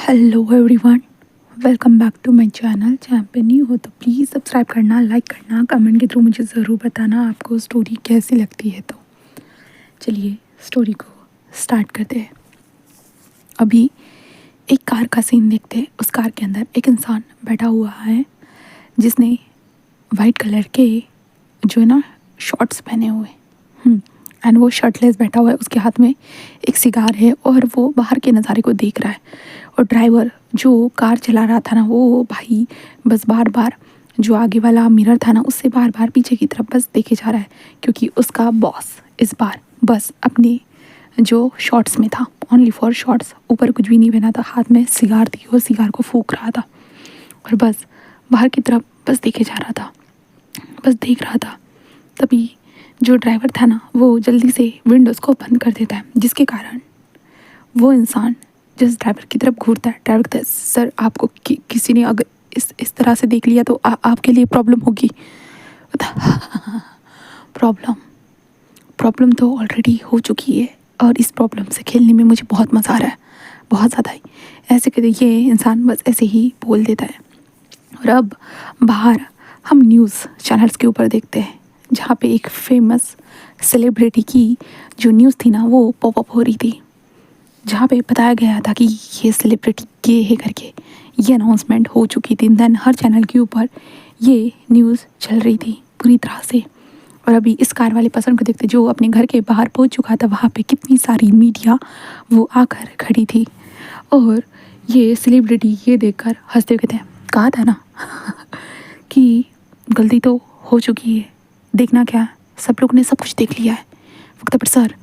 Hello everyone, welcome back to my channel. जहाँ पे new हो तो प्लीज़ सब्सक्राइब करना, लाइक करना, कमेंट के थ्रू मुझे ज़रूर बताना आपको स्टोरी कैसी लगती है। तो चलिए स्टोरी को स्टार्ट करते हैं। अभी एक कार का सीन देखते हैं। उस कार के अंदर एक इंसान बैठा हुआ है जिसने वाइट कलर के जो है ना शॉर्ट्स पहने हुए एंड वो शर्टलेस बैठा हुआ है। उसके हाथ में एक सिगार है और वो बाहर के नज़ारे को देख रहा है। और ड्राइवर जो कार चला रहा था ना, वो भाई बस बार बार जो आगे वाला मिरर था ना, उससे बार बार पीछे की तरफ बस देखे जा रहा है, क्योंकि उसका बॉस इस बार बस अपने जो शॉर्ट्स में था, ओनली फॉर शॉर्ट्स, ऊपर कुछ भी नहीं पहना था, हाथ में सिगार थी और सिगार को फूंक रहा था और बस बाहर की तरफ बस देखे जा रहा था, बस देख रहा था। तभी जो ड्राइवर था ना, वो जल्दी से विंडोज़ को बंद कर देता है, जिसके कारण वो इंसान जिस ड्राइवर की तरफ घूरता है, ड्राइवर कहता है, सर आपको किसी ने अगर इस तरह से देख लिया तो आपके लिए प्रॉब्लम होगी। प्रॉब्लम प्रॉब्लम तो ऑलरेडी हो चुकी है और इस प्रॉब्लम से खेलने में मुझे बहुत मज़ा आ रहा है, बहुत ज़्यादा ही। ऐसे कहते ये इंसान बस ऐसे ही बोल देता है। और अब बाहर हम न्यूज़ चैनल्स के ऊपर देखते हैं, जहाँ पे एक फेमस सेलिब्रिटी की जो न्यूज़ थी ना, वो पॉपअप हो रही थी, जहाँ पे बताया गया था कि ये सेलिब्रिटी गे है करके ये अनाउंसमेंट हो चुकी थी। देन हर चैनल के ऊपर ये न्यूज़ चल रही थी पूरी तरह से। और अभी इस कार वाले पर्सन को देखते, जो अपने घर के बाहर पहुंच चुका था, वहाँ पे कितनी सारी मीडिया वो आकर खड़ी थी। और ये सेलिब्रिटी ये देखकर हंसते हुए कहते हैं, कहा था ना कि गलती तो हो चुकी है, देखना क्या, सब लोग ने सब कुछ देख लिया है, वक्त पर सर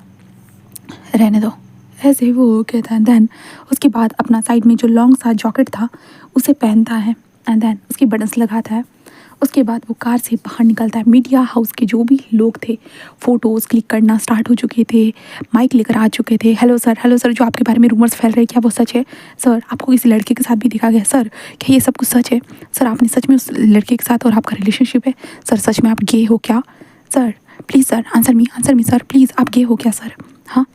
रहने दो, ऐसे वो कहता है। देन उसके बाद अपना साइड में जो लॉन्ग सा जॉकेट था उसे पहनता है एंड देन उसकी बटन्स लगाता है। उसके बाद वो कार से बाहर निकलता है। मीडिया हाउस के जो भी लोग थे, फ़ोटोज़ क्लिक करना स्टार्ट हो चुके थे, माइक लेकर आ चुके थे। हेलो सर, जो आपके बारे में रूमर्स फैल रहे हैं, क्या वो सच है? सर, आपको किसी लड़के के साथ भी देखा गया? सर, क्या ये सब कुछ सच है? सर, आपने सच में उस लड़के के साथ और आपका रिलेशनशिप है? सर, सच में आप गे हो क्या? Sir please sir, answer me sir, please आप गे हो क्या सर? हाँ,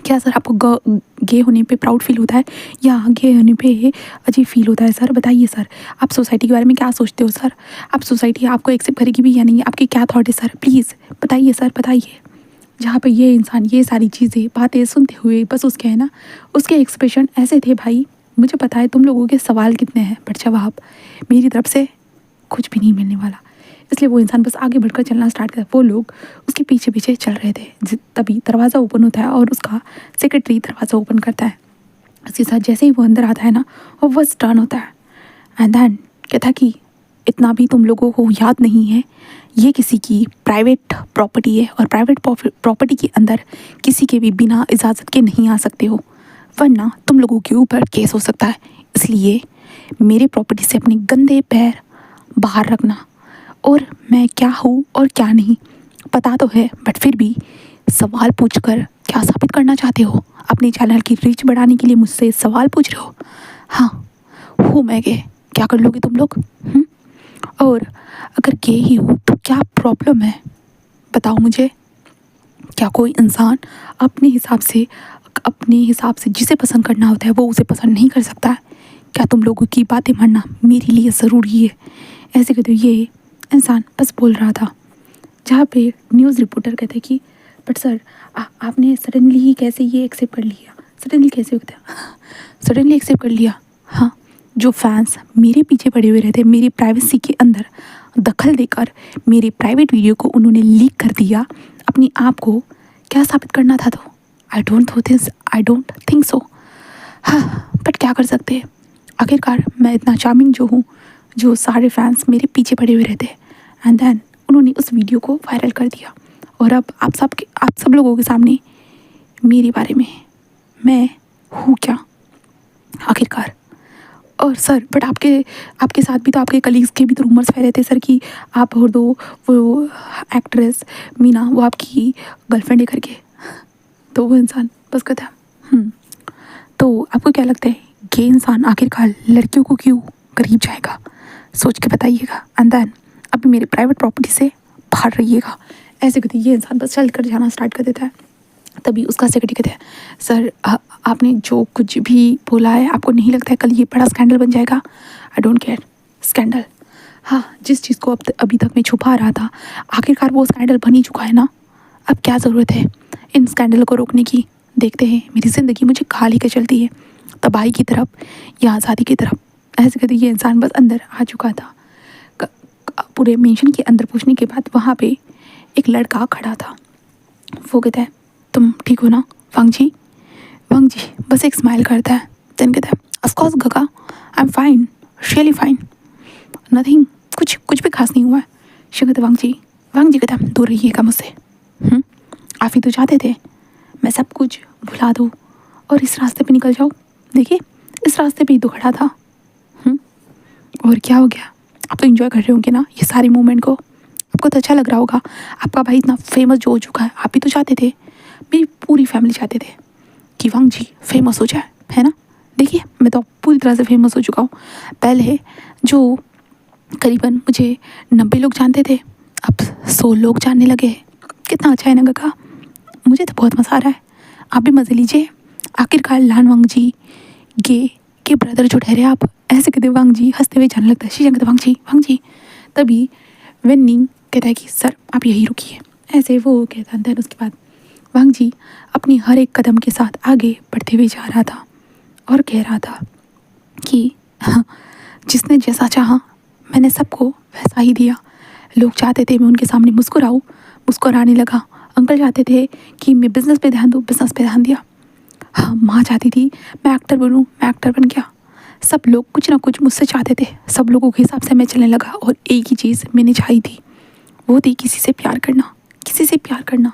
क्या सर आपको गे होने पे प्राउड फील होता है या गे होने पे अजीब फील होता है? सर बताइए सर, आप सोसाइटी के बारे में क्या सोचते हो सर? आप सोसाइटी आपको एक्सेप्ट करेगी भी या नहीं? आपके क्या थॉट है सर? प्लीज़ बताइए सर, बताइए। जहाँ पे ये इंसान ये सारी चीज़ें बातें सुनते हुए बस उसके है ना, उसके एक्सप्रेशन ऐसे थे, भाई मुझे पता है तुम लोगों के सवाल कितने हैं, बट जवाब मेरी तरफ से कुछ भी नहीं मिलने वाला। इसलिए वो इंसान बस आगे बढ़कर चलना स्टार्ट करता है। वो लोग उसके पीछे पीछे चल रहे थे। तभी दरवाज़ा ओपन होता है और उसका सेक्रेटरी दरवाज़ा ओपन करता है। उसके साथ जैसे ही वो अंदर आता है ना, वो बस टर्न होता है एंड देन कहता है कि इतना भी तुम लोगों को याद नहीं है, ये किसी की प्राइवेट प्रॉपर्टी है और प्राइवेट प्रॉपर्टी के अंदर किसी के भी बिना इजाज़त के नहीं आ सकते हो, वरना तुम लोगों के ऊपर केस हो सकता है। इसलिए मेरे प्रॉपर्टी से अपने गंदे पैर बाहर रखना। और मैं क्या हूँ और क्या नहीं पता तो है, बट फिर भी सवाल पूछकर क्या साबित करना चाहते हो? अपने चैनल की रीच बढ़ाने के लिए मुझसे सवाल पूछ रहे हो? हाँ, हूँ मैं गे, क्या कर लोगे तुम लोग? और अगर गे ही हूँ तो क्या प्रॉब्लम है, बताओ मुझे। क्या कोई इंसान अपने हिसाब से जिसे पसंद करना होता है वो उसे पसंद नहीं कर सकता है? क्या तुम लोगों की बातें मानना मेरे लिए ज़रूरी है? ऐसे कहते ये इंसान बस बोल रहा था। जहाँ पे न्यूज़ रिपोर्टर कहते कि बट सर, आपने सडनली ही कैसे ये एक्सेप्ट कर लिया? सडनली कैसे होता है? सडनली एक्सेप्ट कर लिया? हाँ, जो फैंस मेरे पीछे पड़े हुए रहते, मेरी प्राइवेसी के अंदर दखल देकर मेरे प्राइवेट वीडियो को उन्होंने लीक कर दिया अपने आप को क्या साबित करना था? तो आई डोंट थिंक सो। हाँ, बट क्या कर सकते हैं, आखिरकार मैं इतना चार्मिंग जो हूँ, जो सारे फैंस मेरे पीछे पड़े हुए रहते हैं। एंड देन उन्होंने उस वीडियो को वायरल कर दिया और अब आप सब लोगों के सामने मेरे बारे में मैं हूँ क्या आखिरकार। और सर बट आपके साथ भी तो आपके कलीग्स के भी तो रूमर्स फैले थे सर कि आप और दो वो एक्ट्रेस मीना वो आपकी गर्लफ्रेंड है करके। तो वो इंसान बस कहता है तो आपको क्या लगता है ये इंसान आखिरकार लड़कियों को क्यों करीब जाएगा? सोच के बताइएगा। एंड देन अभी मेरे प्राइवेट प्रॉपर्टी से बाहर रहिएगा। ऐसे कहते ये इंसान बस चल कर जाना स्टार्ट कर देता है। तभी उसका सेक्रेटरी कहते हैं, सर आपने जो कुछ भी बोला है, आपको नहीं लगता है कल ये बड़ा स्कैंडल बन जाएगा? I don't care scandal. हाँ, जिस चीज़ को अब अभी तक मैं छुपा रहा था, आखिरकार वो स्कैंडल बन ही चुका है ना। अब क्या ज़रूरत है इन स्कैंडल को रोकने की? देखते हैं मेरी ज़िंदगी मुझे कहाँ लेकर चलती है, तबाही की तरफ या आज़ादी की तरफ। ऐसे करके ये इंसान बस अंदर आ चुका था। पूरे मेंशन के अंदर पूछने के बाद वहाँ पे एक लड़का खड़ा था। वो कहता है, तुम ठीक हो ना वांग जी? वांग जी बस एक स्माइल करता है, देन कहता है, ऑफ कोर्स गगा, I am fine, really fine, nothing, कुछ भी खास नहीं हुआ है। शिव कहता, वांग जी कहता, दूर रहिएगा मुझसे। आप ही तो चाहते थे मैं सब कुछ भुला दूँ और इस रास्ते पे निकल जाऊँ। देखिए इस रास्ते पे ही तो खड़ा था। और क्या हो गया? आप तो एंजॉय कर रहे होंगे ना ये सारी मोमेंट को, आपको तो अच्छा लग रहा होगा। आपका भाई इतना फेमस जो हो चुका है, आप ही तो चाहते थे, मेरी पूरी फैमिली चाहते थे कि वांग जी फेमस हो जाए, है ना? देखिए मैं तो पूरी तरह से फेमस हो चुका हूँ। पहले जो करीबन मुझे 90 लोग जानते थे, अब 100 लोग जानने लगे हैं। कितना अच्छा है ना गगा? मुझे तो बहुत मज़ा आ रहा है, आप भी मज़े लीजिए। आखिरकार लान वांग जी के ब्रदर जो ठहरे आप। ऐसे कहते वांग जी हंसते हुए जाने लगता है। शीशा कहते वांग जी। तभी वेन्निंग कहता है कि सर आप यहीं रुकिए। ऐसे वो कहता है। उसके बाद वांग जी अपनी हर एक कदम के साथ आगे बढ़ते हुए जा रहा था और कह रहा था कि जिसने जैसा चाहा मैंने सबको वैसा ही दिया। लोग चाहते थे मैं उनके सामने मुस्कुराऊँ, मुस्कुराने लगा। अंकल चाहते थे कि मैं बिज़नेस पे ध्यान दूँ, बिज़नेस पे ध्यान दिया। हाँ, माँ चाहती थी मैं एक्टर बनूँ, मैं एक्टर बन गया। सब लोग कुछ ना कुछ मुझसे चाहते थे, सब लोगों के हिसाब से मैं चलने लगा। और एक ही चीज़ मैंने चाही थी, वो थी किसी से प्यार करना, किसी से प्यार करना।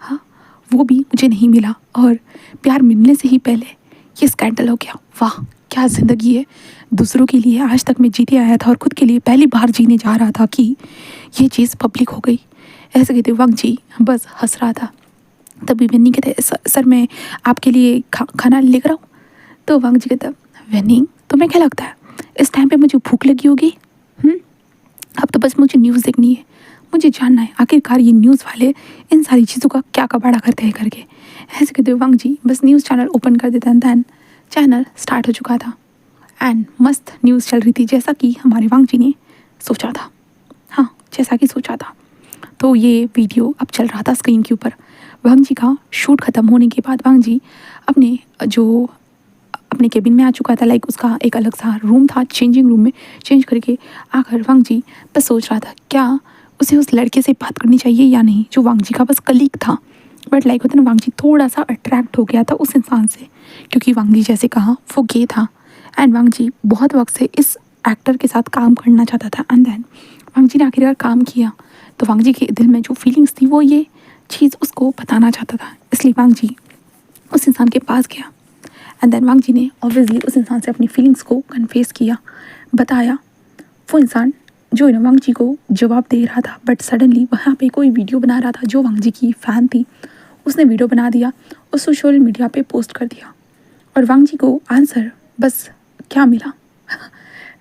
हाँ, वो भी मुझे नहीं मिला और प्यार मिलने से ही पहले ये स्कैंडल हो गया। वाह क्या ज़िंदगी है! दूसरों के लिए आज तक मैं जीते आया था और खुद के लिए पहली बार जीने जा रहा था कि ये चीज़ पब्लिक हो गई। ऐसे कहते वांग जी बस हंस रहा था। तभी वेन्नी कहते, सर मैं आपके लिए खाना लेकर आऊँ? तो वांग जी कहता, वेन्नी तुम्हें क्या लगता है इस टाइम पे मुझे भूख लगी होगी? अब तो बस मुझे न्यूज़ देखनी है, मुझे जानना है आखिरकार ये न्यूज़ वाले इन सारी चीज़ों का क्या कबाड़ा करते हैं करके। ऐसे कहते वांग जी बस न्यूज़ चैनल ओपन कर देता। दैन चैनल स्टार्ट हो चुका था एंड मस्त न्यूज़ चल रही थी, जैसा कि हमारे वांग जी ने सोचा था। हाँ, जैसा कि सोचा था। तो ये वीडियो अब चल रहा था स्क्रीन के ऊपर। वांग जी का शूट ख़त्म होने के बाद वांग जी अपने केबिन में आ चुका था। लाइक उसका एक अलग सा रूम था, चेंजिंग रूम में चेंज करके आकर वांग जी बस सोच रहा था क्या उसे उस लड़के से बात करनी चाहिए या नहीं, जो वांग जी का बस कलीग था। बट लाइक होता ना, वांग जी थोड़ा सा अट्रैक्ट हो गया था उस इंसान से, क्योंकि वांग जी जैसे कहा वो गे था एंड वांग जी बहुत वक्त से इस एक्टर के साथ काम करना चाहता था। एंड देन वांग जी ने आखिरकार काम किया। तो वांग जी के दिल में जो फीलिंग्स थी वो ये चीज़ उसको बताना चाहता था, इसलिए वांग जी उस इंसान के पास गया। एंड देन वांग जी ने ऑब्वियसली उस इंसान से अपनी फीलिंग्स को कन्फेस किया, बताया। वो इंसान जो ना वांग जी को जवाब दे रहा था, बट सडनली वहाँ पे कोई वीडियो बना रहा था जो वांग जी की फ़ैन थी, उसने वीडियो बना दिया और सोशल मीडिया पे पोस्ट कर दिया। और वांग जी को आंसर बस क्या मिला,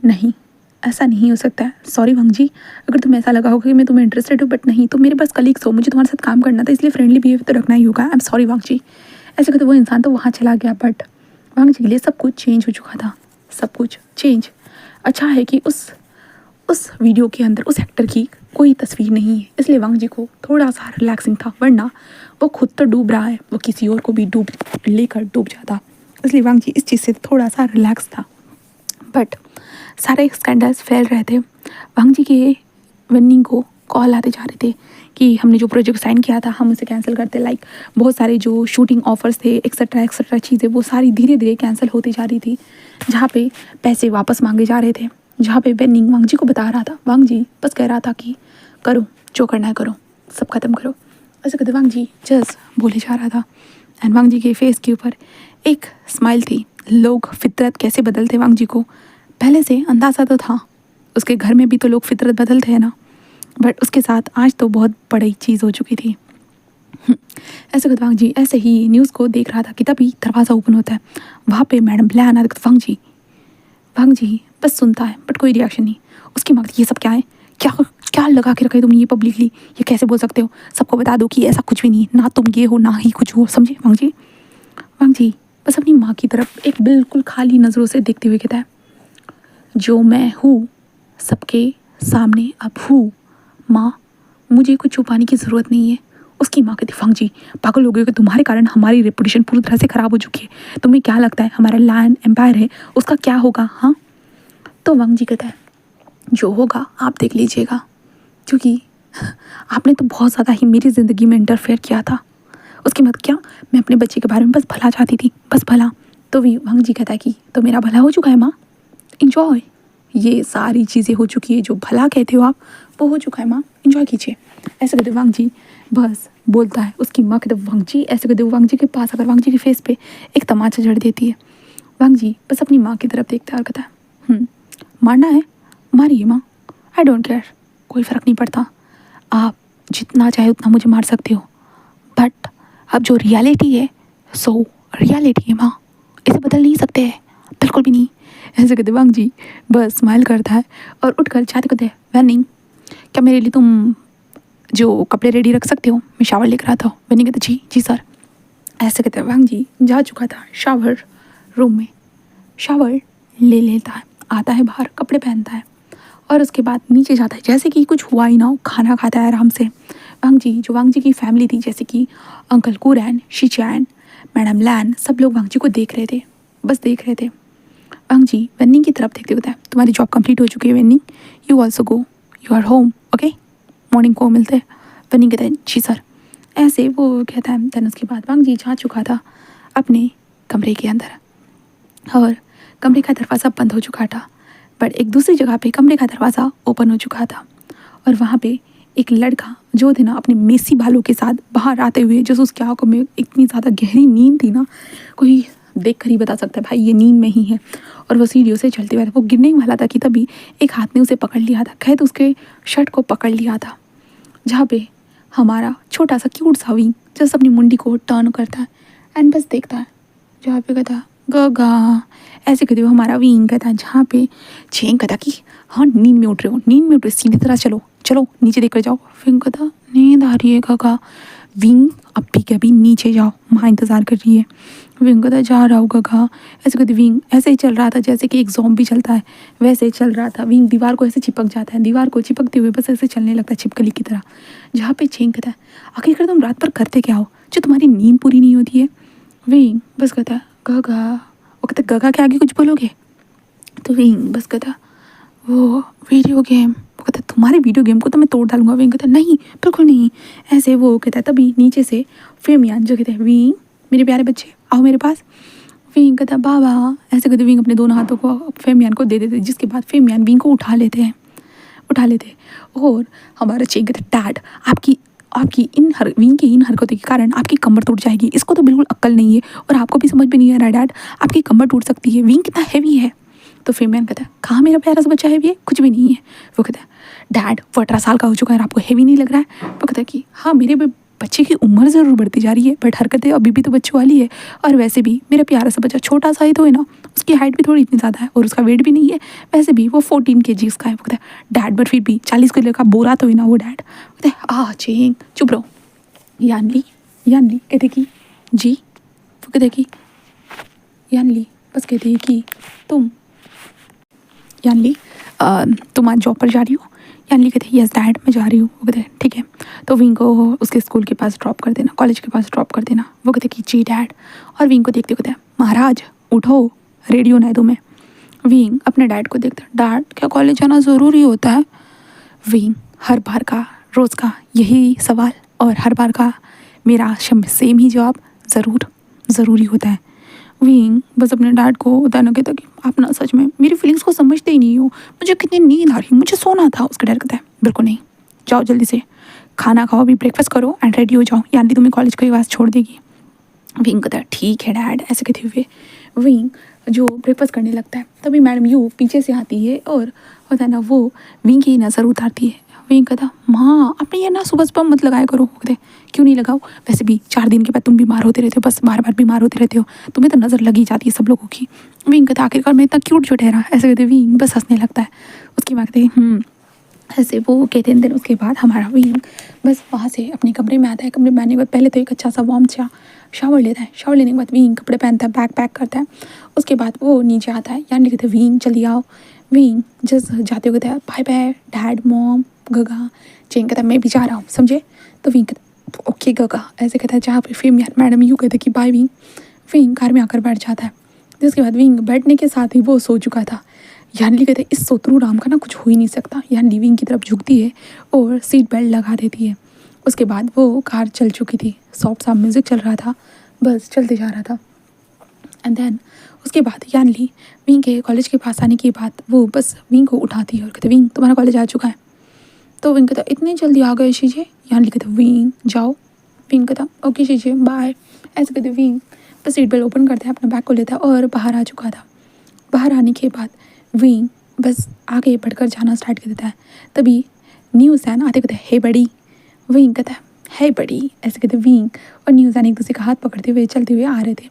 नहीं ऐसा नहीं हो सकता है, सॉरी वांग जी, अगर तुम्हें ऐसा लगा होगा कि मैं तुम्हें इंटरेस्टेड हूँ, बट नहीं, तुम मेरे पास कलीग्स हो, मुझे तुम्हारे साथ काम करना था, इसलिए फ्रेंडली बिहेव तो रखना ही होगा। आई एम सॉरी वांग जी। ऐसे कहते वो इंसान तो वहाँ चला गया। बट वांग जी के लिए सब कुछ चेंज हो चुका था, सब कुछ चेंज। अच्छा है कि उस वीडियो के अंदर उस एक्टर की कोई तस्वीर नहीं है, इसलिए वांग जी को थोड़ा सा रिलैक्सिंग था, वरना वो खुद तो डूब रहा है, वो किसी और को भी डूब जाता। इसलिए वांग जी इस चीज़ से थोड़ा सा रिलैक्स था। बट सारे स्कैंडल्स फैल रहे थे। वांग जी के वेन्निंग को कॉल आते जा रहे थे कि हमने जो प्रोजेक्ट साइन किया था हम उसे कैंसिल करते। लाइक बहुत सारे जो शूटिंग ऑफर्स थे एक्सेट्रा चीज़ें, वो सारी धीरे धीरे कैंसिल होती जा रही थी। जहाँ पे पैसे वापस मांगे जा रहे थे, जहाँ पे वेन्निंग वांग जी को बता रहा था, वांग जी बस कह रहा था कि करो जो करना है करो, सब खत्म करो। ऐसे कहते वांग जी जस्ट बोले जा रहा था एंड वांग जी के फेस के ऊपर एक स्माइल थी। लोग फितरत कैसे बदलते वांग जी को पहले से अंदाज़ा तो था, उसके घर में भी तो लोग फितरत बदलते हैं ना, बट उसके साथ आज तो बहुत बड़ी चीज़ हो चुकी थी। ऐसे कहते वांग जी ऐसे ही न्यूज़ को देख रहा था कि तभी दरवाज़ा ओपन होता है। वहाँ पे मैडम ब्लैन आना, वांग जी बस सुनता है बट कोई रिएक्शन नहीं। उसकी मांगती ये सब क्या है, क्या क्या लगा के रखा है तुमने ये पब्लिकली, ये कैसे बोल सकते हो? सबको बता दो कि ऐसा कुछ भी नहीं, ना तुम ये हो ना ही कुछ हो, समझे वांग जी? वांग जी बस अपनी माँ की तरफ एक बिल्कुल खाली नज़रों से देखते हुए कहता है, जो मैं हूँ सबके सामने अब हूँ माँ, मुझे कुछ छुपाने की ज़रूरत नहीं है। उसकी माँ कहती, वांग जी पागल हो गए कि तुम्हारे कारण हमारी रेपुटेशन पूरी तरह से ख़राब हो चुकी है। तुम्हें क्या लगता है हमारा लैंड एम्पायर है उसका क्या होगा? हाँ, तो वांग जी कहता है, जो होगा आप देख लीजिएगा, क्योंकि आपने तो बहुत ज़्यादा ही मेरी ज़िंदगी में इंटरफेयर किया था। उसके बाद क्या, मैं अपने बच्चे के बारे में बस भला चाहती थी, बस भला। तो भी वांग जी कहता है कि तो मेरा भला हो चुका है माँ, इन्जॉय, ये सारी चीज़ें हो चुकी है, जो भला कहते हो आप वो हो चुका है माँ, इन्जॉय कीजिए। ऐसे कहते वांग जी बस बोलता है। उसकी माँ कहते वांग जी, ऐसे कहते वांग जी के पास अगर वांग जी के फेस पे एक तमाचा जड़ देती है। वांग जी बस अपनी माँ की तरफ देखता है और कहता है, मारना है मारिए माँ, आई डोंट केयर, कोई फ़र्क नहीं पड़ता, आप जितना चाहे उतना मुझे मार सकते हो, बट अब जो रियलिटी है सो रियलिटी है माँ, इसे बदल नहीं सकते हैं, बिल्कुल भी नहीं। ऐसे कहते वांग जी बस स्माइल करता है और उठकर जाते कहते हैं, वैनिंग क्या मेरे लिए तुम जो कपड़े रेडी रख सकते हो, मैं शावर लेकर आता हूँ। वैनिंग कहते जी जी सर। ऐसे कहते वांग जी जा चुका था शावर रूम में, शावर ले लेता है, आता है बाहर, कपड़े पहनता है और उसके बाद नीचे जाता है जैसे कि कुछ हुआ ही ना हो, खाना खाता है आराम से। वांग जी, जो वांग जी की फैमिली थी, जैसे कि अंकल कुरैन, शीचैन, मैडम लैन, सब लोग वांग जी को देख रहे थे, बस देख रहे थे। वांग जी वेन्निंग की तरफ देखते हुए, तुम्हारी जॉब कंप्लीट हो चुकी है वेन्निंग, you also go, you are home, okay, morning को मिलते हैं। वेन्निंग कहता है जी सर। ऐसे वो कहता है। देन उसके बाद वांग जी जा चुका था अपने कमरे के अंदर और कमरे का दरवाज़ा बंद हो चुका था, बट एक दूसरी जगह पे कमरे का दरवाज़ा ओपन हो चुका था और वहाँ पे एक लड़का जो थे ना अपने मेसी बालों के साथ बाहर आते हुए, जो उसकी आंखों में इतनी ज़्यादा गहरी नींद थी ना, कोई देख कर ही बता सकता है भाई ये नींद में ही है। और वो सीढ़ियों से चलते हुए वो गिरने ही वाला था कि तभी एक हाथ ने उसे पकड़ लिया था, खैर उसके शर्ट को पकड़ लिया था, जहाँ पे हमारा छोटा सा क्यूट सा विंग जस्ट अपनी मुंडी को टर्न करता है एंड बस देखता है, जहाँ पे कहता गगा, ऐसे कहते हुए हमारा विंग कहता है, जहाँ पे चेंग कहता कि हाँ नींद में उठ रहे हो, नींद में उठ रहे हो, सीधी तरह चलो चलो नीचे देख कर जाओ। विंग कहता नींद आ रही है गगा। विंग अब भी कभी नीचे जाओ, माँ इंतज़ार कर रही है। विंग कहता जा रहा हूँ गगा। ऐसे कहते विंग ऐसे ही चल रहा था जैसे कि एक ज़ॉम्बी चलता है, वैसे ही चल रहा था। विंग दीवार को ऐसे चिपक जाता है, दीवार को चिपकते हुए बस ऐसे चलने लगता है छिपकली की तरह, जहाँ पे चेंग कहता है आखिरकार तुम रात भर करते क्या हो जो तुम्हारी नींद पूरी नहीं होती है? विंग बस कहता है गगा। वो कहता गगा के आगे कुछ बोलोगे? तो विंग बस कहता वो वीडियो गेम। वो कहता तुम्हारे वीडियो गेम को तो मैं तोड़ डालूंगा। विंग कहता नहीं बिल्कुल नहीं। ऐसे वो कहता है तभी नीचे से फेमियान जो कहते हैं विंग मेरे प्यारे बच्चे आओ मेरे पास। विंग कहता बाबा। ऐसे कहते विंग अपने दोनों हाथों को फेमियान को दे देते, जिसके बाद फेमियान विंग को उठा लेते और हमारा चेंग कहता डैड आपकी आपकी विंग की इन हरकतों के कारण आपकी कमर टूट जाएगी, इसको तो बिल्कुल अक्ल नहीं है और आपको भी समझ में नहीं आ रहा डैड, आपकी कमर टूट सकती है, विंग कितना हैवी है। तो फेमियान कहता है कहाँ मेरा प्यारा सा बच्चा हैवी है, कुछ भी नहीं है। वो कहता है डैड वो 18 साल का हो चुका है और आपको हैवी नहीं लग रहा है? वो कहता है कि हाँ मेरे बच्चे की उम्र ज़रूर बढ़ती जा रही है बट हरकतें अभी भी तो बच्चों वाली है, और वैसे भी मेरा प्यारा सा बच्चा छोटा सा ही तो है ना, उसकी हाइट भी थोड़ी इतनी ज़्यादा है और उसका वेट भी नहीं है, वैसे भी वो 14 kg का है। वो कहता है डैड बट फिर भी 40 किलो का बोरा तो है ना वो डैड। कहते हैं चेंग चुप रहो। यानली कहते कि जी। वो कहते कि यानली बस कहते कि तुम आज जॉब पर जा रही हो? यानली कहते यस डैड मैं जा रही हूँ। वो कहते ठीक है तो विंग को उसके स्कूल के पास ड्रॉप कर देना, कॉलेज के पास ड्रॉप कर देना। वो कहते कि जी डैड। और विंग को देखते कहते हैं महाराज उठो रेडियो ना दो मैं। विंग अपने डैड को देखता डैड क्या कॉलेज जाना ज़रूरी होता है? विंग हर बार का रोज़ का यही सवाल और हर बार का मेरा सेम ही जवाब, ज़रूरी होता है। विंग बस अपने डैड को बताना कहता कि आप ना सच में मेरी फीलिंग्स को समझते ही नहीं हो, मुझे कितनी नींद आ रही, मुझे सोना था। उसका डैड कहता है बिल्कुल नहीं, जाओ जल्दी से खाना खाओ, अभी ब्रेकफास्ट करो एंड रेडी हो जाओ, यानी तुम्हें कॉलेज का आवाज़ छोड़ देगी। विंग कहता है ठीक है डैड। ऐसे कहते हुए विंग जो ब्रेकफास्ट करने लगता है तभी मैडम यू पीछे से आती है और होता है ना वो विंग की नज़र उतारती है। विंग कहता माँ आपने ये ना सुबह सुबह मत लगाया करो। कहते क्यों नहीं लगाओ, वैसे भी 4 दिन के बाद तुम बीमार होते रहते हो, बस बार बार बीमार होते रहते हो, तुम्हें तो नज़र लगी जाती है सब लोगों की। विंग कहता आखिरकार मैं इतना क्यूट जो ठहरा। ऐसे कहते विंग बस हंसने लगता है। उसकी माँ कहते ऐसे वो कहते हैं। देन उसके बाद हमारा विंग बस वहाँ से अपने कमरे में आता है। कमरे में आने के बाद पहले तो एक अच्छा सा वार्म शावर लेता है। शावर लेने के बाद विंग कपड़े पहनता है, बैग पैक करता है। उसके बाद वो नीचे आता है, यानी कहते हैं विंग जल्दी आओ। विंग जस्ट जाते हुए कहता है बाय बाय डैड मॉम गगा। चेंग कहता है मैं भी जा रहा हूँ, समझे। तो विंग कहता है ओके गगा, ऐसे कहता है। जहाँ पे फिर मैडम यूँ कहते कि बाय विंग। विंग कार में आकर बैठ जाता है। तो उसके बाद विंग बैठने के साथ ही वो सो चुका था। यानली कहते इस सोतरू राम का ना कुछ हो ही नहीं सकता। यानली विंग की तरफ झुकती है और सीट बेल्ट लगा देती है। उसके बाद वो कार चल चुकी थी, सॉफ्ट सा म्यूज़िक चल रहा था, बस चलते जा रहा था। एंड देन उसके बाद यानली विंग के कॉलेज के पास आने के बाद वो बस विंग को उठाती है और कहते विंग तुम्हारा कॉलेज आ चुका है। तो विंग कहता इतनी जल्दी आ गए शीजे। यानली कहते विंग जाओ। विंग कहता ओके शीजे बाय। ऐसे कहते विंग बस सीट बेल्ट ओपन करता है, अपना बैग को लेता है और बाहर आ चुका था। बाहर आने के बाद विंग बस आगे बढ़कर जाना स्टार्ट कर देता है। तभी न्यूज़ैन आते कहते हैं हे बड़ी। विंग कहता है हे बड़ी, ऐसे कहते विंग और न्यूज़ैन एक दूसरे का हाथ पकड़ते हुए चलते हुए आ रहे थे।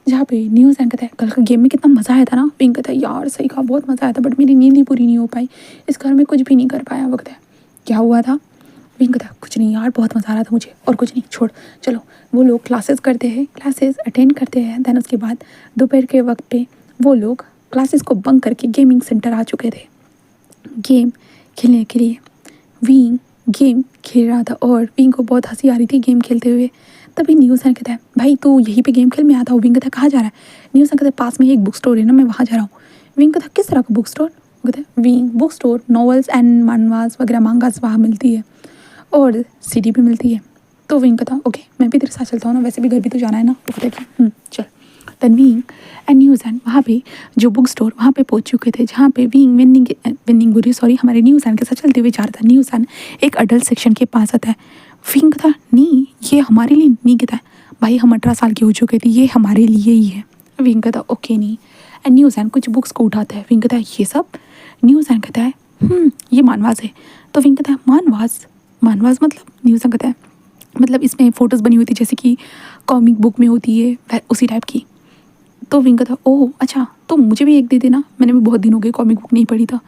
जहाँ पे न्यूज़ैन कहता है कल का गेम में कितना मज़ा आया था ना। विंग कहता है यार सही कहा, बहुत मज़ा आया था, बट मेरी नींद ही पूरी नहीं हो पाई, इस घर में कुछ भी नहीं कर पाया। वो कहता है क्या हुआ था। विंग कहता है कुछ नहीं यार, बहुत मज़ा आ रहा था मुझे, और कुछ नहीं, छोड़ चलो। वो लोग क्लासेस करते हैं, क्लासेस अटेंड करते हैं। दैन उसके बाद दोपहर के वक्त पे वो लोग क्लासेस को बंक करके गेमिंग सेंटर आ चुके थे गेम खेलने के लिए। विंग गेम खेल रहा था और विंग को बहुत हंसी आ रही थी गेम खेलते हुए। तभी न्यूज़ैन कहता है भाई तू यहीं पे गेम खेल, में आता हूँ। विंग कहता है कहाँ जा रहा है। न्यूज़ैन कहता है पास में एक बुक स्टोर है ना, मैं वहाँ जा रहा हूँ। विंग कहता है किस तरह का बुक स्टोर। कहता है Wing book store novels and manhwas वगैरह मांगास वहाँ मिलती है और सीडी भी मिलती है। तो विंग कहता ओके मैं भी तेरे साथ चलता हूँ ना, वैसे भी घर भी तो जाना है ना। वो कहता है कि चल। देन विंग एंड न्यूज़ैन वहाँ पे जो बुक स्टोर वहाँ पे पहुँच चुके थे, जहाँ पे विंग विनिंग बुरी सॉरी हमारे न्यूज़ैन के साथ चलते हुए जा रहा था। न्यूज़ैन एक अडल्ट सेक्शन के पास आता है। विंग कहता नी ये हमारे लिए नहीं। कहता है भाई हम 18 साल के हो चुके थे, ये हमारे लिए ही है। विंग कहता ओके नहीं। एंड न्यूज़ैन कुछ बुक्स को उठाता है। विंग कहता है ये सब। न्यूज़ैन कहता है ये मानवास है। तो विंग कहता है मानवास, मानवास मतलब। न्यूज़ैन कहता है मतलब इसमें फ़ोटोज़ बनी हुई थी जैसे कि कॉमिक बुक में होती है उसी टाइप की। तो विंग कहता ओह अच्छा, तो मुझे भी एक दे देना, मैंने भी बहुत दिन हो गए कॉमिक बुक नहीं पढ़ी था।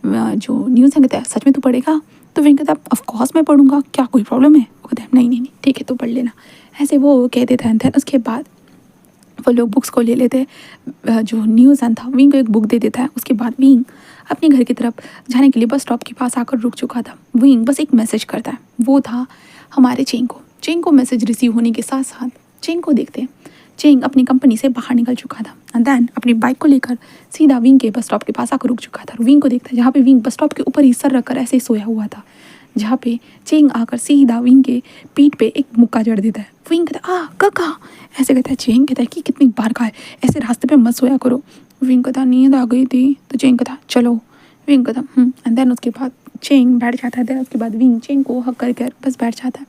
जो न्यूज़ कहता है सच में तू पढ़ेगा। तो विंग कहता है ऑफकोर्स मैं पढ़ूंगा, क्या कोई प्रॉब्लम है। वो कहता है नहीं नहीं नहीं ठीक है तो पढ़ लेना, ऐसे वो कह देता है। उसके बाद वो लोग बुक्स को ले लेते हैं। जो न्यूज़ैन था विंग को एक बुक दे देता है। उसके बाद विंग अपने घर की तरफ जाने के लिए बस स्टॉप के पास आकर रुक चुका था। विंग बस एक मैसेज करता है, वो था हमारे चेंग को। चेंग को मैसेज रिसीव होने के साथ साथ चेंग को देखते हैं। चेंग अपनी कंपनी से बाहर निकल चुका था एंड देन अपनी बाइक को लेकर सीधा विंग के बस स्टॉप के पास आकर रुक चुका था। विंग को देखता है जहाँ पे विंग बस स्टॉप के ऊपर ही सर रखकर ऐसे ही सोया हुआ था, जहाँ पे चेंग आकर सीधा विंग के पीठ पे एक मुक्का जड़ देता है। विंग कहता है काका, ऐसे कहता है। चेंग कहता है कि कितनी बार कहा है ऐसे रास्ते पे मत सोया करो। विंग कहता नींद आ गई थी। तो चेंग कहता चलो। विंग कहता एंड देन उसके बाद चेंग बैठ जाता है। देन उसके बाद विंग चेंग को हक कर बस बैठ जाता है।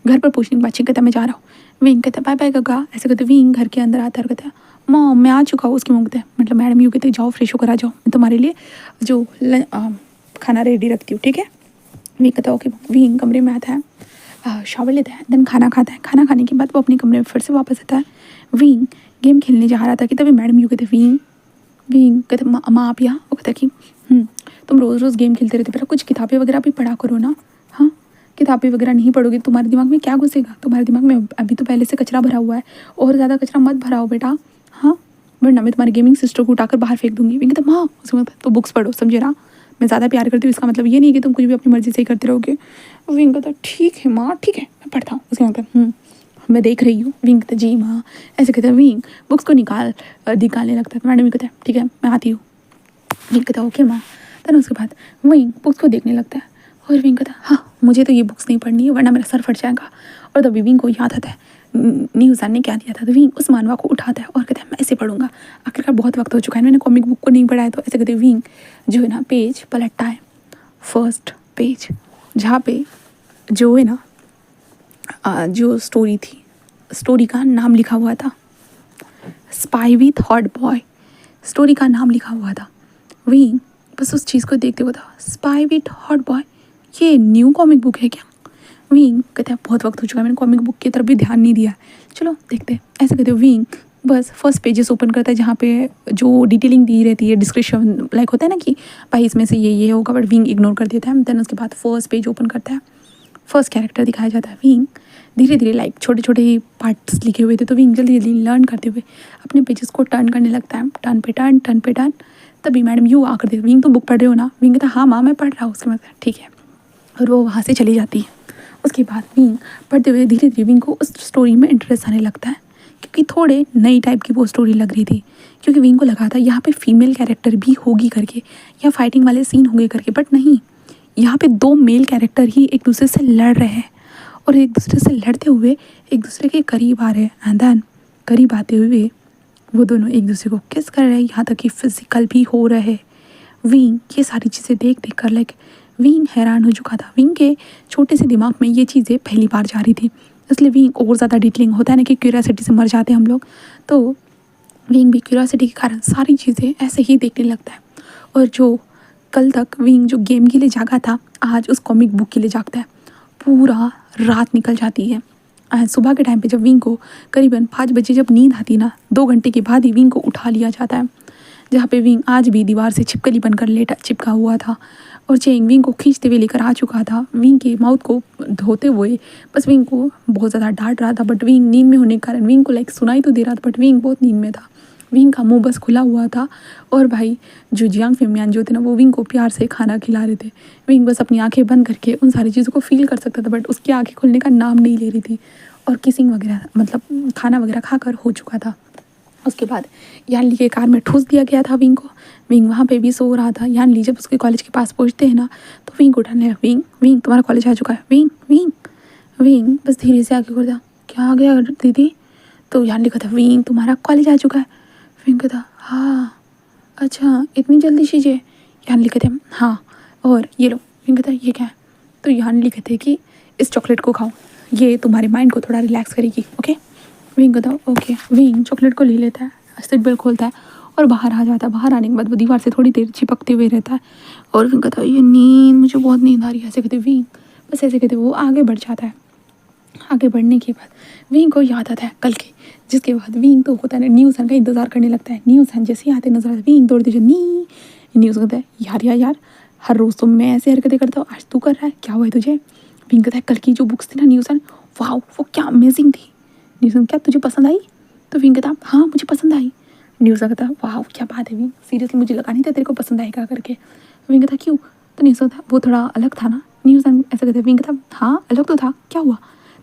घर पर पूछने के बाद चेंग कहता मैं जा रहा हूँ। विंग कहता बाय बाय काका, ऐसे कहते। विंग घर के अंदर आता है और कहता है मॉम मैं आ चुका हूँ। उसकी मॉम कहते हैं मतलब मैडम यूँ कहते जाओ फ्रेश होकर आ जाओ, मैं तुम्हारे लिए जो खाना रेडी रखती हूँ, ठीक है। विंग कहता ओके। विंग कमरे में आता है, शावर लेता है, देन खाना खाता है। खाना खाने के बाद वो अपने कमरे में फिर से वापस आता है। विंग गेम खेलने जा रहा था कि तभी मैडम यूँ कहते विंग कहते माँ आप यहाँ। वो कहता कि तुम रोज़ रोज़ गेम खेलते रहते, पहले कुछ किताबें वगैरह भी पढ़ा करो ना। हाँ किताबें वगैरह नहीं पढ़ोगे तुम्हारे दिमाग में क्या घुसेगा, तुम्हारे दिमाग में अभी तो पहले से कचरा भरा हुआ है, और ज़्यादा कचरा मत भराओ बेटा। हाँ वरना मैं तुम्हारे गेमिंग सिस्टम को उठाकर बाहर फेंक दूंगी। विंग कहता माँ उसमें तो बुक्स पढ़ो, समझे ना। मैं ज़्यादा प्यार करती हूँ इसका मतलब ये नहीं कि तुम कुछ भी अपनी मर्ज़ी से ही करते रहोगे। विंग कहता ठीक है माँ ठीक है मैं पढ़ता हूँ। उसके मतलब मैं देख रही हूँ। विंग कहता जी माँ। ऐसे कहता विंग बुक्स को निकालने लगता है। मैडम कहता है ठीक है मैं आती हूँ। विंग कहता ओके माँ। देन उसके बाद विंग बुक्स को देखने लगता है और विंग कहता हाँ मुझे तो ये बुक्स नहीं पढ़नी है वरना मेरा सर फट जाएगा। और तभी विंग को याद आता है न्यूज़ैन ने क्या दिया था। तो विंग उस मानवा को उठाता है और कहता है मैं ऐसे पढ़ूंगा, आखिरकार बहुत वक्त हो चुका है मैंने कॉमिक बुक को नहीं पढ़ा है। तो ऐसे कहते विंग जो है ना पेज पलटता है, फर्स्ट पेज जहाँ पे जो है ना जो स्टोरी थी, स्टोरी का नाम लिखा हुआ था spy with hot boy, story का नाम लिखा हुआ था। विंग बस उस चीज़ को देखते हुए था स्पाई विथ हॉट बॉय, ये न्यू कॉमिक बुक है क्या। विंग कहते हैं बहुत वक्त हो चुका है मैंने कॉमिक बुक की तरफ भी ध्यान नहीं दिया, चलो देखते हैं। ऐसे कहते विंग बस फर्स्ट पेजेस ओपन करता है जहाँ पे जो डिटेलिंग दी रहती है, डिस्क्रिप्शन लाइक होता है ना कि भाई इसमें से ये होगा, बट विंग इग्नोर कर देता है। देन उसके बाद फर्स्ट पेज ओपन करता है, फर्स्ट कैरेक्टर दिखाया जाता है विंग। धीरे धीरे लाइक छोटे छोटे पार्ट्स लिखे हुए थे, तो विंग जल्दी जल्दी लर्न करते हुए अपने पेजेस को टर्न करने लगता है, टर्न पे टर्न। तभी मैडम यू आकर देती, विंग तुम बुक पढ़ रहे हो ना? विंग कहता हाँ माँ मैं पढ़ रहा हूँ। उसके बाद ठीक है, और वो वहाँ से चली जाती है। उसके बाद विंग पढ़ते हुए धीरे धीरे विंग को उस स्टोरी में इंटरेस्ट आने लगता है, क्योंकि थोड़े नई टाइप की वो स्टोरी लग रही थी। क्योंकि विंग को लगा था यहाँ पे फीमेल कैरेक्टर भी होगी करके, या फाइटिंग वाले सीन होंगे करके, बट नहीं, यहाँ पे दो मेल कैरेक्टर ही एक दूसरे से लड़ रहे हैं, और एक दूसरे से लड़ते हुए एक दूसरे के करीब आ रहे हैं। एंड देन करीब आते हुए वो दोनों एक दूसरे को किस कर रहे हैं, यहाँ तक कि फिजिकल भी हो रहे हैं। विंग ये सारी चीज़ें देख देख कर लाइक विंग हैरान हो चुका था। विंग के छोटे से दिमाग में ये चीज़ें पहली बार जा रही थी, इसलिए विंग और ज़्यादा डिटेलिंग होता है ना कि क्यूरियोसिटी से मर जाते हैं हम लोग, तो विंग भी क्यूरियोसिटी के कारण सारी चीज़ें ऐसे ही देखने लगता है। और जो कल तक विंग जो गेम के लिए जागा था, आज उस कॉमिक बुक के लिए जागता है। पूरा रात निकल जाती है। सुबह के टाइम पे जब विंग को करीबन 5 बजे जब नींद आती ना, 2 घंटे के बाद ही विंग को उठा लिया जाता है, जहाँ पे विंग आज भी दीवार से छिपकली बनकर लेटा चिपका हुआ था, और चेंग विंग को खींचते हुए लेकर आ चुका था, विंग के माउथ को धोते हुए। बस विंग को बहुत ज़्यादा डांट रहा था, बट विंग नींद में होने के कारण विंग को लाइक सुनाई तो दे रहा था, बट विंग बहुत नींद में था। विंग का मुंह बस खुला हुआ था, और भाई जो जियांग फेमियान जो थे ना, वो विंग को प्यार से खाना खिला रहे थे। विंग बस अपनी आंखें बंद करके उन सारी चीज़ों को फील कर सकता था, बट उसकी आंखें खुलने का नाम नहीं ले रही थी, और किसिंग वगैरह मतलब खाना वगैरह खाकर हो चुका था। उसके बाद यानली के कार में ठूस दिया गया था विंग को। विंग वहाँ पे भी सो रहा था। यानली जब उसके कॉलेज के पास पहुँचते हैं ना, तो विंग को उठाने लगा, विंग विंग तुम्हारा कॉलेज आ चुका है। विंग विंग विंग बस धीरे से आगे करता, क्या आ गया दीदी? तो यानली कहता, विंग तुम्हारा कॉलेज आ चुका है। विंग कहता, हाँ अच्छा इतनी जल्दी चीज़ें? यानली कहते हाँ, और ये लो। विंग कहता ये क्या है? तो यानली कहते कि इस चॉकलेट को खाओ, ये तुम्हारे माइंड को थोड़ा रिलैक्स करेगी, ओके? विंग कहता ओके। विंग चॉकलेट को ले लेता है, सीट बेल्ट खोलता है और बाहर आ जाता है। बाहर आने के बाद वो दीवार से थोड़ी देर चिपकते हुए रहता है, और विंग कहता ये नींद, मुझे बहुत नींद आ रही है, ऐसे कहते विंग। बस ऐसे कहते वो आगे बढ़ जाता है। आगे बढ़ने के बाद विंग को याद आता है कल की, जिसके बाद विंग तो होता है ना न्यूज़ का इंतज़ार करने लगता है। न्यूज़ जैसे ही आते नजर आता है, विंग दौड़ते जो नी न्यूज़ कहता है यार हर रोज़ तो मैं ऐसे हरकतें करता हूँ, आज तू कर रहा है, क्या हुआ है तुझे? विंग कहता है कल की जो बुक्स थी ना न्यूज़, वाह वो क्या अमेजिंग थी। न्यूज़ क्या तुझे पसंद आई? तो विंग कहता हाँ मुझे पसंद आई। न्यूज़ कहता वाह क्या बात है विंग, सीरियसली मुझे लगा नहीं था तेरे को पसंद आएगा करके। विंग कहता क्यों? तो न्यूज़ कहता वो थोड़ा अलग था ना। न्यूज़ ऐसा कहता है। विंग कहता हाँ अलग तो था, क्या हुआ?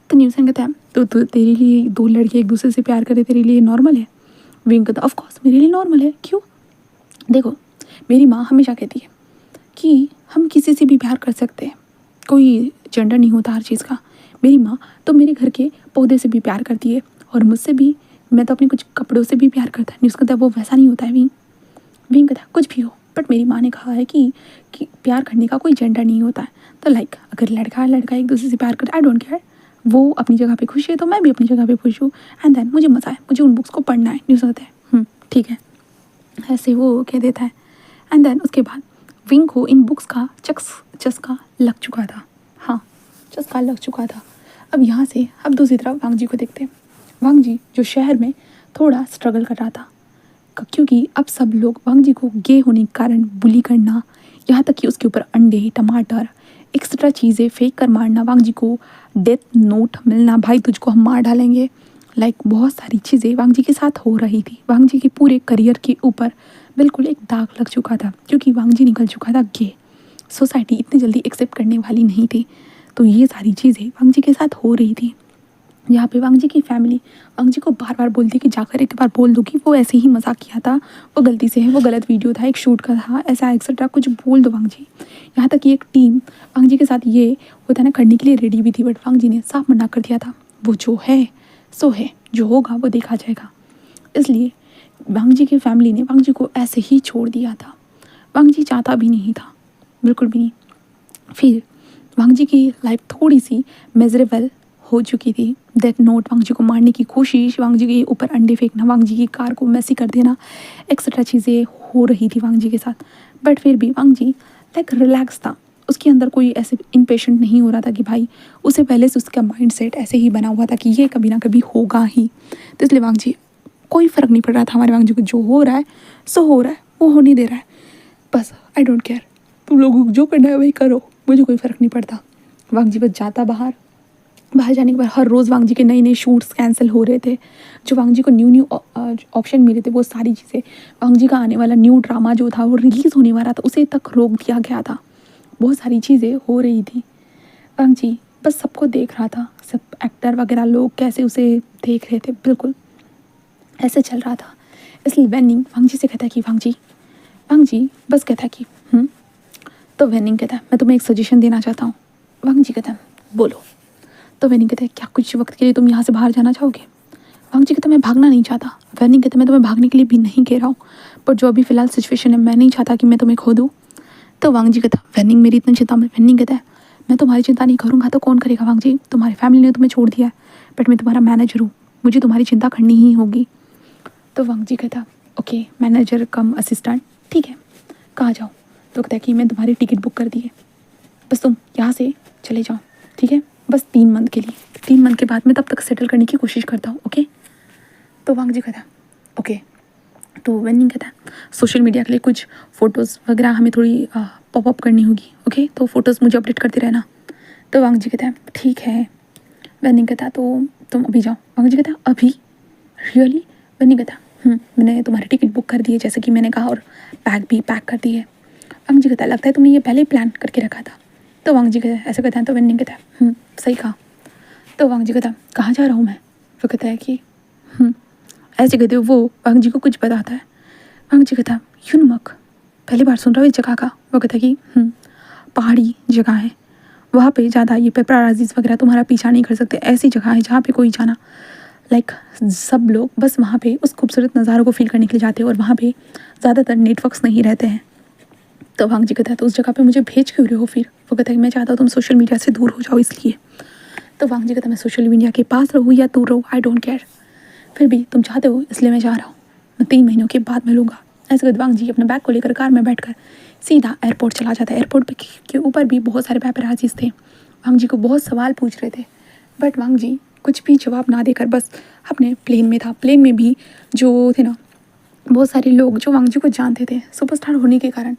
तो न्यूज़ कहता है तो तेरे लिए दो लड़के एक दूसरे से प्यार करे तेरे लिए नॉर्मल है? विंग कहता ऑफकोर्स मेरे लिए नॉर्मल है, क्यों? देखो मेरी माँ हमेशा कहती है कि हम किसी से भी प्यार कर सकते हैं, कोई जेंडर नहीं होता हर चीज़ का। मेरी माँ तो मेरे घर के पौधे से भी प्यार करती है, और मुझसे भी, मैं तो अपने कुछ कपड़ों से भी प्यार करता है। न्यूज़ कहता है वो वैसा नहीं होता है विंग। विंग कहता है कुछ भी हो, बट मेरी माँ ने कहा है कि प्यार करने का कोई जेंडर नहीं होता है। तो लाइक अगर लड़का एक दूसरे से प्यार करता है, आई डोंट केयर, वो अपनी जगह पे खुश है तो मैं भी अपनी जगह पे खुश हूँ। एंड देन मुझे मज़ा है, मुझे उन बुक्स को पढ़ना है। न्यूज़ कहता है ठीक है, ऐसे वो कह देता है। एंड देन उसके बाद विंग को इन बुक्स का चस्का लग चुका था। हाँ चस्का लग चुका था। अब यहाँ से अब दूसरी तरफ वांग जी को देखते हैं। वांग जी जो शहर में थोड़ा स्ट्रगल कर रहा था, क्योंकि अब सब लोग वांग जी को गे होने के कारण बुली करना, यहाँ तक कि उसके ऊपर अंडे टमाटर एक्स्ट्रा चीज़ें फेंक कर मारना, वांग जी को डेथ नोट मिलना, भाई तुझको हम मार डालेंगे, लाइक बहुत सारी चीज़ें वांग जी के साथ हो रही थी। वांग जी के पूरे करियर के ऊपर बिल्कुल एक दाग लग चुका था, क्योंकि वांग जी निकल चुका था गे। सोसाइटी इतनी जल्दी एक्सेप्ट करने वाली नहीं थी, तो ये सारी चीज़ें वांग जी के साथ हो रही थी। यहाँ पे वांग जी की फैमिली वांग जी को बार बार बोलती कि जाकर एक बार बोल दो कि वो ऐसे ही मजाक किया था, वो गलती से है, वो गलत वीडियो था, एक शूट का था, ऐसा एक्सेट्रा कुछ बोल दो वांग जी। यहाँ तक कि एक टीम वांग जी के साथ ये होता है ना करने के लिए रेडी भी थी, बट वांग जी ने साफ मना कर दिया था, वो जो है सो है, जो होगा वो देखा जाएगा। इसलिए वांग जी की फैमिली ने वांग जी को ऐसे ही छोड़ दिया था। वांग जी चाहता भी नहीं था, बिल्कुल भी नहीं। फिर वांग जी की लाइफ थोड़ी सी मेजरेबल हो चुकी थी। डेथ नोट, वांग जी को मारने की कोशिश, वांग जी के ऊपर अंडे फेंकना, वांग जी की कार को मैसी कर देना, एक्सेट्रा चीज़ें हो रही थी वांग जी के साथ। बट फिर भी वांग जी लाइक रिलैक्स था, उसके अंदर कोई ऐसे इम्पेशेंट नहीं हो रहा था कि भाई, उसे पहले से उसका माइंड सेट ऐसे ही बना हुआ था कि ये कभी ना कभी होगा ही। तो इसलिए वांग जी कोई फ़र्क नहीं पड़ रहा था हमारे वांग जी को, जो हो रहा है सो हो रहा है, वो होने दे रहा है, बस आई डोंट केयर, तुम लोगों को जो करना है वही करो, मुझे कोई फ़र्क नहीं पड़ता। वांग जी बस जाता बाहर, बाहर जाने के बाद हर रोज़ वांग जी के नए नए शूट्स कैंसिल हो रहे थे, जो वांग जी को न्यू न्यू ऑप्शन मिले थे वो सारी चीज़ें, वांग जी का आने वाला न्यू ड्रामा जो था वो रिलीज़ होने वाला था उसे तक रोक दिया गया था, बहुत सारी चीज़ें हो रही थी। वांग जी बस सबको देख रहा था, सब एक्टर वगैरह लोग कैसे उसे देख रहे थे, बिल्कुल ऐसे चल रहा था। इसलिए वेनिंग वांग जी से कहता है कि वांग जी बस कहता है कि तो वेनिंग कहता है मैं तुम्हें एक सजेशन देना चाहता हूँ। वांग जी कहता है बोलो। तो वेनिंग कहता है क्या कुछ वक्त के लिए तुम यहाँ से बाहर जाना चाहोगे? वांग जी कहता मैं भागना नहीं चाहता। वेनिंग कहता मैं तुम्हें भागने के लिए भी नहीं कह रहा हूँ, पर जो अभी फ़िलहाल सिचुएशन है मैं नहीं चाहता कि मैं तुम्हें खो दूँ। तो वांग जी कहता वेनिंग मेरी इतनी चिंता मत। वेनिंग कहता है मैं तुम्हारी चिंता नहीं करूँगा तो कौन करेगा वांग जी, तुम्हारी फैमिली ने तुम्हें छोड़ दिया है, बट मैं तुम्हारा मैनेजर हूँ, मुझे तुम्हारी चिंता करनी ही होगी। तो वांग जी कहता ओके मैनेजर कम असिस्टेंट, ठीक है कहाँ जाओ? तो कहता है कि मैं तुम्हारी टिकट बुक कर दी है, बस तुम यहाँ से चले जाओ, ठीक है, बस 3 मंथ के लिए, 3 मंथ के बाद मैं तब तक सेटल करने की कोशिश करता हूँ, ओके। तो वांग जी कहता ओके। तो वेनिंग कहता है सोशल मीडिया के लिए कुछ फ़ोटोज़ वगैरह हमें थोड़ी पॉपअप करनी होगी, ओके, तो फ़ोटोज़ मुझे अपडेट करते रहना। तो वांग जी कहता है ठीक है। वेनिंग कहता तो तुम अभी जाओ। वांग जी कहता अभी रियली? वेनिंग कहता मैंने तुम्हारी टिकट बुक कर दी है जैसे कि मैंने कहा, और बैग भी पैक कर दी है। वांग जी कहता लगता है तुमने ये पहले ही प्लान करके रखा था। तो वांग जी कहता ऐसा कहता है। तो वेनिंग कहता सही कहा। तो वांग जी कहता कहाँ जा रहा हूँ मैं? वो कहता है कि ऐसे कहते वो वांग जी को कुछ बताता है। वांग जी कहता यूनमक, पहली बार सुन रहा हूँ इस जगह का। वो कहता कि पहाड़ी जगह है, वहाँ पे ज़्यादा ये पेपराजीज वगैरह तुम्हारा पीछा नहीं कर सकते, ऐसी जगह है जहाँ पे कोई जाना लाइक सब लोग बस वहाँ पे उस खूबसूरत नज़ारों को फील करने के लिए जाते हैं, और वहाँ पे ज़्यादातर नेटवर्क्स नहीं रहते हैं। तो वांग जी कहता है तो उस जगह पे मुझे भेज क्यों रहे हो फिर? वो कहता है मैं चाहता हूँ तुम सोशल मीडिया से दूर हो जाओ इसलिए। तो वांग जी कहता मैं सोशल मीडिया के पास रहूँ या दूर रहूँ आई डोंट केयर, फिर भी तुम चाहते हो इसलिए मैं जा रहा हूँ, मैं 3 महीनों के बाद मिलूंगा। ऐसे कहते वांग जी अपने बैग को लेकर कार में बैठकर सीधा एयरपोर्ट चला जाता है। एयरपोर्ट के ऊपर भी बहुत सारे पेपराजीज थे, वांग जी को बहुत सवाल पूछ रहे थे, बट वांग जी कुछ भी जवाब ना देकर बस अपने प्लेन में था। प्लेन में भी जो थे ना बहुत सारे लोग जो वांग जी को जानते थे, सुपरस्टार होने के कारण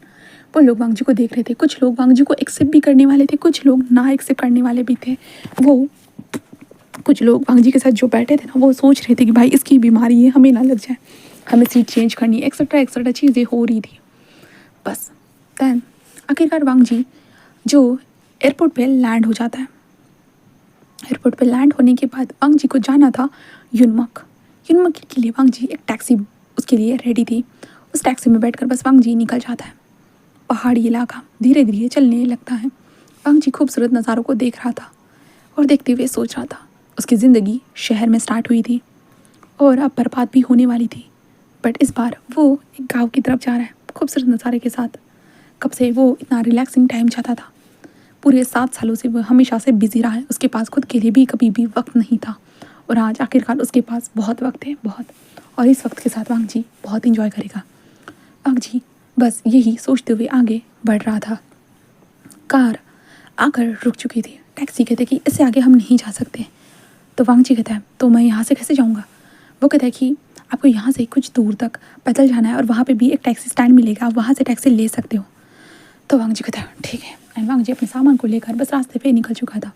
वो लोग वांग जी को देख रहे थे। कुछ लोग वांग जी को एक्सेप्ट भी करने वाले थे, कुछ लोग ना एक्सेप्ट करने वाले भी थे। वो कुछ लोग वांग जी के साथ जो बैठे थे ना वो सोच रहे थे कि भाई इसकी बीमारी है, हमें ना लग जाए, हमें सीट चेंज करनी, एक्सेट्रा एक्सेट्रा चीज़ें हो रही थी। बस दैन आखिरकार वांग जी जो एयरपोर्ट पे लैंड हो जाता है। एयरपोर्ट पे लैंड होने के बाद वांग जी को जाना था यूनमक। यूनमक के लिए वांग जी एक टैक्सी उसके लिए रेडी थी। उस टैक्सी में बैठकर बस वांग जी निकल जाता है। पहाड़ी इलाका धीरे धीरे चलने लगता है। वांग जी खूबसूरत नज़ारों को देख रहा था और देखते हुए सोच रहा था उसकी ज़िंदगी शहर में स्टार्ट हुई थी और अब बर्बाद भी होने वाली थी, बट इस बार वो एक गांव की तरफ जा रहा है खूबसूरत नज़ारे के साथ। कब से वो इतना रिलैक्सिंग टाइम चाहता था, पूरे 7 सालों से वो हमेशा से बिजी रहा है, उसके पास खुद के लिए भी कभी भी वक्त नहीं था, और आज आखिरकार उसके पास बहुत वक्त है, बहुत, और इस वक्त के साथ वांग जी बहुत इंजॉय करेगा। वांग जी बस यही सोचते हुए आगे बढ़ रहा था। कार आकर रुक चुकी थी। टैक्सी कहते कि इससे आगे हम नहीं जा सकते। तो वांग जी कहता है तो मैं यहाँ से कैसे जाऊँगा? वो कहता है कि आपको यहाँ से कुछ दूर तक पैदल जाना है और वहाँ पे भी एक टैक्सी स्टैंड मिलेगा, आप वहाँ से टैक्सी ले सकते हो। तो वांग जी कहता है ठीक है। एंड वांग जी अपने सामान को लेकर बस रास्ते पे निकल चुका था।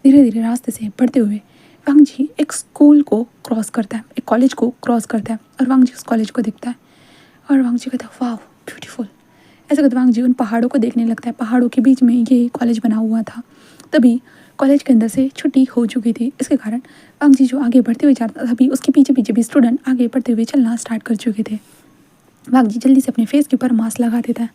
धीरे धीरे रास्ते से बढ़ते हुए वांग जी एक स्कूल को क्रॉस करता है, एक कॉलेज को क्रॉस करता है, और वांग जी उस कॉलेज को दिखता है और वांग जी कहता है वाह ब्यूटीफुल। ऐसे कहते वांग जी उन पहाड़ों को देखने लगता है। पहाड़ों के बीच में ये कॉलेज बना हुआ था। तभी कॉलेज के अंदर से छुट्टी हो चुकी थी, इसके कारण वांग जी जो आगे बढ़ते हुए जाता था, तभी उसके पीछे पीछे भी स्टूडेंट आगे बढ़ते हुए चलना स्टार्ट कर चुके थे। वांग जी जल्दी से अपने फेस के ऊपर मास्क लगा देता है।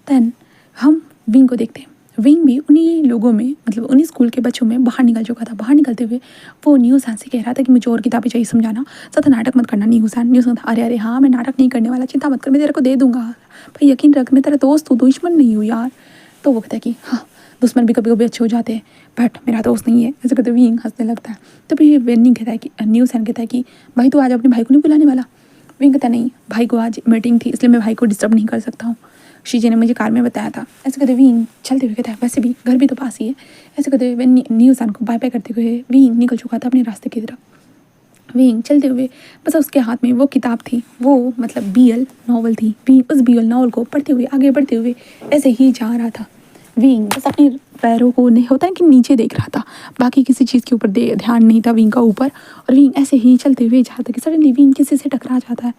दैन हम विंग को देखते हैं। विंग भी उन्हीं लोगों में, मतलब उन्हीं स्कूल के बच्चों में बाहर निकल चुका था। बाहर निकलते हुए वो न्यूज़ से कह रहा था कि मुझे और किताबें चाहिए, समझाना ज़्यादा नाटक मत करना। न्यूज़ था अरे अरे हाँ मैं नाटक नहीं करने वाला, चिंता मत कर, मैं तेरे को दे दूंगा, भाई यकीन रख, मैं तेरा दोस्त हूँ, दुश्मन नहीं हूँ यार। तो वो कहता है कि हाँ दुश्मन भी कभी कभी अच्छे हो जाते हैं, बट मेरा दोस्त नहीं है। ऐसे कहते विंग हंसने लगता है। तो फिर विंग कहता है कि न्यूज़ कहता है कि भाई तू आज अपने भाई को नहीं बुलाने वाला? विंग कहता नहीं, भाई को आज मीटिंग थी इसलिए मैं भाई को डिस्टर्ब नहीं कर सकता हूँ, शीजे ने मुझे कार में बताया था। ऐसे कहते विंग चलते हुए कहता है वैसे भी घर भी तो पास ही है। ऐसे कहते हुए न्यूज़ को बाय बाय करते हुए विंग निकल चुका था अपने रास्ते की तरफ। विंग चलते हुए बस उसके हाथ में वो किताब थी, वो मतलब BL नॉवल थी। विंग उस BL नॉवल को पढ़ते हुए आगे बढ़ते हुए ऐसे ही जा रहा था। विंग बस अपने पैरों को नहीं होता है कि नीचे देख रहा था, बाकी किसी चीज़ के ऊपर ध्यान नहीं था विंग का ऊपर। और विंग ऐसे ही चलते हुए जाता कि सडनली विंग किसी से टकरा जाता है।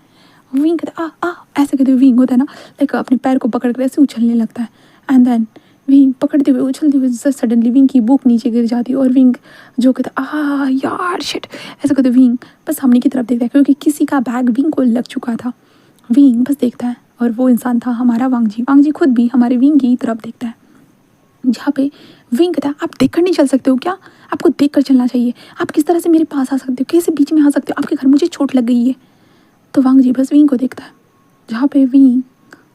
विंग कहता आ ऐसे कहते हुए विंग होता है ना, लाइक अपने पैर को पकड़ कर ऐसे उछलने लगता है। एंड देन विंग पकड़ते हुए उछलते हुए सडनली विंग की बुक नीचे गिर जाती है और विंग जो कहता यार शिट ऐसे कहते विंग बस सामने की तरफ देखता है क्योंकि किसी का बैग विंग को लग चुका था। विंग बस देखता है और वो इंसान था हमारा वांगजी। वांगजी खुद भी हमारे विंग की तरफ देखता है, जहाँ पे विंग कहता है आप देख कर नहीं चल सकते हो क्या? आपको देख कर चलना चाहिए। आप किस तरह से मेरे पास आ सकते हो? कैसे बीच में आ सकते हो? आपके घर मुझे चोट लग गई है। तो वांगजी बस विंग को देखता है, जहाँ पे विंग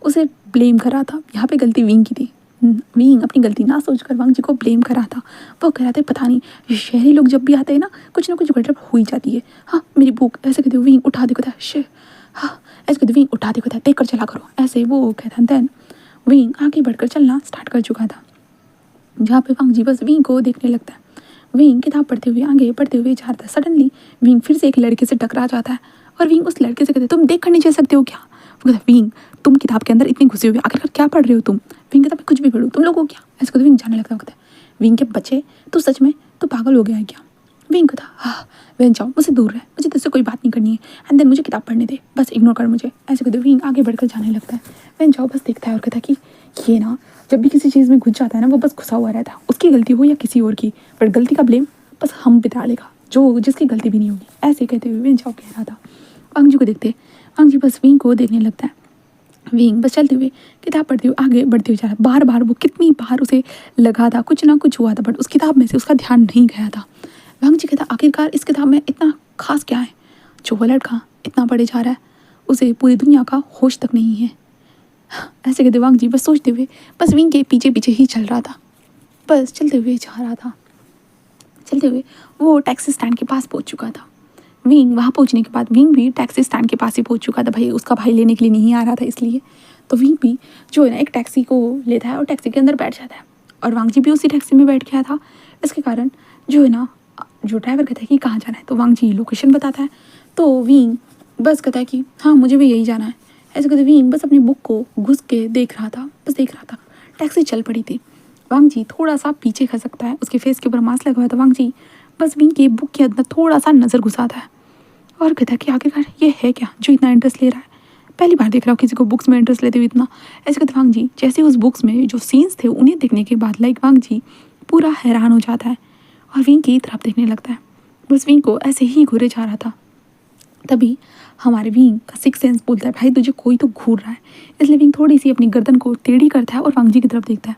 उसे ब्लेम कर रहा था। यहाँ पे गलती विंग की थी। विंग अपनी गलती ना सोचकर वांगजी को ब्लेम कर रहा था। वो कह रहा था पता नहीं ये शहरी लोग जब भी आते हैं ना कुछ गड़बड़ हो ही जाती है। हाँ मेरी बुक ऐसे कहते विंग उठा देखो था। हाँ ऐसे कहते विंग उठा देखो था, देख कर चला करो ऐसे वो कहता। देन विंग आगे बढ़कर चलना स्टार्ट कर चुका था, जहाँ पे वांगजी बस विंग को देखने लगता है। विंग किताब पढ़ते हुए आगे बढ़ते हुए जा रहा था। सडनली विंग फिर से एक लड़के से टकरा जाता है और विंग उस लड़के से कहते तुम देख कर नहीं चल सकते हो क्या? वो कहता विंग तुम किताब के अंदर इतनी घुसे हुए आखिरकार क्या पढ़ रहे हो तुम? विंग कहता मैं कुछ भी पढ़ूँ, तुम लोगों को क्या? ऐसे कहते विंग जाने लगता है। कहता विंग के बच्चे तो सच में तो पागल हो गया है क्या? विंग कहता हाँ वैन जाओ मुझसे दूर रहे, मुझे तुझसे कोई बात नहीं करनी है। एंड देन मुझे किताब पढ़ने दे, बस इग्नोर कर मुझे। ऐसे कहते विंग आगे बढ़कर जाने लगता है। वैन जाओ बस देखता है और कहता कि ये ना जब भी किसी चीज़ में घुस जाता है ना वो बस घुसा हुआ रहता है, उसकी गलती हो या किसी और की, पर गलती का ब्लेम बस हम बिता लेगा जो जिसकी गलती भी नहीं होगी। ऐसे कहते हुए विंग जाओ कह रहा था। वांगजी को देखते वांगजी बस विंग को देखने लगता है। विंग बस चलते हुए किताब पढ़ते हुए आगे बढ़ते हुए जा रहा। बार बार वो कितनी बार उसे लगा था कुछ ना कुछ हुआ था, बट उस किताब में से उसका ध्यान नहीं गया था। वांगजी कहता आखिरकार इस किताब में इतना खास क्या है जो वो लड़का इतना पढ़े जा रहा है, उसे पूरी दुनिया का होश तक नहीं है। ऐसे कहते वांगजी बस सोचते हुए बस विंग के पीछे पीछे ही चल रहा था। बस चलते हुए जा रहा था। चलते हुए वो टैक्सी स्टैंड के पास पहुंच चुका था। विंग वहाँ पहुंचने के बाद विंग भी टैक्सी स्टैंड के पास ही पहुंच चुका था। भाई उसका भाई लेने के लिए नहीं आ रहा था इसलिए। तो विंग भी जो है ना एक टैक्सी को लेता है और टैक्सी के अंदर बैठ जाता है और वांगजी भी उसी टैक्सी में बैठ गया था। इसके कारण जो है ना जो ड्राइवर कहता है कि कहाँ जाना है, तो वांगजी लोकेशन बताता है। तो विंग बस कहता है कि हाँ मुझे भी यही जाना है। ऐसे कहते विंग बस अपनी बुक को घुस के देख रहा था, बस देख रहा था। टैक्सी चल पड़ी थी। वांगजी थोड़ा सा पीछे खसकता है, उसके फेस के ऊपर मास्क लगा हुआ था। वांगजी बस विंग की बुक के अंदर थोड़ा सा नज़र घुसाता है और कहता है कि आखिरकार ये है क्या जो इतना इंटरेस्ट ले रहा है? पहली बार देख रहा हूँ किसी को बुक्स में इंटरेस्ट लेते हुए इतना। ऐसे कहते वांगजी जैसे उस बुक्स में जो सीन्स थे उन्हें देखने के बाद लाइक वांगजी पूरा हैरान हो जाता है और विंग की तरफ देखने लगता है। बस विंग को ऐसे ही घूरे जा रहा था। तभी हमारे विंग का सिक्स सेंस बोलता है भाई तुझे कोई तो घूर रहा है। इसलिए विंग थोड़ी सी अपनी गर्दन को टेढ़ी करता है और वांगजी की तरफ देखता है।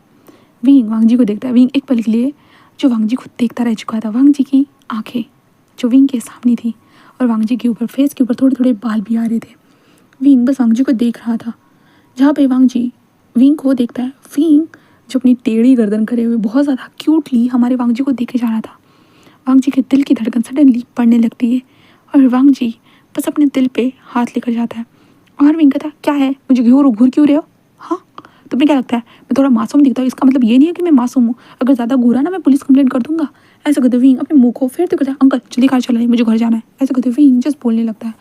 विंग वांगजी को देखता है। विंग एक पल के लिए जो वांगजी खुद देखता रह चुका था, वांगजी की आंखें जो विंग के सामने थी और वांगजी के ऊपर फेस के ऊपर थोड़े थोड़े बाल भी आ रहे थे। विंग बस वांगजी को देख रहा था, जहाँ पे वांगजी विंग को देखता है। विंग जो अपनी टेढ़ी गर्दन करे हुए बहुत ज़्यादा क्यूटली हमारे वांगजी को देखे जा रहा था। वांगजी के दिल की धड़कन सडनली बढ़ने लगती है और वांगजी बस अपने दिल पे हाथ लेकर जाता है और विंग कहता क्या है मुझे घूर क्यों रहे हो? हाँ तुम्हें क्या लगता है मैं थोड़ा मासूम दिखता हूँ? इसका मतलब ये नहीं है कि मैं मासूम हूँ, अगर ज़्यादा घूरा ना मैं पुलिस कंप्लेंट कर दूंगा। ऐसे कहते विंग अपने मुंह को फेरते कहता है अंकल जल्दी कार चलाइए मुझे घर जाना है। ऐसे कहते विंग जस्ट बोलने लगता है।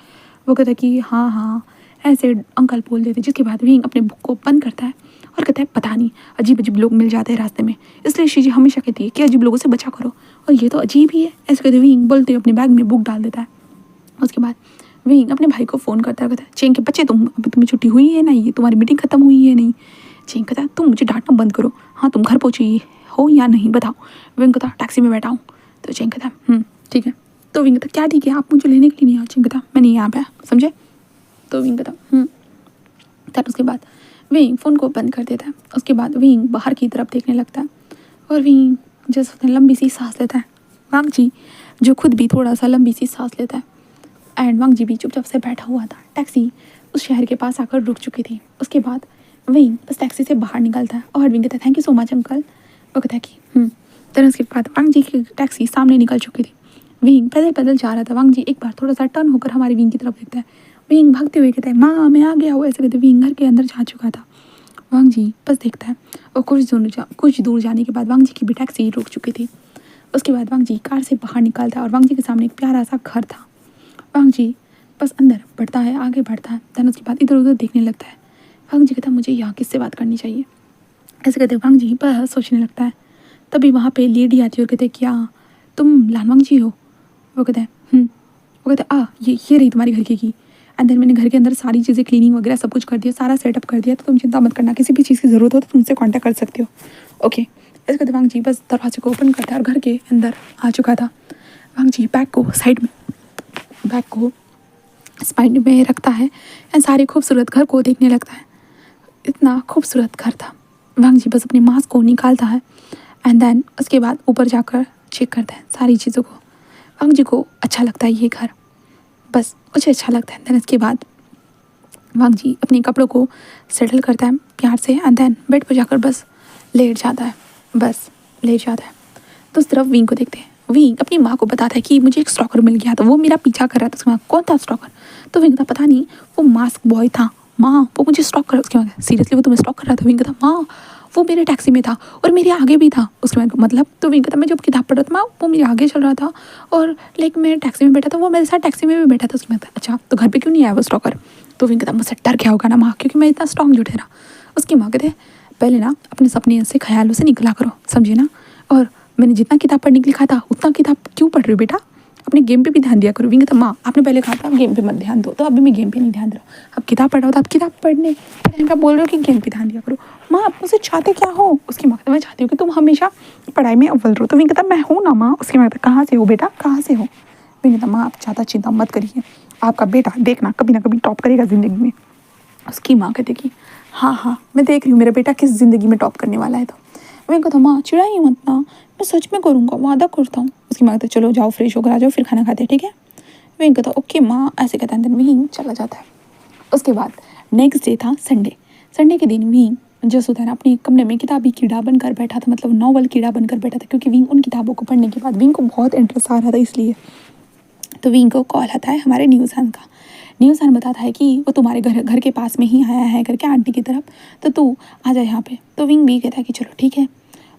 वो कहता है कि हाँ हाँ ऐसे अंकल बोल देते, जिसके बाद विंग अपने बुक को बंद करता है और कहता है पता नहीं अजीब अजीब लोग मिल जाते हैं रास्ते में, इसलिए शीजी हमेशा कहती है कि अजीब लोगों से बचा करो और ये तो अजीब ही है। ऐसे कहते विंग बोलते अपने बैग में बुक डाल देता है। उसके बाद विंग अपने भाई को फ़ोन करता है, कहता है चेंग के बच्चे तुम अभी तुम्हें छुट्टी हुई है नहीं, तुम्हारी मीटिंग खत्म हुई है नहीं? चेंग कहता है तुम मुझे डांटना बंद करो, हाँ तुम घर पहुँची हो या नहीं बताओ। विंग कहता टैक्सी में बैठा हूँ। तो चेंग कहता ठीक है। तो विंग कहता क्या ठीक है आप मुझे लेने के लिए नहीं आओ? चेंग कहता मैं नहीं यहाँ पे समझे। तो विंग कहता तब उसके बाद विंग फ़ोन को बंद कर देता है। उसके बाद विंग बाहर की तरफ देखने लगता है और विंग जैसे लंबी सी सांस लेता है। वांगजी जो खुद भी थोड़ा सा लंबी सी सांस लेता है एंड वांगजी भी चुपचाप से बैठा हुआ था। टैक्सी उस शहर के पास आकर रुक चुकी थी। उसके बाद विंग बस टैक्सी से बाहर निकलता है और विंग कहता है thank you so much uncle. वो कहता है कि तरह उसके बाद वांगजी की टैक्सी सामने निकल चुकी थी। विंग पैदल पैदल जा रहा था। वांगजी एक बार थोड़ा सा टर्न होकर हमारी विंग की तरफ देखता है। विंग भागते हुए कहता है माँ मैं आ गया हूँ। ऐसे कहते विंग घर के अंदर जा चुका था। वांगजी बस देखता है और कुछ दूर जाने के बाद वांगजी की भी टैक्सी रुक चुकी थी। उसके बाद वांगजी कार से बाहर निकलता है और वांगजी के सामने एक प्यारा सा घर था वांग जी बस अंदर बढ़ता है, आगे बढ़ता है, देन उसके बाद इधर उधर देखने लगता है। वांग जी कहता है मुझे यहाँ किससे बात करनी चाहिए, ऐसे कहते वांग जी बस सोचने लगता है। तभी वहाँ पे लेडी आती है और कहते क्या तुम लानवांग जी हो? वो कहता है वो कहते आ ये रही तुम्हारी घर की। एंड देन मैंने घर के अंदर सारी चीज़ें क्लीनिंग वगैरह सब कुछ कर दिया, सारा सेटअप कर दिया, तो तुम चिंता मत करना, किसी भी चीज़ की ज़रूरत हो तो तुमसे कांटेक्ट कर सकते हो। ओके, ऐसे कहते वांग जी बस दरवाजे को ओपन करता है और घर के अंदर आ चुका था। वांग जी बैग को साइड में रखता है एंड सारे खूबसूरत घर को देखने लगता है। इतना खूबसूरत घर था। वांग जी बस अपने मास्क को निकालता है एंड देन उसके बाद ऊपर जाकर चेक करता है सारी चीज़ों को। वांग जी को अच्छा लगता है ये घर, बस मुझे अच्छा लगता है। देन इसके बाद वांग जी अपने कपड़ों को सेटल करता है प्यार से एंड देन बेड पर जाकर बस लेट जाता है, बस लेट जाता है। तो उस तरफ विंग को देखते हैं। विंग अपनी माँ को बताता है कि मुझे एक स्टॉकर मिल गया था, वो मेरा पीछा कर रहा था। उसके बाद कौन था स्टॉकर? तो विंग था पता नहीं, वो मास्क बॉय था। माँ वो मुझे स्टॉक कर, उसके बाद सीरियसली वो तुम्हें स्टॉक कर रहा था? विंग था माँ वो मेरे टैक्सी में था और मेरे आगे भी था। उसके बाद मतलब तो विंग था मैं जब किताब पढ़ रहा था माँ वो मेरे आगे चल रहा था और लाइक मैं टैक्सी में बैठा था, वो मेरे साथ टैक्सी में भी बैठा था। उसके बाद अच्छा तो घर पे क्यों नहीं आया वो स्टॉकर? तो विंग था मुझसे डर क्या होगा ना माँ, क्योंकि मैं इतना स्ट्रॉन्ग जो ठहरा। उसकी माँ कहते पहले ना अपने सपने से ख्यालों से निकला करो, समझे ना? और मैंने जितना किताब पढ़ने के लिए कहा था उतना किताब क्यों पढ़ रहे हो बेटा, अपने गेम पे भी ध्यान दिया करो। विंग था माँ आपने पहले कहा था गेम पे मत ध्यान दो, तो अभी मैं गेम पे नहीं ध्यान दे रहा हूँ। अब किताब पढ़ रहा हो तो आप किताब पढ़ने टाइम पे बोल रहे हो कि गेम पे ध्यान दिया करो। माँ आप मुझसे चाहते क्या हो? उसकी माँ कहता मैं चाहती हूँ कि तुम हमेशा पढ़ाई में अव्वल रहो। तो विंग कहता मैं हूँ ना माँ। उसकी माँ कहता कहाँ से हो बेटा, कहाँ से हो? विंग कहता माँ आप ज़्यादा चिंता मत करिए, आपका बेटा देखना कभी ना कभी टॉप करेगा ज़िंदगी में। उसकी माँ कहती कि हाँ मैं देख रही हूँ मेरा बेटा किस ज़िंदगी में टॉप करने वाला है। तो मैं कहता माँ चिढ़ाइए मत ना, मैं सच में करूँगा, वादा करता हूँ। उसकी माँ कहता चलो जाओ फ्रेश होकर आ जाओ फिर खाना खाते हैं, ठीक है? वहीं कहता ओके माँ, ऐसे कहता है। वहीं चला जाता है। उसके बाद नेक्स्ट डे था संडे। संडे के दिन वहीं जसू था ना अपने कमरे में किताबी कीड़ा बनकर बैठा था, मतलब नॉवल कीड़ा बनकर बैठा था, क्योंकि विंग उन किताबों को पढ़ने के बाद विंग को बहुत इंटरेस्ट आ रहा था इसलिए। तो विंग को कॉल आता है हमारे न्यूज़ान का। न्यूज़ान बताता है कि वो तुम्हारे घर के पास में ही आया है करके आंटी की तरफ, तो तू आ जा यहाँ पे। तो विंग भी कहता है कि चलो ठीक है,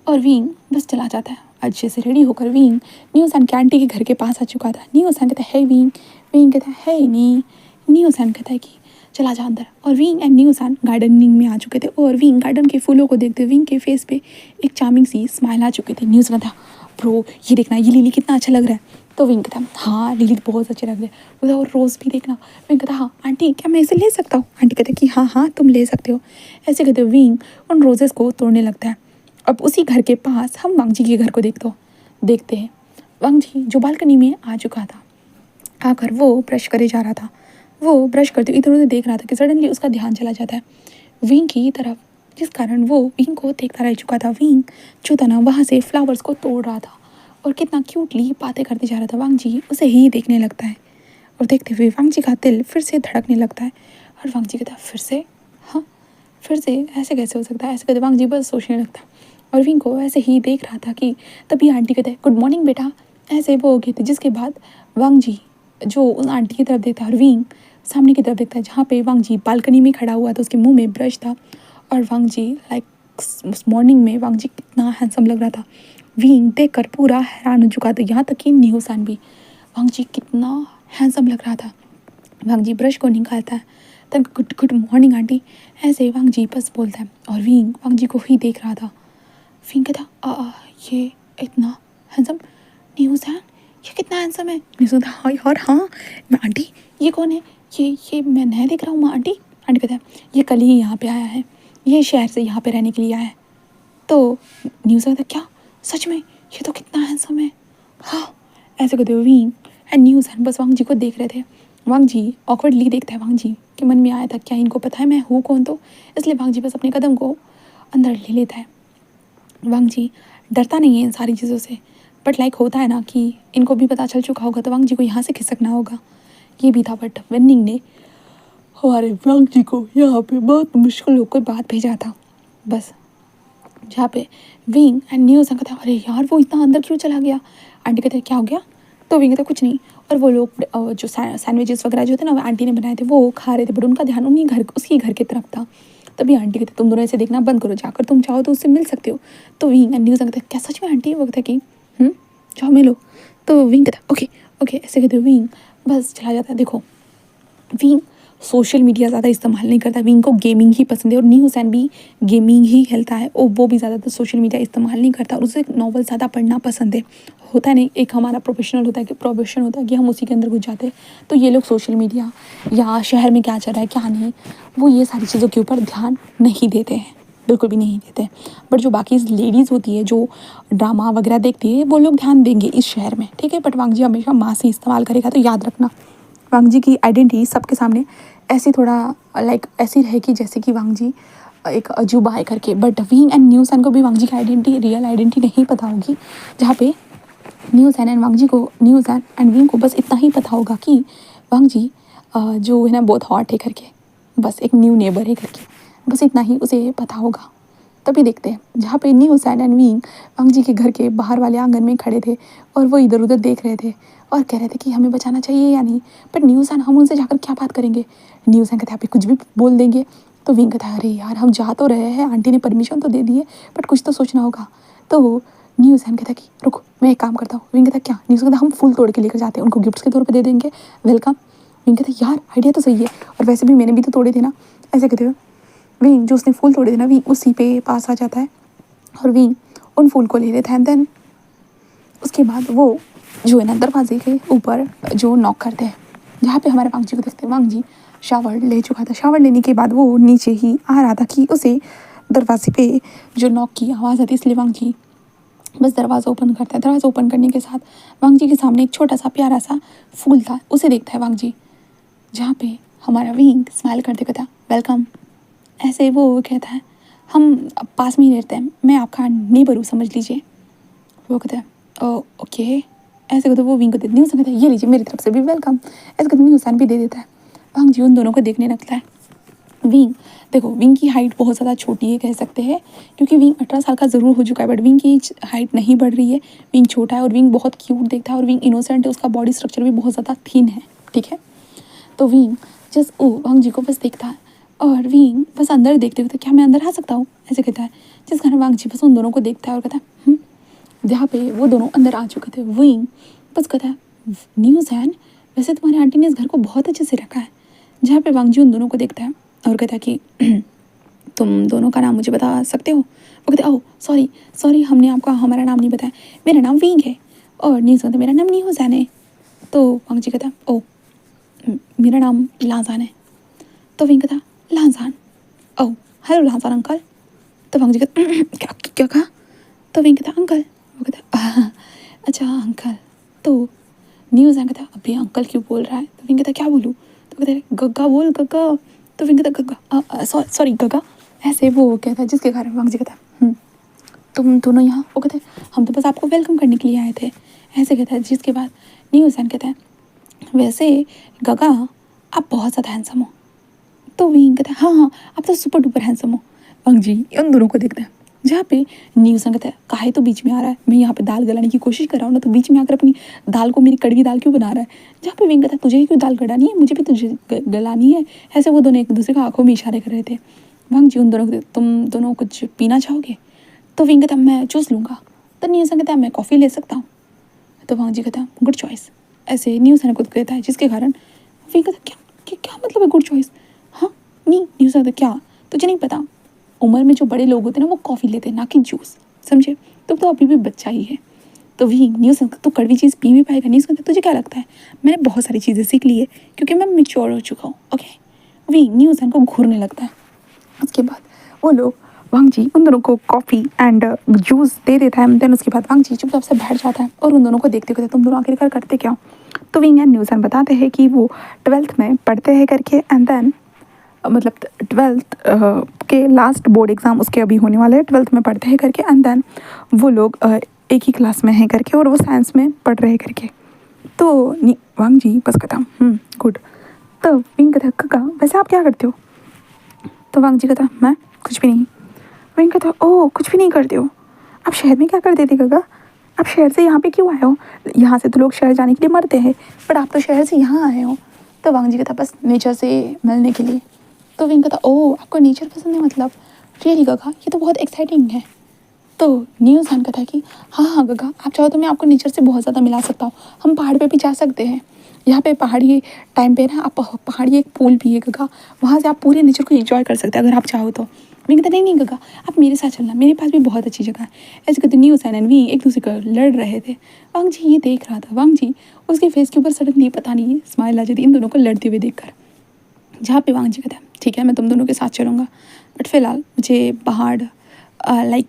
और विंग बस चला जाता है। अच्छे से रेडी होकर विंग न्यूज़ान के आंटी के घर के पास आ चुका था। न्यूज़ान कहता है विंग, विंग कहता है नहीं। न्यूज़ान कहता है कि चला जा अंदर। और विंग एंड न्यूज़ान गार्डनिंग में आ चुके थे और विंग गार्डन के फूलों को देखते विंग के फेस पे एक चार्मिंग सी स्माइल आ चुके थे। न्यूज़ान था ब्रो ये देखना ये लिली कितना अच्छा लग रहा है। तो विंग कहता हाँ लिली बहुत अच्छे लग रहे हैं। बोला और रोज़ भी देखना। विंग कहता हाँ आंटी क्या मैं इसे ले सकता हूँ? आंटी कहते कि हाँ तुम ले सकते हो। ऐसे कहते विंग उन रोजेज़ को तोड़ने लगता है। अब उसी घर के पास हम वांग जी के घर को देखते हैं। वांग जी जो बालकनी में आ चुका था, आकर वो ब्रश करे जा रहा था। वो ब्रश करते इधर उधर देख रहा था कि सडनली उसका ध्यान चला जाता है विंग की तरफ, जिस कारण वो विंग को देखता रह चुका था। विंग जो था ना वहाँ से फ्लावर्स को तोड़ रहा था और कितना क्यूटली बातें करते जा रहा था। वांग जी उसे ही देखने लगता है और देखते हुए वांग जी का दिल फिर से धड़कने लगता है। और वांग जी कहता फिर से, हाँ फिर से ऐसे कैसे हो सकता है? ऐसे कहते वांग जी बस सोचने लगता है और विंग को ऐसे ही देख रहा था कि तभी आंटी कहते गुड मॉर्निंग बेटा, ऐसे वो हो गए थे। जिसके बाद वांग जी जो उन आंटी की तरफ देखता है और विंग सामने की तरफ देखता है जहाँ पे वांग जी बालकनी में खड़ा हुआ था, उसके मुंह में ब्रश था। और वांग जी लाइक उस मॉर्निंग में वांग जी कितना हैंडसम लग रहा था। विंग देख कर पूरा हैरान हो चुका था, यहाँ तक कि न्यूसान भी। वांग जी कितना हैंडसम लग रहा था। वांग जी ब्रश को निकालता है, तब गुड मॉर्निंग आंटी, ऐसे वांग जी बस बोलता है और विंग वांग जी को ही देख रहा था। विंग कहता ये इतना हैंडसम न्यूज़ान, ये कितना हैंडसम है। न्यूज़ान हाँ यार हाँ मैं आंटी ये कौन है? ये मैं नया देख रहा हूँ माँ। आंटी कहता है ये कल ही यहाँ पे आया है, ये शहर से यहाँ पे रहने के लिए आया है। तो न्यूज़ान कहता क्या सच में? ये तो कितना हैंडसम है। हाँ ऐसे कहते हुए विंग एंड न्यूज़ान बस वांग जी को देख रहे थे। वांग जी ऑकवर्डली देखता है। वांग जी के मन में आया था क्या इनको पता है मैं हूँ कौन? तो इसलिए वांग जी बस अपने कदम को अंदर ले लेता है। वांग जी डरता नहीं है इन सारी चीज़ों से, बट लाइक होता है ना कि इनको भी पता चल चुका होगा तो वांग जी को यहाँ से खिसकना होगा, ये भी था। बट विनिंग ने हमारे वांग जी को यहाँ पे बहुत मुश्किल होकर बात भेजा था, बस जहाँ पे विंग एंड न्यूज़ कहता अरे यार वो इतना अंदर क्यों चला गया? आंटी कहते क्या हो गया? तो विंग कहता कुछ नहीं। और वो लोग जो सैंडविचेस वगैरह जो थे ना वो आंटी ने बनाए थे वो खा रहे थे, बट उनका ध्यान उसकी घर की तरफ था। तभी आंटी कहते तुम दोनों ऐसे देखना बंद करो, जाकर तुम चाहो तो उससे मिल सकते हो। तो विंग एंड न्यूज़ कहते क्या सच में आंटी? वो कहता कि जाओ मिलो। तो विंग कहता ओके ऐसे कहते विंग बस चला जाता है। देखो विंग सोशल मीडिया ज़्यादा इस्तेमाल नहीं करता, विंग को गेमिंग ही पसंद है, और न्यू हुसैन भी गेमिंग ही खेलता है, और वो भी ज़्यादातर सोशल मीडिया इस्तेमाल नहीं करता, और उसे नॉवल ज़्यादा पढ़ना पसंद है। होता है नहीं, एक हमारा प्रोफेशन होता है कि हम उसी के अंदर घुस जाते हैं। तो ये लोग सोशल मीडिया या शहर में क्या चल रहा है क्या नहीं, वो ये सारी चीज़ों के ऊपर ध्यान नहीं देते हैं, बिल्कुल भी नहीं देते। बट जो बाकी लेडीज़ होती है जो ड्रामा वगैरह देखती है वो लोग ध्यान देंगे इस शहर में, ठीक है। बट वांग जी हमेशा माँ से इस्तेमाल करेगा। तो याद रखना वांग जी की आइडेंटिटी सबके सामने ऐसी थोड़ा लाइक ऐसी रहेगी जैसे कि वांग जी एक अजूबा है करके। बट विंग एंड न्यू सैन को भी वांग जी की आइडेंटिटी रियल आइडेंटिटी नहीं पता होगी, जहाँ पे न्यू सैन एंड वांग जी को, न्यू सैन एंड विंग को बस इतना ही पता होगा कि वांग जी जो है ना बहुत हॉट है करके, बस एक न्यू नेबर है करके, बस इतना ही उसे पता होगा। तभी देखते हैं जहाँ पे न्यू सैन एंड विंग वांग जी के घर के बाहर वाले आंगन में खड़े थे, और वो इधर उधर देख रहे थे और कह रहे थे कि हमें बचाना चाहिए या नहीं। बट न्यू सैन, हम उनसे जाकर क्या बात करेंगे। न्यू सैन कहते हैं आप कुछ भी बोल देंगे। तो विंग कहता है अरे यार हम जा तो रहे हैं, आंटी ने परमिशन तो दे दी है, बट कुछ तो सोचना होगा। तो न्यू सैन कहता है कि रुको मैं एक काम करता हूँ। विंग कहता है क्या। न्यू सैन कहता है हम फूल तोड़ के लेकर जाते हैं, उनको गिफ्ट्स के तौर पर दे देंगे, वेलकम। विंग कहता है यार आइडिया तो सही है, और वैसे भी मैंने भी तो तोड़े थे ना, ऐसे कहते हुए विंग जो उसने फूल तोड़े थे ना, विंग उसी पे पास आ जाता है और विंग उन फूल को ले लेता है। एंड देन उसके बाद वो जो है ना दरवाजे के ऊपर जो नॉक करते हैं, जहाँ पे हमारे वांग जी को देखते हैं। वांग जी शावर ले चुका था, शावर लेने के बाद वो नीचे ही आ रहा था कि उसे दरवाजे पे जो नॉक की आवाज़ आती है, इसलिए वांग जी बस दरवाज़ा ओपन करता है। दरवाज़ा ओपन करने के साथ वांग जी के सामने एक छोटा सा प्यारा सा फूल था, उसे देखता है वांग जी, जहाँ पे हमारा विंग स्माइल करते कहता वेलकम। ऐसे वो कहता है हम पास में ही रहते हैं, मैं आपका नेबर हूँ समझ लीजिए। वो कहता है ओ ओके। ऐसे कहते वो विंग को देते, न्यू कहता है ये लीजिए मेरी तरफ से भी वेलकम। ऐसे कहते न्यू भी दे देता है। वांग जी उन दोनों को देखने लगता है। विंग देखो विंग की हाइट बहुत ज़्यादा छोटी है कह सकते हैं, क्योंकि विंग 18 साल का ज़रूर हो चुका है, बट विंग की हाइट नहीं बढ़ रही है। विंग छोटा है और विंग बहुत क्यूट देखता है, और विंग इनोसेंट है, उसका बॉडी स्ट्रक्चर भी बहुत ज़्यादा थिन है, ठीक है। तो विंग जस्ट ओ वांग जी को बस देखता है, और विंग बस अंदर देखते हुए क्या मैं अंदर आ सकता हूँ ऐसे कहता है, जिस कारण वांग जी बस उन दोनों को देखता है और कहता है जहाँ पे वो दोनों अंदर आ चुके थे। विंग बस कहता है न्यू सैन वैसे तुम्हारी आंटी ने इस घर को बहुत अच्छे से रखा है, जहाँ पे वांग जी उन दोनों को देखता है और कहता है कि तुम दोनों का नाम मुझे बता सकते हो। वो कहते ओह सॉरी सॉरी हमने आपका हमारा नाम नहीं बताया, मेरा नाम विंग है। और न्यू कहता मेरा नाम न्यू सैन है। तो वांग जी कहता ओह मेरा नाम लाजान है। तो विंग कहता लाजान, ओह हेलो लाजान अंकल। तो वांग जी कहता क्या क्या कहा। तो विंग कहता अंकल। वो कहता अच्छा अंकल। तो न्यू सैन कहता अभी अंकल क्यों बोल रहा है। तो विंग कहता क्या बोलूँ। तो कहते गग्गा बोल गग्गा। तो विंग कहता गग्गा सॉरी गग्गा। ऐसे वो कहता है, जिसके कारण वांग जी कहता तुम दोनों यहाँ। वो कहते हम तो बस आपको वेलकम करने के लिए आए थे, ऐसे कहता है। जिसके बाद न्यू सैन कहता है वैसे गगा आप बहुत ज़्यादा हैंडसम हो। तो विंग कहता है हाँ आप तो सुपर डुपर हैंडसम हो। वांग जी उन दोनों को देखते हैं, जहाँ पे न्यू सैन कहता है काहे तो बीच में आ रहा है, मैं यहाँ पे दाल गलाने की कोशिश कर रहा हूँ ना, तो बीच में आकर अपनी दाल को मेरी कड़वी दाल क्यों बना रहा है। जहाँ पे विंग कहता है तुझे ही क्यों दाल गलानी है, मुझे भी तुझे गलानी है। ऐसे वो दोनों एक दूसरे को आंखों में इशारे कर रहे थे। वांग जी उन दोनों को तुम दोनों कुछ पीना चाहोगे। तो विंग कहता मैं जूस लूँगा। तो न्यू सैन कहता है मैं कॉफ़ी ले सकता हूँ। तो वांग जी कहता है गुड चॉइस। ऐसे न्यू सैन खुद कहता है, जिसके कारण विंग कहता क्या क्या मतलब है गुड चॉइस। हाँ नहीं न्यू सैन क्या तुझे नहीं पता, उम्र में जो बड़े लोग होते हैं ना वो कॉफ़ी लेते हैं ना कि जूस, समझे। तो अभी भी बच्चा ही है। तो विंग न्यू सैन तो कड़वी चीज़ पी भी पाएगा। न्यू सैन तुझे क्या लगता है, मैंने बहुत सारी चीज़ें सीख ली है क्योंकि मैं मेच्योर हो चुका हूँ। ओके विंग न्यू सैन को घूरने लगता है। उसके बाद वो लोग वांग जी उन दोनों को कॉफ़ी एंड जूस दे देता है। देन उसके बाद वांग जी चुपचाप से बैठ जाता है और उन दोनों को देखते हुए तुम दोनों आखिरकार करते क्या हो। तो विंग एंड न्यू सैन बताते हैं कि वो 12th में पढ़ते हैं करके, एंड देन मतलब 12th के लास्ट बोर्ड एग्ज़ाम उसके अभी होने वाले हैं, 12th में पढ़ते हैं करके। एंड देन वो लोग एक ही क्लास में हैं करके, और वो साइंस में पढ़ रहे करके। तो वांग जी बस कहता गुड। तो विंग कहता काका वैसे आप क्या करते हो। तो वांग जी कहता मैं कुछ भी नहीं। विंग कहता ओह कुछ भी नहीं करते हो, आप शहर में क्या करते थे काका, आप शहर से यहाँ पे क्यों आए हो। यहाँ से तो लोग शहर जाने के लिए मरते हैं, बट आप तो शहर से यहाँ आए हो। तो वांग जी कहता बस नेचर से मिलने के लिए। तो विंग कहता ओह आपको नेचर पसंद है, मतलब रियली गगा ये तो बहुत एक्साइटिंग है। तो न्यू सैन कहता है कि हाँ हाँ गगा आप चाहो तो मैं आपको नेचर से बहुत ज़्यादा मिला सकता हूँ, हम पहाड़ पे भी जा सकते हैं। यहाँ पे पहाड़ी टाइम पे ना आप पहाड़ी एक पूल भी है गगा, वहाँ से आप पूरे नेचर को एंजॉय कर सकते हैं अगर आप चाहो तो। मैं कहता नहीं नहीं गगा, आप मेरे साथ चलना, मेरे पास भी बहुत अच्छी जगह है। ऐसे कहते न्यूज़ एंड वी एक दूसरे को लड़ रहे थे। वांग जी ये देख रहा था, वांग जी उसके फेस के ऊपर सडनली पता नहीं स्माइल आ जाती इन दोनों को लड़ते हुए देख कर। जहाँ पे वांग जी कहता है ठीक है मैं तुम दोनों के साथ चलूँगा, बट फिलहाल मुझे पहाड़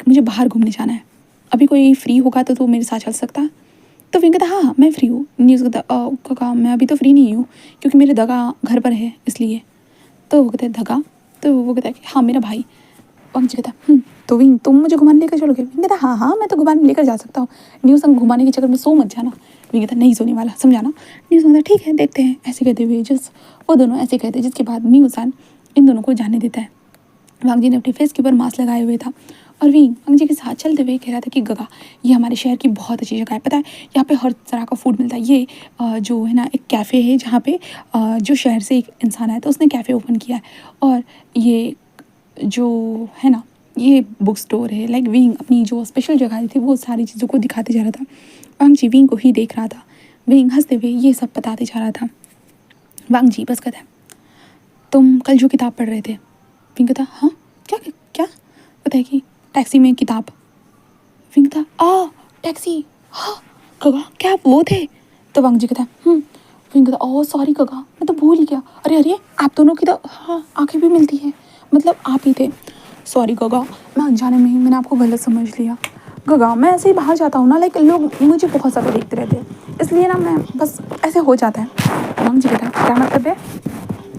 मुझे बाहर घूमने जाना है, अभी कोई फ्री होगा तो मेरे साथ चल सकता है। तो विंग कहता हाँ मैं फ्री हूँ। न्यूज़ कहता काका मैं अभी तो फ्री नहीं हूँ क्योंकि मेरे दगा घर पर है इसलिए। तो वो कहता है दगा, तो वो कहता है कि हाँ मेरा भाई। वांग जी कहता तो विंग तुम मुझे घुमाने लेकर चलोगे? विंग कहता हाँ हाँ मैं तो घुमाने लेकर जा सकता हूँ, न्यूज़ संग घुमाने के चक्कर में सो मत जाना। विंग कहता नहीं सोने वाला, समझाना। न्यूज़ कहता ठीक है देखते हैं, ऐसे कहते हुए जस्ट वो दोनों ऐसे कहते हैं, जिसके बाद न्यूज़ इन दोनों को जाने देता है। वांग जी ने अपने फेस के ऊपर मास्क लगाए हुए था और वांग जी के साथ चलते हुए कह रहा था कि गगा ये हमारे शहर की बहुत अच्छी जगह है, पता है यहाँ पे हर तरह का फूड मिलता है। ये जो है ना एक कैफ़े है जहाँ पे जो शहर से एक इंसान आया था उसने कैफ़े ओपन किया है, और ये जो है ना ये बुक स्टोर है। विंग अपनी जो स्पेशल जगह थी वो सारी चीज़ों को दिखाते जा रहा था। वांग जी विंग को ही देख रहा था, विंग हंसते हुए ये सब बताते जा रहा था। वांग जी बस कहता है तुम कल जो किताब पढ़ रहे थे? विंग कहता हाँ क्या क्या पता है कि टैक्सी में किताब। विंग था टैक्सी, हाँ गगा क्या आप वो थे? तो वांग जी कहता विंग कहता ओह सॉरी गगा मैं तो भूल ही गया, अरे अरे आप दोनों की तो हाँ आंखें भी मिलती हैं, मतलब आप ही थे। सॉरी गगा मैं अनजाने में ही मैंने आपको गलत समझ लिया। गगा मैं ऐसे ही बाहर जाता हूँ ना, लोग मुझे बहुत ज़्यादा देखते रहते हैं इसलिए ना मैं बस ऐसे हो जाता है। वांग जी कहता क्या मतलब है?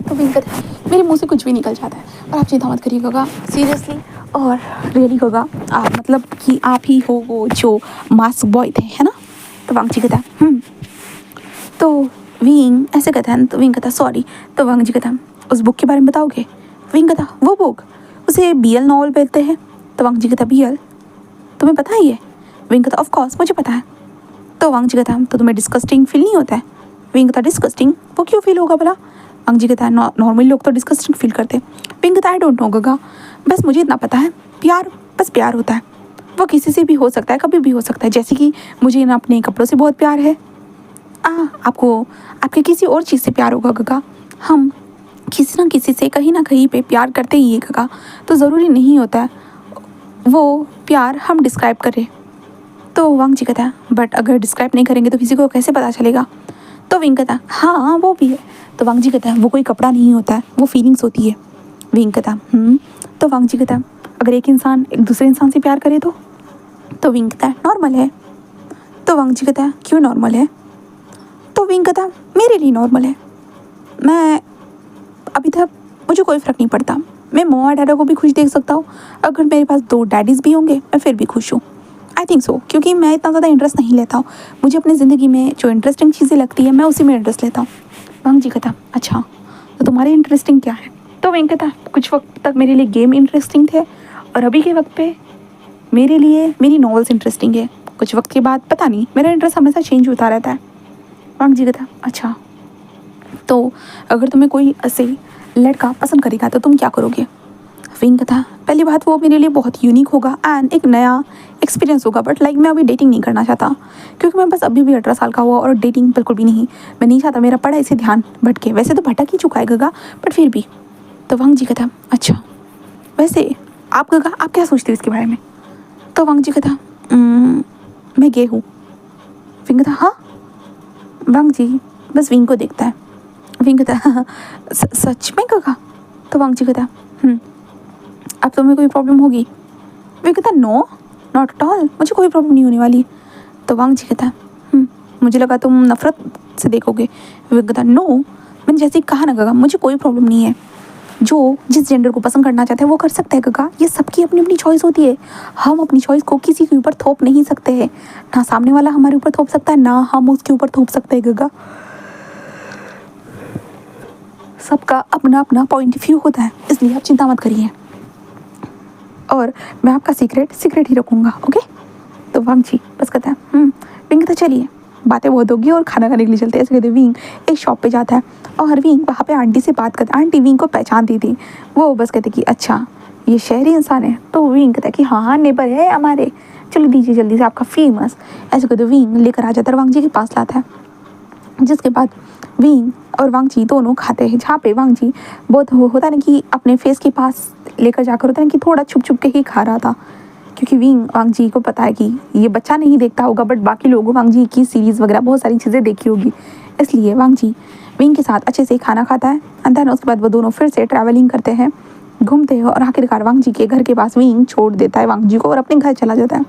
तो विंग कहता मेरे मुंह से कुछ भी निकल जाता है, और आप चिंता मत करिए गगा सीरियसली और रियली गगा आप मतलब कि आप ही हो वो जो मास्क बॉय थे है ना? तो वांग जी कहता तो विंग ऐसे कहता है, तो विंग कहता सॉरी। तो वांग जी कहता उस बुक के बारे में बताओगे? विंग कहता वो बुक उसे बीएल नॉवल बोलते हैं। तो वांग जी कहता बीएल तुम्हें पता है ये? विंग कहता ऑफ कोर्स मुझे पता है। तो वांग जी कहता तो तुम्हें डिस्कस्टिंग फील नहीं होता है? विंग कहता डिस्कस्टिंग वो क्यों फील होगा भला? वांग जी कहता है नॉर्मली लोग तो डिस्कस्टिंग फील करते हैं। विंग कहता आई डोंट नो गगा, बस मुझे इतना पता है प्यार बस प्यार होता है, वो किसी से भी हो सकता है कभी भी हो सकता है, जैसे कि मुझे ना अपने कपड़ों से बहुत प्यार है। आपको आपके किसी और चीज़ से प्यार होगा गगा, हम किसी ना किसी से कहीं ना कहीं पे प्यार करते ही है गगा, तो ज़रूरी नहीं होता है वो प्यार हम डिस्क्राइब करें। तो वांग जी कहता है बट अगर डिस्क्राइब नहीं करेंगे तो किसी को कैसे पता चलेगा? तो विंग कहता हाँ वो भी है। तो वांग जी कहता है वो कोई कपड़ा नहीं होता है, वो फीलिंग्स होती है। विंग कहता तो वांग जी कहता अगर एक इंसान एक दूसरे इंसान से प्यार करे तो विंग कहता नॉर्मल है। तो वांग जी कहता क्यों नॉर्मल है? तो विंग कहता मेरे लिए नॉर्मल है, मैं अभी तक मुझे कोई फ़र्क नहीं पड़ता, मैं मम्मा डैडा को भी खुश देख सकता हूँ, अगर मेरे पास 2 डैडीज़ भी होंगे मैं फिर भी खुश हूँ। आई थिंक सो, क्योंकि मैं इतना ज़्यादा इंटरेस्ट नहीं लेता हूँ, मुझे अपनी ज़िंदगी में जो इंटरेस्टिंग चीज़ें लगती है मैं उसी में इंटरेस्ट लेता हूँ। वांग जी कहता अच्छा तो तुम्हारे इंटरेस्टिंग क्या है? तो विंग कहता कुछ वक्त तक मेरे लिए गेम इंटरेस्टिंग थे और अभी के वक्त पे मेरे लिए मेरी नॉवेल्स इंटरेस्टिंग है, कुछ वक्त के बाद पता नहीं मेरा इंटरेस्ट हमेशा चेंज होता रहता है। वांग जी कहता अच्छा तो अगर तुम्हें कोई ऐसे लड़का पसंद करेगा तो तुम क्या करोगे? विंग कहता पहली बात वो मेरे लिए बहुत यूनिक होगा एंड एक नया एक्सपीरियंस होगा, बट मैं अभी डेटिंग नहीं करना चाहता क्योंकि मैं बस अभी भी 18 साल का हुआ और डेटिंग बिल्कुल भी नहीं, मैं नहीं चाहता मेरा पढ़ाई से ध्यान भटके, वैसे तो भटक ही चुका है गगा बट फिर भी। तो वांग जी कहता अच्छा वैसे आप गगा आप क्या सोचते हो इसके बारे में? तो वांग जी कहता मैं गे हूँ। विंग कहता हाँ? वांग जी बस विंग को देखता है। विंग कहता सच में गगा? तो वांग जी कहता अब तुम्हें कोई प्रॉब्लम होगी? विंग कहता नो नॉट एट ऑल, मुझे कोई प्रॉब्लम नहीं होने वाली। तो वांग जी कहता मुझे लगा तुम नफरत से देखोगे। विंग कहता नो मैंने जैसे ही कहा ना गगा मुझे कोई प्रॉब्लम नहीं है, जो जिस जेंडर को पसंद करना चाहता है वो कर सकता है गगा, ये सबकी अपनी अपनी चॉइस होती है, हम अपनी चॉइस को किसी के ऊपर थोप नहीं सकते हैं, ना सामने वाला हमारे ऊपर थोप सकता है ना हम उसके ऊपर थोप सकते हैं गगा, सबका अपना अपना पॉइंट ऑफ व्यू होता है, इसलिए आप चिंता मत करिए और मैं आपका सीक्रेट ही रखूँगा ओके। तो वांग जी बस कहता है विंग कहता चलिए बातें बहुत होगी और खाना खाने के लिए चलते हैं। ऐसे कहते विंग एक शॉप पे जाता है और विंग वहाँ पे आंटी से बात करता है, आंटी विंग को पहचानती थी, वो बस कहते कि अच्छा ये शहरी इंसान है। तो विंग कहता है कि हाँ नेबर है हमारे, चलो दीजिए जल्दी से आपका फेमस। ऐसे कहते विंग लेकर आ जाता है, वांग जी के पास लाता है। जिसके बाद विंग और वांग जी दोनों खाते हैं, जहाँ पे वांग जी बहुत होता है ना कि अपने फेस के पास लेकर जाकर होता है ना कि थोड़ा छुप छुप के ही खा रहा था, क्योंकि विंग वांग जी को पता है कि ये बच्चा नहीं देखता होगा, बट बाकी लोगों वांग जी की सीरीज़ वगैरह बहुत सारी चीज़ें देखी होगी, इसलिए वांग जी विंग के साथ अच्छे से खाना खाता है। एंड देन उसके बाद वो दोनों फिर से ट्रैवलिंग करते हैं, घूमते हैं, और आखिरकार वांग जी के घर के पास विंग छोड़ देता है वांग जी को और अपने घर चला जाता है।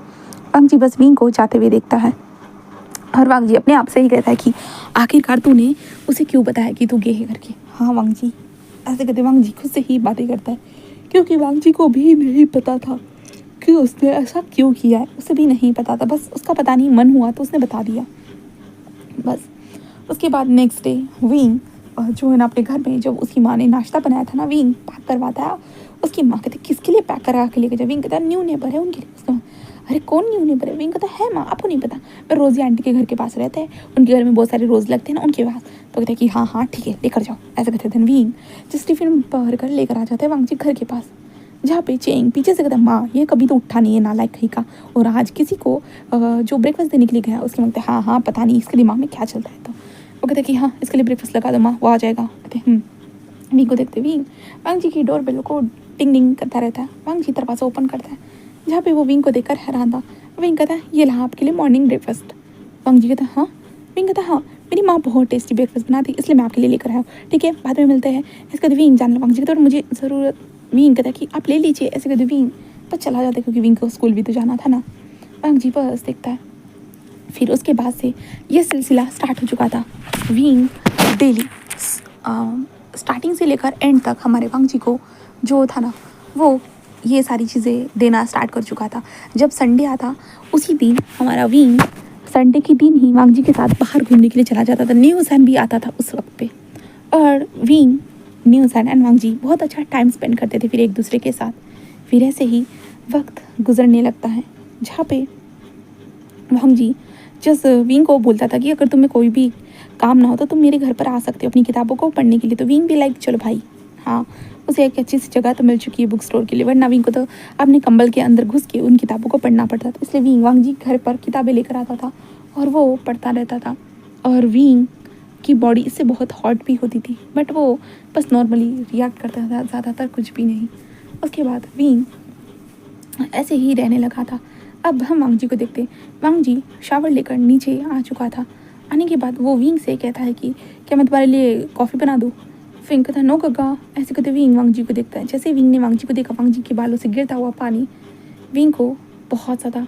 वांग जी बस विंग को जाते हुए देखता है और वांग जी अपने आप से ही कहता है कि आखिरकार तूने उसे क्यों बताया कि तू गे है करके। हाँ वांग जी, ऐसे कहते वांग जी खुद से ही बातें करता है, क्योंकि वांग जी को भी नहीं पता था कि उसने ऐसा क्यों किया है, उसे भी नहीं पता था, बस उसका पता नहीं मन हुआ तो उसने बता दिया बस। उसके बाद नेक्स्ट डे विंग जो है ना अपने घर में जब उसकी माँ ने नाश्ता बनाया था ना, विंग पैक करवाता है। उसकी माँ कहते किसके लिए पैक करा के लेके जाए, विंग कहता है न्यू नेबर है उनके लिए। उसका अरे कौन न्यू नेबर है, विंग कहता है माँ आपको नहीं पता, मैं रोज़ी आंटी के घर के पास रहते हैं, उनके घर में बहुत सारे रोज़ लगते हैं ना उनके पास। तो कहते हैं कि हाँ हाँ ठीक है लेकर जाओ, ऐसे कहते थे। विंग जिस टिफिन भर कर लेकर आ जाते हैं वांग जी घर के पास, जहाँ पे चेंग पीछे से कहता है माँ ये कभी तो उठा नहीं है नालायक कहीं का, और आज किसी को जो ब्रेकफास्ट देने के लिए गया उसके मांगते हाँ हाँ पता नहीं इसके दिमाग में क्या चलता है। तो वो कहते कि हाँ इसके लिए ब्रेकफास्ट लगा दो माँ, वो आ जाएगा। कहते विंग को देखते विंग वांग जी की डोर बेल को टिंग टिंग करता रहता है। वांग जी दरवाज़ा ओपन करता है, जहाँ पे वो विंग को देखकर हैरान था। विंग कहता है ये ला आपके लिए मॉर्निंग ब्रेकफास्ट। वांग जी कहता है हाँ। विंग कहता है हाँ मेरी माँ बहुत टेस्टी ब्रेकफास्ट बनाती इसलिए मैं आपके लिए लेकर आया हूँ, ठीक है बाद में मिलते हैं। इसके बाद विंग जान लो वांग जी कहता है मुझे ज़रूरत, विंग कहता है कि आप ले लीजिए, ऐसे कहते विंग बस चला जाता है, क्योंकि विंग को स्कूल भी तो जाना था ना। वांग जी बस देखता है। फिर उसके बाद से ये सिलसिला स्टार्ट हो चुका था। विंग डेली स्टार्टिंग से लेकर एंड तक हमारे वांग जी को जो था ना वो ये सारी चीज़ें देना स्टार्ट कर चुका था। जब संडे आता उसी दिन हमारा विंग संडे के दिन ही वांग जी के साथ बाहर घूमने के लिए चला जाता था। न्यू सन भी आता था उस वक्त पे, और विंग न्यू सन एंड वांग जी बहुत अच्छा टाइम स्पेंड करते थे फिर एक दूसरे के साथ। फिर ऐसे ही वक्त गुजरने लगता है, जहाँ पे वांग जी जस विंग को बोलता था कि अगर तुम्हें कोई भी काम ना हो तो तुम मेरे घर पर आ सकते हो अपनी किताबों को पढ़ने के लिए। तो विंग भी लाइक चलो भाई हाँ, उसे एक अच्छी सी जगह तो मिल चुकी है बुक स्टोर के लिए, वरना विंग को तो अपने कंबल के अंदर घुस के उन किताबों को पढ़ना पड़ता था। इसलिए विंग वांग जी घर पर किताबें लेकर आता था और वो पढ़ता रहता था। और विंग की बॉडी इससे बहुत हॉट भी होती थी, बट वो बस नॉर्मली रिएक्ट करता था, ज़्यादातर कुछ भी नहीं। उसके बाद विंग ऐसे ही रहने लगा था। अब हम वांग जी को देखते, वांग जी शावर लेकर नीचे आ चुका था। आने के बाद वो विंग से कहता है कि क्या मैं तुम्हारे लिए कॉफ़ी बना दूँ। विंग कहता है नो गगा, ऐसे कहते विंग वांग जी को देखता है। जैसे विंग ने वांग जी को देखा, वांग जी के बालों से गिरता हुआ पानी विंग को बहुत ज़्यादा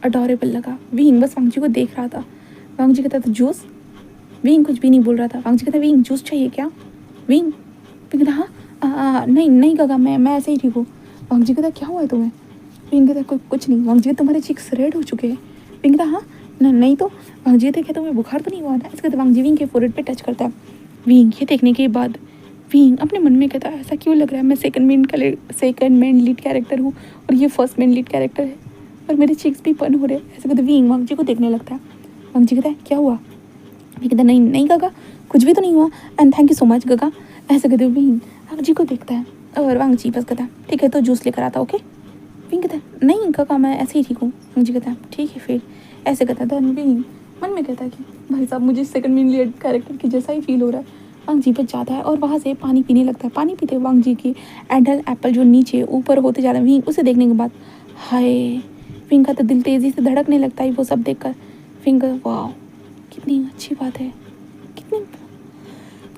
अडोरेबल लगा। विंग बस वांग जी को देख रहा था। वांग जी कहता था जूस, विंग कुछ भी नहीं बोल रहा था। वांग जी कहता विंग जूस चाहिए क्या। विंग कहता हाँ नहीं नहीं गगा मैं ऐसे ही ठीक हूँ। वांग जी कहता क्या हुआ है तुम्हें। विंग कहता कुछ नहीं। वांग जी तुम्हारे चिक्स रेड हो चुके हैं। विंग कहता हाँ नहीं तो। वांग जी कहता तुम्हें बुखार तो नहीं हुआ था। इसके बाद वांग जी विंग के फोrehead पे टच करता है। विंग ये देखने के बाद विंग अपने मन में कहता है ऐसा क्यों लग रहा है मैं सेकंड मेन लीड कैरेक्टर हूँ और ये फर्स्ट मेन लीड कैरेक्टर है और मेरे चिक्स भी बर्न हो रहे हैं। ऐसे कहते विंग वांग जी को देखने लगता है। वांग जी कहता है क्या हुआ। विंग कहता नहीं नहीं गगा कुछ भी तो नहीं हुआ and thank you so much गगा। ऐसे कहते विंग वांग जी को देखता है और वांग जी बस कहता है ठीक है तो जूस लेकर आता ओके। विंग कहता है नहीं गगा मैं ऐसे ही ठीक हूँ। वांग जी कहता है ठीक है फिर। ऐसे कहता है विंग मन में कहता है कि भाई साहब मुझे सेकंड मेन लीड कैरेक्टर की जैसा ही फील हो रहा है। वांग जी बच जाता है और वहाँ से पानी पीने लगता है। पानी पीते वांग जी की एडल एप्पल जो नीचे ऊपर होते जा रहा है, विंग उसे देखने के बाद हाय, विंग का तो दिल तेज़ी से धड़कने लगता है वो सब देखकर। विंग का वाह कितनी अच्छी बात है,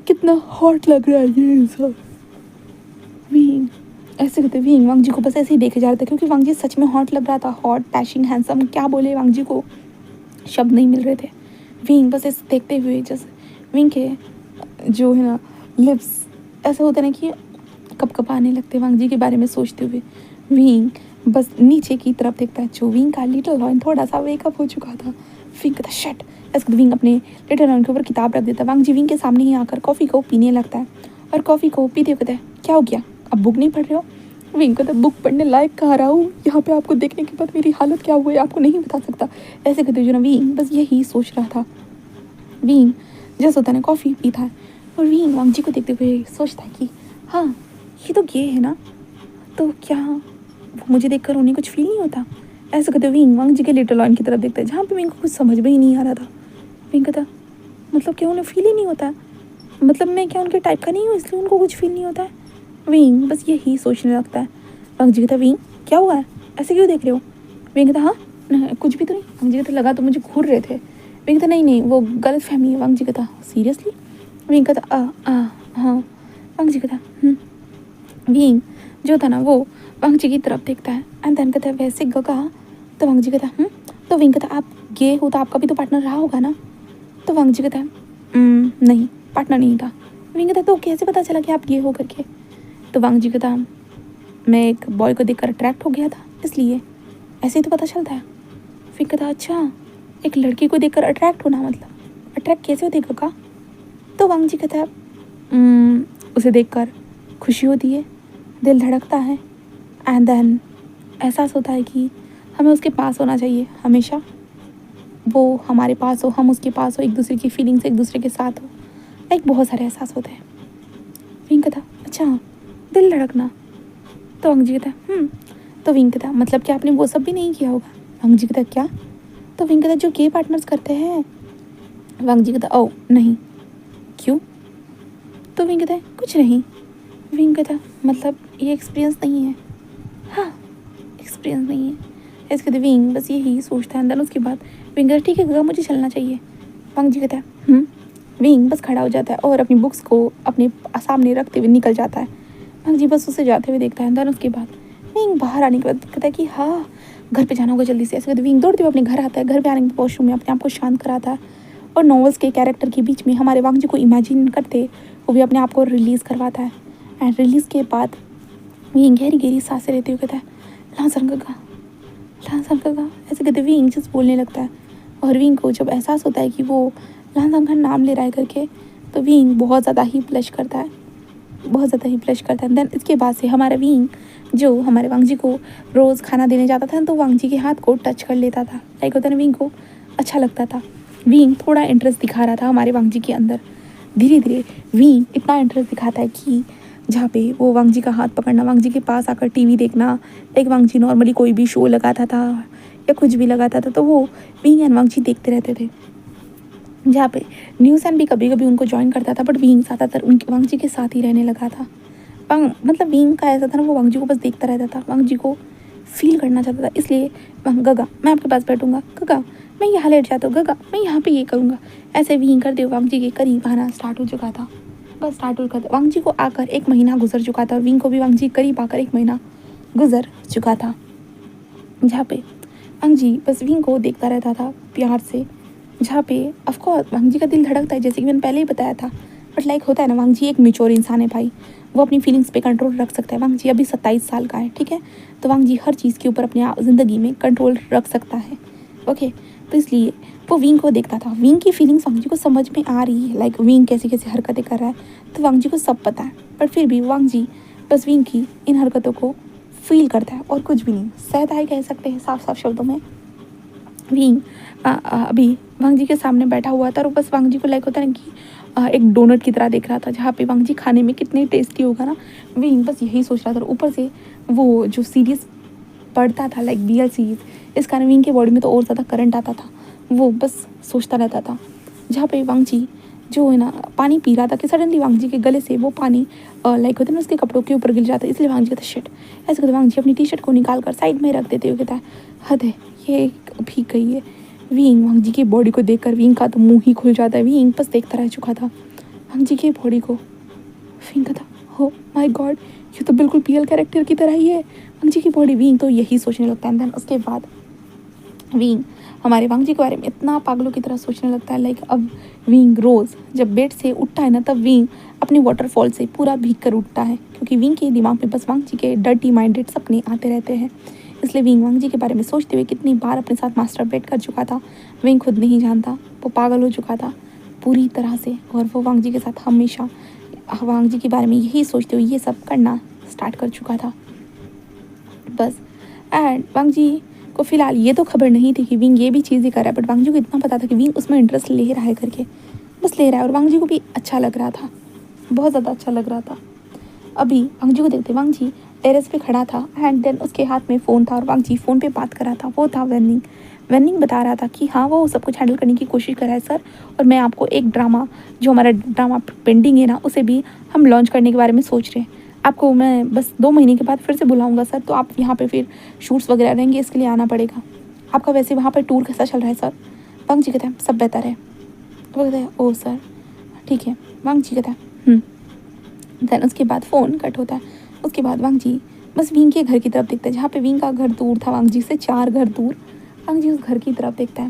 कितना हॉट लग रहा है ये इंसान। विंग ऐसे कहते विंग वांग जी को बस ऐसे ही देखे जा रहा था, क्योंकि वांग जी सच में हॉट लग रहा था। हॉट डैशिंग हैंडसम क्या बोले वांग जी को शब्द नहीं मिल रहे थे। विंग बस ऐसे देखते हुए जैसे विंग के जो है ना लिप्स ऐसे होते ना कि कप आने लगते वांग जी के बारे में सोचते हुए। विंग बस नीचे की तरफ देखता है। जो विंग का लिटिल लॉयन थोड़ा सा वेकअप हो चुका था। विंग कहता शट। ऐसे विंग अपने लिटिल लॉयन के ऊपर किताब रख देता है। वांग जी विंग के सामने ही आकर कॉफ़ी को पीने लगता है और कॉफ़ी को पीते हुए कहता है क्या हो गया अब बुक नहीं पढ़ रहे हो। विंग कहता बुक पढ़ने लायक कहाँ रहा हूँ, यहाँ पे आपको देखने के बाद मेरी हालत क्या हुई आपको नहीं बता सकता। ऐसे कहते जो ना विंग बस यही सोच रहा था। विंग जैसे होता है कॉफ़ी पीता है और विंग वांग जी को देखते हुए सोचता है कि हाँ ये तो गे है ना, तो क्या वो मुझे देखकर उन्हें कुछ फील नहीं होता। ऐसे कहते विंग वांग जी के लिटिल लॉयन की तरफ देखता है, जहाँ पे विंग को कुछ समझ में ही नहीं आ रहा था। विंग कहता मतलब क्या उन्हें फील ही नहीं होता है? मतलब मैं क्या उनके टाइप का नहीं हूँ इसलिए उनको कुछ फील नहीं होता है? विंग बस यही सोचने लगता है। वांग जी कहता विंग क्या हुआ है, ऐसे क्यों देख रहे हो? विंग कहता हाँ कुछ भी तो नहीं। वांग जी कहता लगा तो मुझे घूर रहे थे। विंग कहता नहीं नहीं वो गलत फहमी है। वांग जी कहता सीरियसली? विंग कहता हाँ। वांग जी कहता विंग जो था ना वो वांग जी की तरफ देखता है एंड देन कहता है वैसे गगा। तो वांग जी कहता तो विंग कहता आप गे हो तो आपका भी तो पार्टनर रहा होगा ना? तो वांग जी कहता नहीं पार्टनर नहीं था। विंग कहता तो कैसे पता चला कि आप गे हो करके? तो वांग जी कहता मैं एक बॉय को देखकर अट्रैक्ट हो गया था इसलिए। ऐसे ही तो पता चलता है। फिर कहता अच्छा एक लड़की को देखकर अट्रैक्ट होना मतलब अट्रैक्ट कैसे होती है गगा? तो वांग जी कहता है उसे देखकर खुशी होती है, दिल धड़कता है एंड देन एहसास होता है कि हमें उसके पास होना चाहिए हमेशा। वो हमारे पास हो, हम उसके पास हो, एक दूसरे की फीलिंग्स एक दूसरे के साथ हो। लाइक बहुत सारे एहसास होते हैं। विंग कहता अच्छा दिल धड़कना। तो वांग जी कहता तो विंग कहता मतलब कि आपने वो सब भी नहीं किया होगा? वांग जी कहता क्या? तो विंग कहता जो गे पार्टनर्स करते हैं। वांग जी कहता ओ नहीं। क्यों? तो विंग कहता है कुछ नहीं। विंग कहता मतलब ये एक्सपीरियंस नहीं है। हाँ एक्सपीरियंस नहीं है। इसके बाद विंग बस यही सोचता है अंदर। उसके बाद विंग कहता ठीक है गगा मुझे चलना चाहिए। वांग जी कहता है विंग बस खड़ा हो जाता है और अपनी बुक्स को अपने सामने रखते हुए निकल जाता है। वांग जी बस उसे जाते हुए देखता है अंदर। उसके बाद विंग बाहर आने के बाद कहता है कि हाँ घर पे जाना होगा जल्दी से। ऐसे कहते विंग दौड़ते हुए अपने घर आता है। घर पे आने के बाद वॉशरूम में अपने आप को शांत कराता है और नॉवेल्स के कैरेक्टर के बीच में हमारे वांग जी को इमेजिन करते वो भी अपने आप को रिलीज़ करवाता है। एंड रिलीज़ के बाद विंग गहरी गहरी सांसें लेते हुए कहता है लांसर गगा। ऐसे कहते विंग जस्ट बोलने लगता है और विंग को जब एहसास होता है कि वो लांसर का नाम ले रहा है करके तो विंग बहुत ज़्यादा ही ब्लश करता है। देन इसके बाद से हमारा विंग जो हमारे वांग जी को रोज़ खाना देने जाता था तो वांग जी के हाथ को टच कर लेता था। लाइक होता ना विंग को अच्छा लगता था। विंग थोड़ा इंटरेस्ट दिखा रहा था हमारे वांग जी के अंदर। धीरे धीरे विंग इतना इंटरेस्ट दिखाता है कि जहाँ पे वो वांग जी का हाथ पकड़ना, वांग जी के पास आकर टीवी देखना। एक वांग जी नॉर्मली कोई भी शो लगाता था या कुछ भी लगाता था तो वो विंग एंड वांग जी देखते रहते थे। जहाँ पे न्यूज़ एंड भी कभी कभी उनको ज्वाइन करता था बट विंग ज़्यादातर उनके वांग जी के साथ ही रहने लगा था। मतलब विंग का ऐसा था ना वो वांग जी को बस देखता रहता था, वांग जी को फील करना चाहता था। इसलिए गगा मैं आपके पास बैठूंगा, गगा मैं यहाँ लेट जाता हूँ, गगा मैं यहाँ पे ये करूँगा। ऐसे विंग करते हुए वांग जी के करीब आना स्टार्ट हो चुका था। बस स्टार्ट हो करते वांग जी को आकर 1 महीना गुजर चुका था और विंग को भी वांग जी करीब आकर 1 महीना गुजर चुका था। जहाँ पे वांग जी बस विंग को देखता रहता था प्यार से। जहाँ पे ऑफकोर्स वांग जी का दिल धड़कता है जैसे कि मैंने पहले ही बताया था। बट लाइक होता है ना वांग जी एक मैच्योर इंसान है भाई, वो अपनी फीलिंग्स पे कंट्रोल रख सकता है। वांग जी अभी 27 साल का है, ठीक है? तो वांग जी हर चीज़ के ऊपर अपनी ज़िंदगी में कंट्रोल रख सकता है। ओके तो इसलिए वो विंग को देखता था। विंग की फीलिंग्स वांग जी को समझ में आ रही है, लाइक विंग कैसी कैसी हरकतें कर रहा है तो वांग जी को सब पता है। बट फिर भी वांग जी बस विंग की इन हरकतों को फील करता है और कुछ भी नहीं सहता है, कह सकते हैं साफ साफ शब्दों में। विंग अभी वांग जी के सामने बैठा हुआ था और बस वांग जी को लाइक होता है ना कि एक डोनट की तरह देख रहा था जहाँ पे वांग जी खाने में कितने टेस्टी होगा ना। विंग बस यही सोच रहा था और ऊपर से वो जो सीरीज पढ़ता था लाइक BL सीरीज, इस कारण विंग के बॉडी में तो और ज़्यादा करंट आता था। वो बस सोचता रहता था। जहाँ पे वांग जी जो है ना पानी पी रहा था कि सडनली वांग जी के गले से वो पानी लाइक होता है ना उसके कपड़ों के ऊपर गिर जाता है। इसलिए वांग जी कहता शिट। ऐसे कहते वांग जी अपनी टी-शर्ट को निकाल कर साइड में रख देते हुए कहता है हद है ये भीग गई है। विंग वांग जी की बॉडी को देखकर विंग का तो मुंह ही खुल जाता है। विंग बस देखता रह चुका था वांग जी की बॉडी को। विंग कहता हो माय गॉड ये तो बिल्कुल PL कैरेक्टर की तरह ही है वांग जी की बॉडी। विंग तो यही सोचने लगता है। देन उसके बाद विंग हमारे वांग जी के बारे में इतना पागलों की तरह सोचने लगता है। लाइक अब विंग रोज़ जब बेड से उठता है ना तब विंग अपनी वाटरफॉल से पूरा भीग कर उठता है क्योंकि विंग के दिमाग में बस वांग जी के डर्टी माइंडेड सपने आते रहते हैं। इसलिए विंग वांग जी के बारे में सोचते हुए कितनी बार अपने साथ मास्टरबेट कर चुका था विंग खुद नहीं जानता। वो पागल हो चुका था पूरी तरह से और वो वांग जी के साथ हमेशा वांग जी के बारे में यही सोचते हुए ये सब करना स्टार्ट कर चुका था बस। एंड वांग जी को फिलहाल ये तो खबर नहीं थी कि विंग ये भी चीज़ें कर रहा है बट वांग जी को इतना पता था कि विंग उसमें इंटरेस्ट ले रहा है करके, बस ले रहा है और वांग जी को भी अच्छा लग रहा था, बहुत ज़्यादा अच्छा लग रहा था। अभी वांग जी को देखते वांग जी टेरेस पे खड़ा था एंड देन उसके हाथ में फ़ोन था और वांग जी फ़ोन पे बात कर रहा था। वो था वेनिंग बता रहा था कि हाँ वो सब कुछ हैंडल करने की कोशिश कर रहा है सर, और मैं आपको एक ड्रामा, जो हमारा ड्रामा पेंडिंग है ना, उसे भी हम लॉन्च करने के बारे में सोच रहे हैं। आपको मैं बस 2 महीने के बाद फिर से बुलाऊंगा सर, तो आप यहाँ पे फिर शूट्स वगैरह रहेंगे, इसके लिए आना पड़ेगा। आपका वैसे वहाँ पर टूर कैसा चल रहा है सर? वांग जी कहता है सब बेहतर है। वो कहता है ओ सर ठीक है। वांग जी कहता है देन उसके बाद फ़ोन कट होता है। उसके बाद वांग जी बस विंग के घर की तरफ देखता है, जहाँ पे विंग का घर दूर था वांग जी से 4 घर दूर। वांग जी उस घर की तरफ देखता है।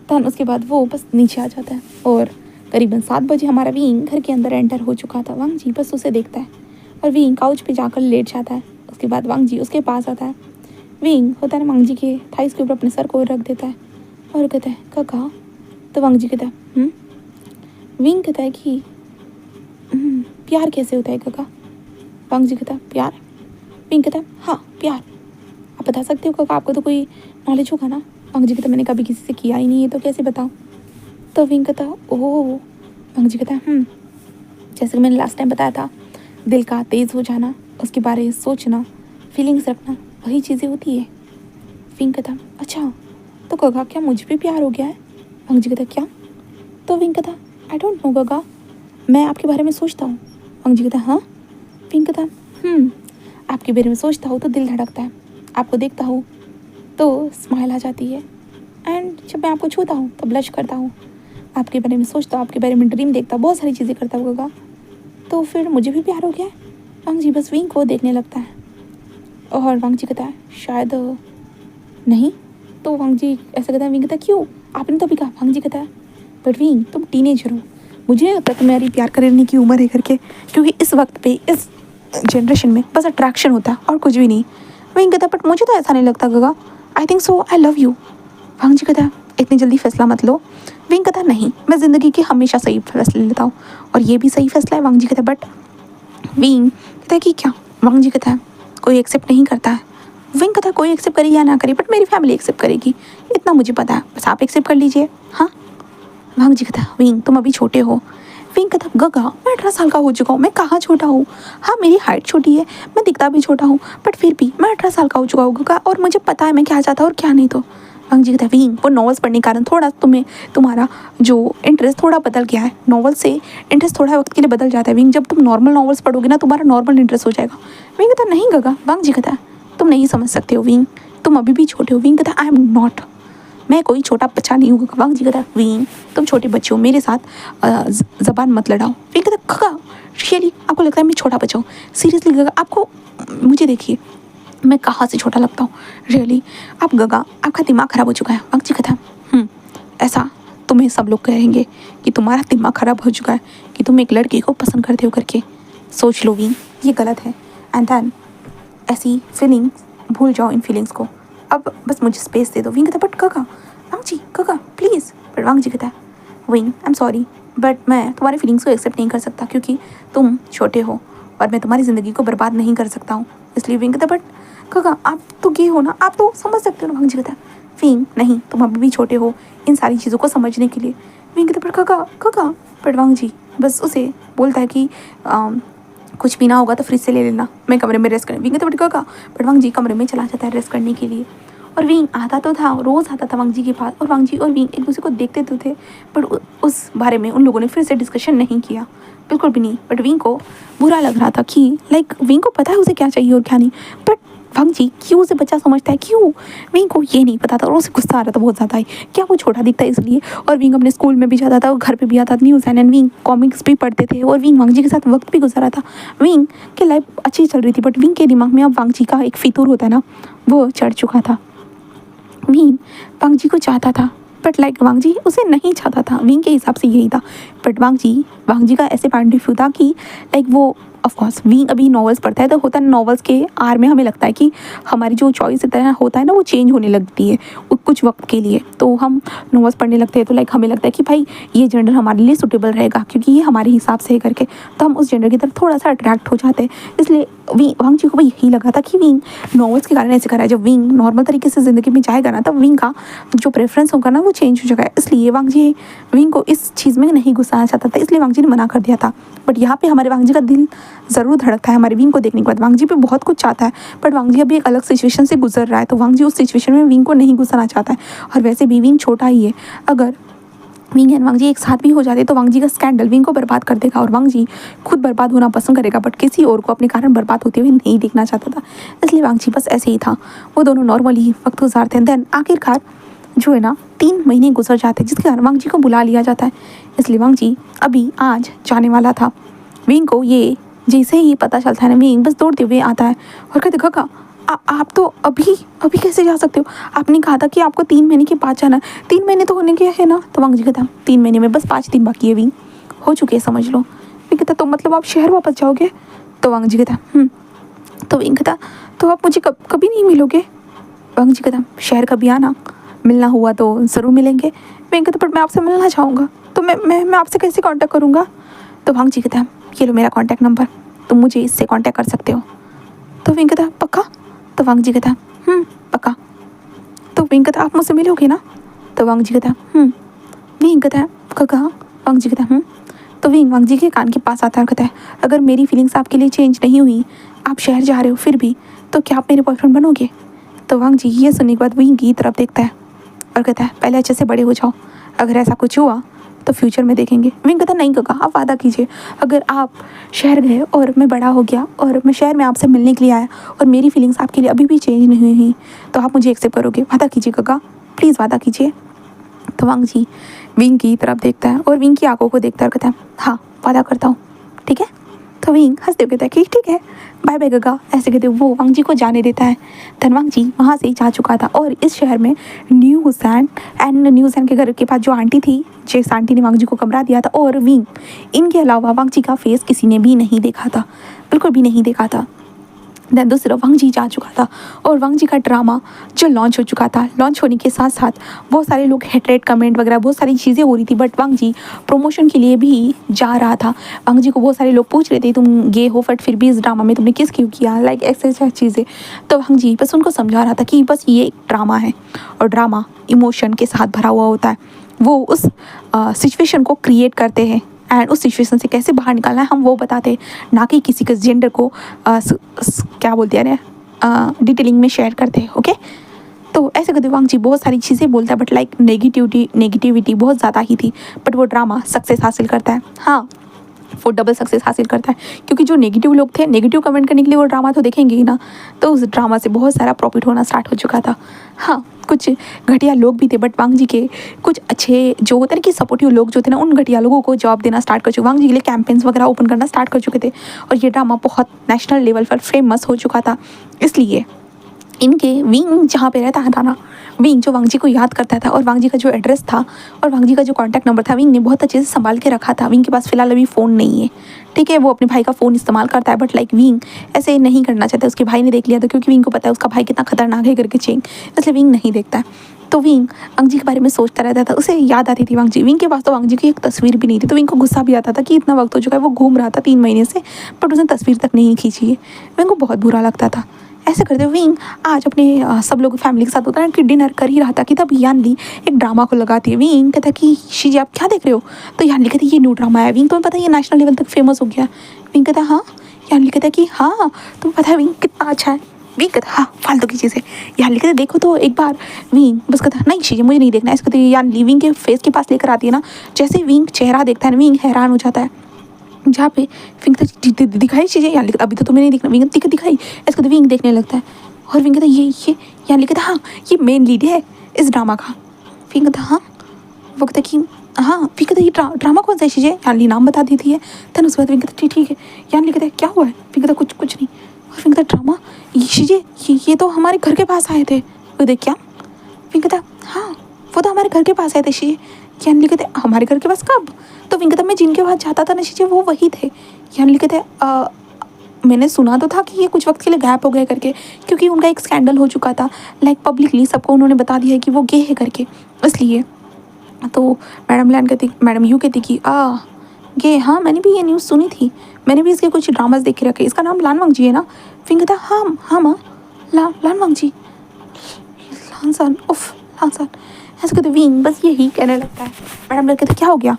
देन उसके बाद वो बस नीचे आ जाता है और करीबन 7 बजे हमारा विंग घर के अंदर एंटर हो चुका था। वांग जी बस उसे देखता है और विंग काउच पे जाकर लेट जाता है। उसके बाद वांग जी उसके पास आता है। विंग होता है ना वांग जी के थाइस के ऊपर अपने सर को रख देता है और कहता है काका। तो वांग जी कहता है विंग कहता है कि प्यार कैसे होता है काका? वांग जी कहता है प्यार? विंग कहता है हाँ प्यार। आप बता सकते हो काका, आपको तो कोई नॉलेज होगा ना? वांग जी कहता है मैंने कभी किसी से किया ही नहीं है, तो कैसे बताऊँ? तो विंग कहता है ओह। वांग जी कहता है जैसे कि मैंने लास्ट टाइम बताया था, दिल का तेज़ हो जाना, उसके बारे में सोचना, फीलिंग्स रखना, वही चीज़ें होती है। विंग कहता अच्छा तो काका क्या मुझे भी प्यार हो गया है? वांग जी कहता क्या? तो विंग कहता आई डोंट नो काका, मैं आपके बारे में सोचता हूँ। वांग जी कहता हाँ। विंग कहता आपके बारे में सोचता हूँ तो दिल धड़कता है, आपको देखता हूँ तो स्माइल आ जाती है, एंड जब मैं आपको छूता हूँ तो ब्लश करता हूँ, आपके बारे में सोचता हूँ, आपके बारे में ड्रीम देखता हूँ, बहुत सारी चीज़ें करता हूँ काका, तो फिर मुझे भी प्यार हो गया है। वांग जी बस विंग को देखने लगता है और वांग जी कहता है शायद नहीं। तो वांग जी ऐसा कहता है। विंग कहता है क्यों, आपने तो अभी कहा। वांग जी कहता है बट विंग तुम टीनेजर हो, मुझे नहीं लगता तुम्हारी प्यार करने की उम्र है करके, क्योंकि इस वक्त पे इस जनरेशन में बस अट्रैक्शन होता है और कुछ भी नहीं। विंग कहता बट मुझे तो ऐसा नहीं लगता काका, I think so I love you. Wang ji कहता इतनी जल्दी फैसला मत लो। विंग कहता नहीं, मैं ज़िंदगी के हमेशा सही फैसले लेता हूँ और ये भी सही फैसला है। वांग जी कहता बट विंग कहता है कि क्या? वांग जी कहता है कोई एक्सेप्ट नहीं करता है। विंग कहता है कोई एक्सेप्ट करे या ना करे बट मेरी फैमिली एक्सेप्ट करेगी, इतना मुझे पता है, बस आप एक्सेप्ट कर लीजिए। हाँ। वांग जी कहता है विंग तुम अभी छोटे हो। विंग कहता गगा मैं 18 साल का हो चुका हूँ, मैं कहाँ छोटा हूँ? हाँ मेरी हाइट छोटी है, मैं दिखता भी छोटा हूँ, बट फिर भी मैं 18 साल का हो चुका हूँ गगा, और मुझे पता है मैं क्या चाहता हूँ और क्या नहीं। तो वांग जी कहता है विंग वो नॉवेल्स पढ़ने के कारण थोड़ा तुम्हारा जो इंटरेस्ट थोड़ा बदल गया है, नॉवल से इंटरेस्ट थोड़ा वक्त के लिए बदल जाता है। विंग जब तुम नॉर्मल नॉवेल्स पढ़ोगे ना तुम्हारा नॉर्मल इंटरेस्ट हो जाएगा। विंग कहता नहीं गगा। वांग जी कहता तुम नहीं समझ सकते हो विंग, तुम अभी भी छोटे हो। विंग कहता आई एम नॉट, मैं कोई छोटा बच्चा नहीं हूँ। वांग जी कहता विंग तुम छोटे बच्चे हो, मेरे साथ ज़बान मत लड़ाओ। विंग कहता गगा रियली आपको लगता है मैं छोटा बच्चा हूँ? सीरियसली गगा आपको मुझे देखिए मैं कहाँ से छोटा लगता हूँ? रियली आप गगा आपका दिमाग ख़राब हो चुका है। वांग जी कहता ऐसा तुम्हें सब लोग कहेंगे कि तुम्हारा दिमाग ख़राब हो चुका है कि तुम एक लड़के को पसंद करते हो करके, सोच लो विंग ये गलत है। एंड देन ऐसी फीलिंग्स भूल जाओ, इन फीलिंग्स को, अब बस मुझे स्पेस दे दो। विंग कहता बट काका वांग जी काका प्लीज़। बट वांग जी कहता है wing I am sorry but मैं तुम्हारी फीलिंग्स को एक्सेप्ट नहीं कर सकता क्योंकि तुम छोटे हो और मैं तुम्हारी ज़िंदगी को बर्बाद नहीं कर सकता हूँ, इसलिए। विंग कहता बट काका आप तो गे हो ना, आप तो समझ सकते हो ना। वांग जी कहता विंग नहीं तुम अभी भी छोटे हो इन सारी चीज़ों को समझने के लिए। विंग कहता बट काका काका। बट वांग जी बस उसे बोलता है कि कुछ पीना होगा तो फ्रिज से ले लेना, मैं कमरे में रेस्ट करने। विंग कहता बट काका। बट वांग जी कमरे में चला जाता है रेस्ट करने के लिए। और विंग आता तो था, रोज़ आता था वांग जी के पास, और वांग जी और विंग एक दूसरे को देखते तो थे, पर उस बारे में उन लोगों ने फिर से डिस्कशन नहीं किया, बिल्कुल भी नहीं। बट विंग को बुरा लग रहा था कि लाइक विंग को पता है उसे क्या चाहिए और क्या नहीं, बट वांग जी क्यों उसे बच्चा समझता है, क्यों? विंग को ये नहीं पता था और उसे गुस्सा आ रहा था बहुत ज़्यादा ही, क्या वो छोटा दिखता है इसलिए। और विंग अपने स्कूल में भी जाता था और घर पे भी आता था न्यूज़ एंड विंग कॉमिक्स भी पढ़ते थे और विंग वांग जी के साथ वक्त भी गुजारा था। विंग की लाइफ अच्छी चल रही थी, बट विंग के दिमाग में अब वांग जी का एक फितूर होता है ना, वो चढ़ चुका था। विंग वांग जी को चाहता था बट लाइक वांग जी उसे नहीं चाहता था, विंग के हिसाब से यही था। बट वांग जी का ऐसे पॉइंट ऑफ व्यू था कि लाइक वो ऑफकोर्स विंग अभी नॉवेल्स पढ़ता है तो होता है नॉवेल्स के आर में हमें लगता है कि हमारी जो चॉइस होता है ना वो चेंज होने लगती है कुछ वक्त के लिए, तो हम नॉवेल्स पढ़ने लगते हैं तो लाइक हमें लगता है कि भाई ये जेंडर हमारे लिए सूटेबल रहेगा क्योंकि ये हमारे हिसाब से है करके, तो हम उस जेंडर की तरफ थोड़ा सा अट्रैक्ट हो जाते हैं। इसलिए वांग जी को भी यही लगा था कि विंग नॉवेल्स के कारण ऐसे करा है, जब विंग नॉर्मल तरीके से ज़िंदगी में जाएगा ना तब विंग का जो प्रेफरेंस होगा ना वो चेंज हो जाएगा, इसलिए वांग जी विंग को इस चीज़ में नहीं घुसाना चाहता था, इसलिए वांग जी ने मना कर दिया था। बट यहाँ पे हमारे वांग जी का दिल ज़रूर धड़कता है हमारे विंग को देखने के बाद। वांग जी पे बहुत कुछ चाहता है, बट वांग जी अभी एक अलग सिचुएशन से गुजर रहा है, तो वांग जी उस सिचुएशन में विंग को नहीं घुसाना चाहता है। और वैसे भी विंग छोटा ही है, अगर विंग एंड वांग जी एक साथ भी हो जाते तो वांग जी का स्कैंडल विंग को बर्बाद कर देगा, और वांग जी खुद बर्बाद होना पसंद करेगा, बट किसी और को अपने कारण बर्बाद होते हुए नहीं देखना चाहता था। इसलिए वांग जी बस ऐसे ही था, वो दोनों नॉर्मली वक्त गुजारते हैं। देन आखिरकार जो है ना 3 महीने गुजर जाते हैं, जिसके कारण वांग जी को बुला लिया जाता है। इसलिए वांग जी अभी आज जाने वाला था। विंग को ये जैसे ही पता चलता है ना, विंग बस दौड़ते हुए आता है और कहते काका आप तो अभी अभी कैसे जा सकते हो, आपने कहा था कि आपको 3 महीने के बाद जाना है, 3 महीने तो होने के है ना। तो वांग जी कहता 3 महीने में बस 5 दिन बाकी है विंग, हो चुके हैं समझ लो। विंग कहता तो मतलब आप शहर वापस जाओगे। तो वांग जी कहता तो विंग कहता तो आप मुझे कभी नहीं मिलोगे। वांग जी कहता शहर कभी आना, मिलना हुआ तो ज़रूर मिलेंगे। विंग कहता पर मैं आपसे मिलना चाहूँगा, तो मैं आपसे कैसे कांटेक्ट करूँगा। तो वांग जी कहता ये लो मेरा कॉन्टैक्ट नंबर, तुम मुझे इससे कांटेक्ट कर सकते हो। तो विंग कहता पक्का। तो वांग जी कहता पक्का। तो विंग कहता आप मुझसे मिलोगे ना। तो वांग जी कहता विंग कहता काका। वांग जी कहता तो विंग वांग जी के कान के पास आता है और कहता है अगर मेरी फीलिंग्स आपके लिए चेंज नहीं हुई, आप शहर जा रहे हो फिर भी, तो क्या आप मेरे बॉयफ्रेंड बनोगे। तो वांग जी ये सुनने के बाद विंग की तरफ देखता है और कहता है पहले अच्छे से बड़े हो जाओ, अगर ऐसा कुछ हुआ तो फ्यूचर में देखेंगे। विंग कहता नहीं काका, आप वादा कीजिए, अगर आप शहर गए और मैं बड़ा हो गया और मैं शहर में आपसे मिलने के लिए आया और मेरी फीलिंग्स आपके लिए अभी भी चेंज नहीं हुई, तो आप मुझे एक्सेप्ट करोगे। वादा कीजिए काका, प्लीज़ वादा कीजिए। तो वांग जी विंग की तरफ देखता है और विंग की आंखों को देखता है और कहता है हाँ वादा करता हूँ, ठीक है। तो विंग हंसते हुए कहता है कि ठीक है, बाय बाय गगा। ऐसे कहते वो वांग जी को जाने देता है। धन वांग जी वहाँ से ही जा चुका था और इस शहर में न्यू हुसैन के घर के पास जो आंटी थी, जिस आंटी ने वांग जी को कमरा दिया था, और विंग, इनके अलावा वांग जी का फेस किसी ने भी नहीं देखा था, बिल्कुल भी नहीं देखा था। देन दूसरा वांग जी जा चुका था और वांग जी का ड्रामा जो लॉन्च हो चुका था, लॉन्च होने के साथ साथ बहुत सारे लोग हेटरेट कमेंट वगैरह बहुत सारी चीज़ें हो रही थी, बट वांग जी प्रमोशन के लिए भी जा रहा था। वांग जी को बहुत सारे लोग पूछ रहे थे तुम गे हो बट फिर भी इस ड्रामा में तुमने किस क्यों किया, लाइक ऐसे चीज़ें। तो वांग जी बस उनको समझा रहा था कि बस ये एक ड्रामा है और ड्रामा इमोशन के साथ भरा हुआ होता है, वो उस सिचुएशन को क्रिएट करते हैं एंड उस सिचुएशन से कैसे बाहर निकालना है हम वो बताते हैं, ना कि किसी के जेंडर को क्या बोलते हैं डिटेलिंग में शेयर करते हैं। ओके, तो ऐसे करते वांग जी बहुत सारी चीज़ें बोलता है, बट लाइक नेगेटिविटी बहुत ज़्यादा ही थी, बट वो ड्रामा सक्सेस हासिल करता है। हाँ, वो डबल सक्सेस हासिल करता है, क्योंकि जो नेगेटिव लोग थे नेगेटिव कमेंट करने के लिए वो ड्रामा तो देखेंगे ही ना, तो उस ड्रामा से बहुत सारा प्रॉफिट होना स्टार्ट हो चुका था। हाँ, कुछ घटिया लोग भी थे, बट वांग जी के कुछ अच्छे जो होते हैं कि सपोर्टिव लोग जो थे ना, उन घटिया लोगों को जॉब देना स्टार्ट कर चुके, वांग जी के लिए कैंपेन्स वगैरह ओपन करना स्टार्ट कर चुके थे, और ये ड्रामा बहुत नेशनल लेवल पर फेमस हो चुका था। इसलिए इनके विंग जहाँ पे रहता था ना, विंग जो वांग जी को याद करता था, और वांग जी का जो एड्रेस था और वांग जी का जो कॉन्टैक्ट नंबर था, विंग ने बहुत अच्छे से संभाल के रखा था। विंग के पास फिलहाल अभी फ़ोन नहीं है, ठीक है, वो अपने भाई का फ़ोन इस्तेमाल करता है, बट लाइक विंग ऐसे नहीं करना चाहता। उसके भाई ने देख लिया था, क्योंकि विंग को पता है उसका भाई कितना खतरनाक है करके चेंग, इसलिए विंग नहीं देखता है। तो विंग वांग जी के बारे में सोचता रहता था, उसे याद आती थी वांग जी। विंग के पास तो वांग जी की एक तस्वीर भी नहीं थी, तो विंग को गुस्सा भी आता था कि इतना वक्त हो चुका है, वो घूम रहा था 3 महीने से, बट उसने तस्वीर तक नहीं खींची है। विंग को बहुत बुरा लगता था। ऐसे करते हुए विंग आज अपने सब लोग फैमिली के साथ होता है कि डिनर कर ही रहा था कि तब यानली एक ड्रामा को लगाती है। विंग कहता कि शीजी आप क्या देख रहे हो। तो यानली कहती ये न्यू ड्रामा है। विंग तुम्हें पता है ये नेशनल लेवल तक फेमस हो गया। विंग कहता हाँ। यानली कहता कि हाँ तुम्हें पता है विंग कितना अच्छा है। विंग कहता हाँ फालतू की चीज़ें। यानली कहते देखो तो एक बार। विंग बस कहता नहीं शीजी मुझे नहीं देखना है। ऐसे कहते यानली विंग के फेस के पास लेकर आती है ना, जैसे विंग चेहरा देखता है ना, विंग हैरान हो जाता है। जहाँ पे विंग दिखाई चीज़ें, यानी अभी तो तुम्हें नहीं दिखना। विंग दिखाई, ऐसे विंग देखने लगता है, और विंग कहता ये यानी कहता हाँ ये मेन लीड है इस ड्रामा का। विंग कहता हाँ। वो कहता कि हाँ। विंग कहता ये ड्रामा कौन सा है चीज़ें, यानी नाम बता देती है। तन उसके बाद विंग कहता ठीक है। यानी कहता क्या हुआ है। विंग कहता कुछ नहीं। और विंग कहता ड्रामा ये चीज़ें ये तो हमारे घर के पास आए थे। वो देख क्या। विंग कहता हाँ वो तो हमारे घर के पास आए थे शीजे। यानी कहते हमारे घर के पास कब। तो विंग कहता मैं जिनके पास जाता था ना शीजे वो वही थे। यानी कहते मैंने सुना तो था कि ये कुछ वक्त के लिए गैप हो गए करके, क्योंकि उनका एक स्कैंडल हो चुका था, लाइक पब्लिकली सबको उन्होंने बता दिया है कि वो गे है करके, इसलिए। तो मैडम यू कहती कि गे हाँ मैंने भी ये न्यूज़ सुनी थी, मैंने भी इसके कुछ ड्रामास देख के रखे, इसका नाम लान वांग जी है ना। विंग कहता हाँ माँ लान वांग जी लानसान उफ लानसान। ऐसे कहते विंग बस यही कहने लगता है। मैडम कहते क्या हो गया।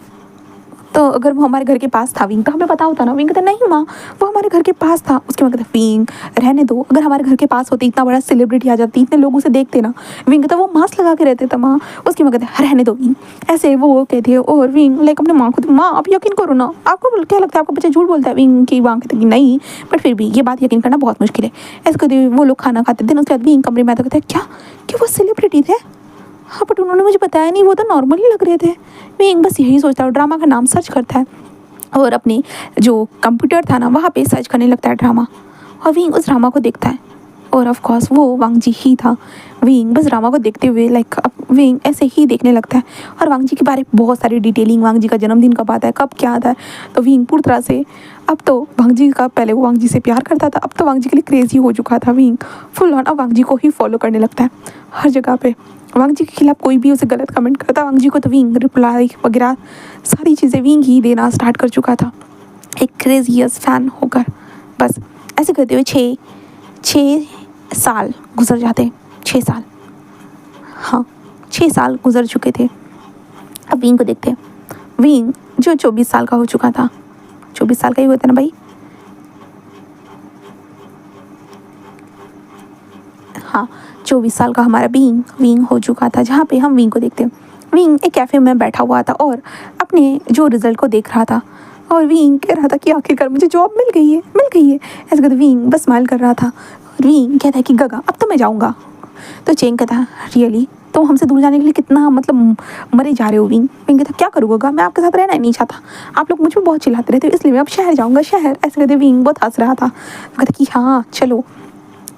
तो अगर वो हमारे घर के पास था विंग तो हमें पता होता ना। विंग कहता नहीं माँ वो हमारे घर के पास था। उसके बाद कहता विंग रहने दो, अगर हमारे घर के पास होते इतना बड़ा सेलिब्रिटी आ जाती, इतने लोग उसे देखते ना। विंग कहता वो मास्क लगा के रहते थे माँ। उसकी माँ कहते रहने दो विंग, ऐसे वो कहती है। और विंग लाइक अपने माँ को माँ आप यकीन करो ना, आपको क्या लगता है आपका बच्चा झूठ बोलता है? विंग की माँ कहती नहीं, बट फिर भी ये बात यकीन करना बहुत मुश्किल है। ऐसे कहते वो लोग खाना खाते थे। उसके बाद विंग कमरे में आता कहता है क्या वो सेलिब्रिटी थे? हाँ बट उन्होंने मुझे बताया नहीं, वो तो नॉर्मल ही लग रहे थे। विंग बस यही सोचता है, ड्रामा का नाम सर्च करता है और अपने जो कंप्यूटर था ना वहाँ पे सर्च करने लगता है ड्रामा। और विंग उस ड्रामा को देखता है और ऑफ कोर्स वो वांग जी ही था। विंग बस ड्रामा को देखते हुए लाइक अब विंग ऐसे ही देखने लगता है और वांग जी के बारे में बहुत सारी डिटेलिंग, वांग जी का जन्मदिन कब आता है, कब क्या आता है। तो विंग पूरी तरह से अब तो वांग जी का, पहले वो वांग जी से प्यार करता था, अब तो वांग जी के लिए क्रेजी हो चुका था। विंग फुल ऑन अब वांग जी को ही फॉलो करने लगता है हर जगह पे। वांग जी के खिलाफ कोई भी उसे गलत कमेंट करता वांग जी को तो विंग रिप्लाई वगैरह सारी चीज़ें विंग ही देना स्टार्ट कर चुका था, एक क्रेजियस फैन होकर। बस ऐसे करते हुए छः साल गुजर जाते। 6 साल, हाँ 6 साल गुजर चुके थे। अब विंग को देखते, विंग जो 24 साल का हो चुका था, 24 साल का ही होता ना भाई, हाँ 24 साल का हमारा विंग हो चुका था। जहाँ पे हम विंग को देखते, विंग एक कैफ़े में बैठा हुआ था और अपने जो रिज़ल्ट को देख रहा था। और विंग कह रहा था कि आखिरकार मुझे जॉब मिल गई है। ऐसे कहते विंग बस स्माइल कर रहा था। और विंग कहता है कि गगा अब तो मैं जाऊँगा। तो चेंग कहता है रियली तो हमसे दूर जाने के लिए कितना मतलब मरे जा रहे हो विंग? विंग कहता क्या करूँगा, मैं आपके साथ रहना ही नहीं चाहता, आप लोग मुझ पर बहुत चिल्लाते रहते हो, इसलिए मैं अब शहर जाऊँगा शहर। ऐसे कहते विंग बहुत हंस रहा था। कहता कि हाँ चलो।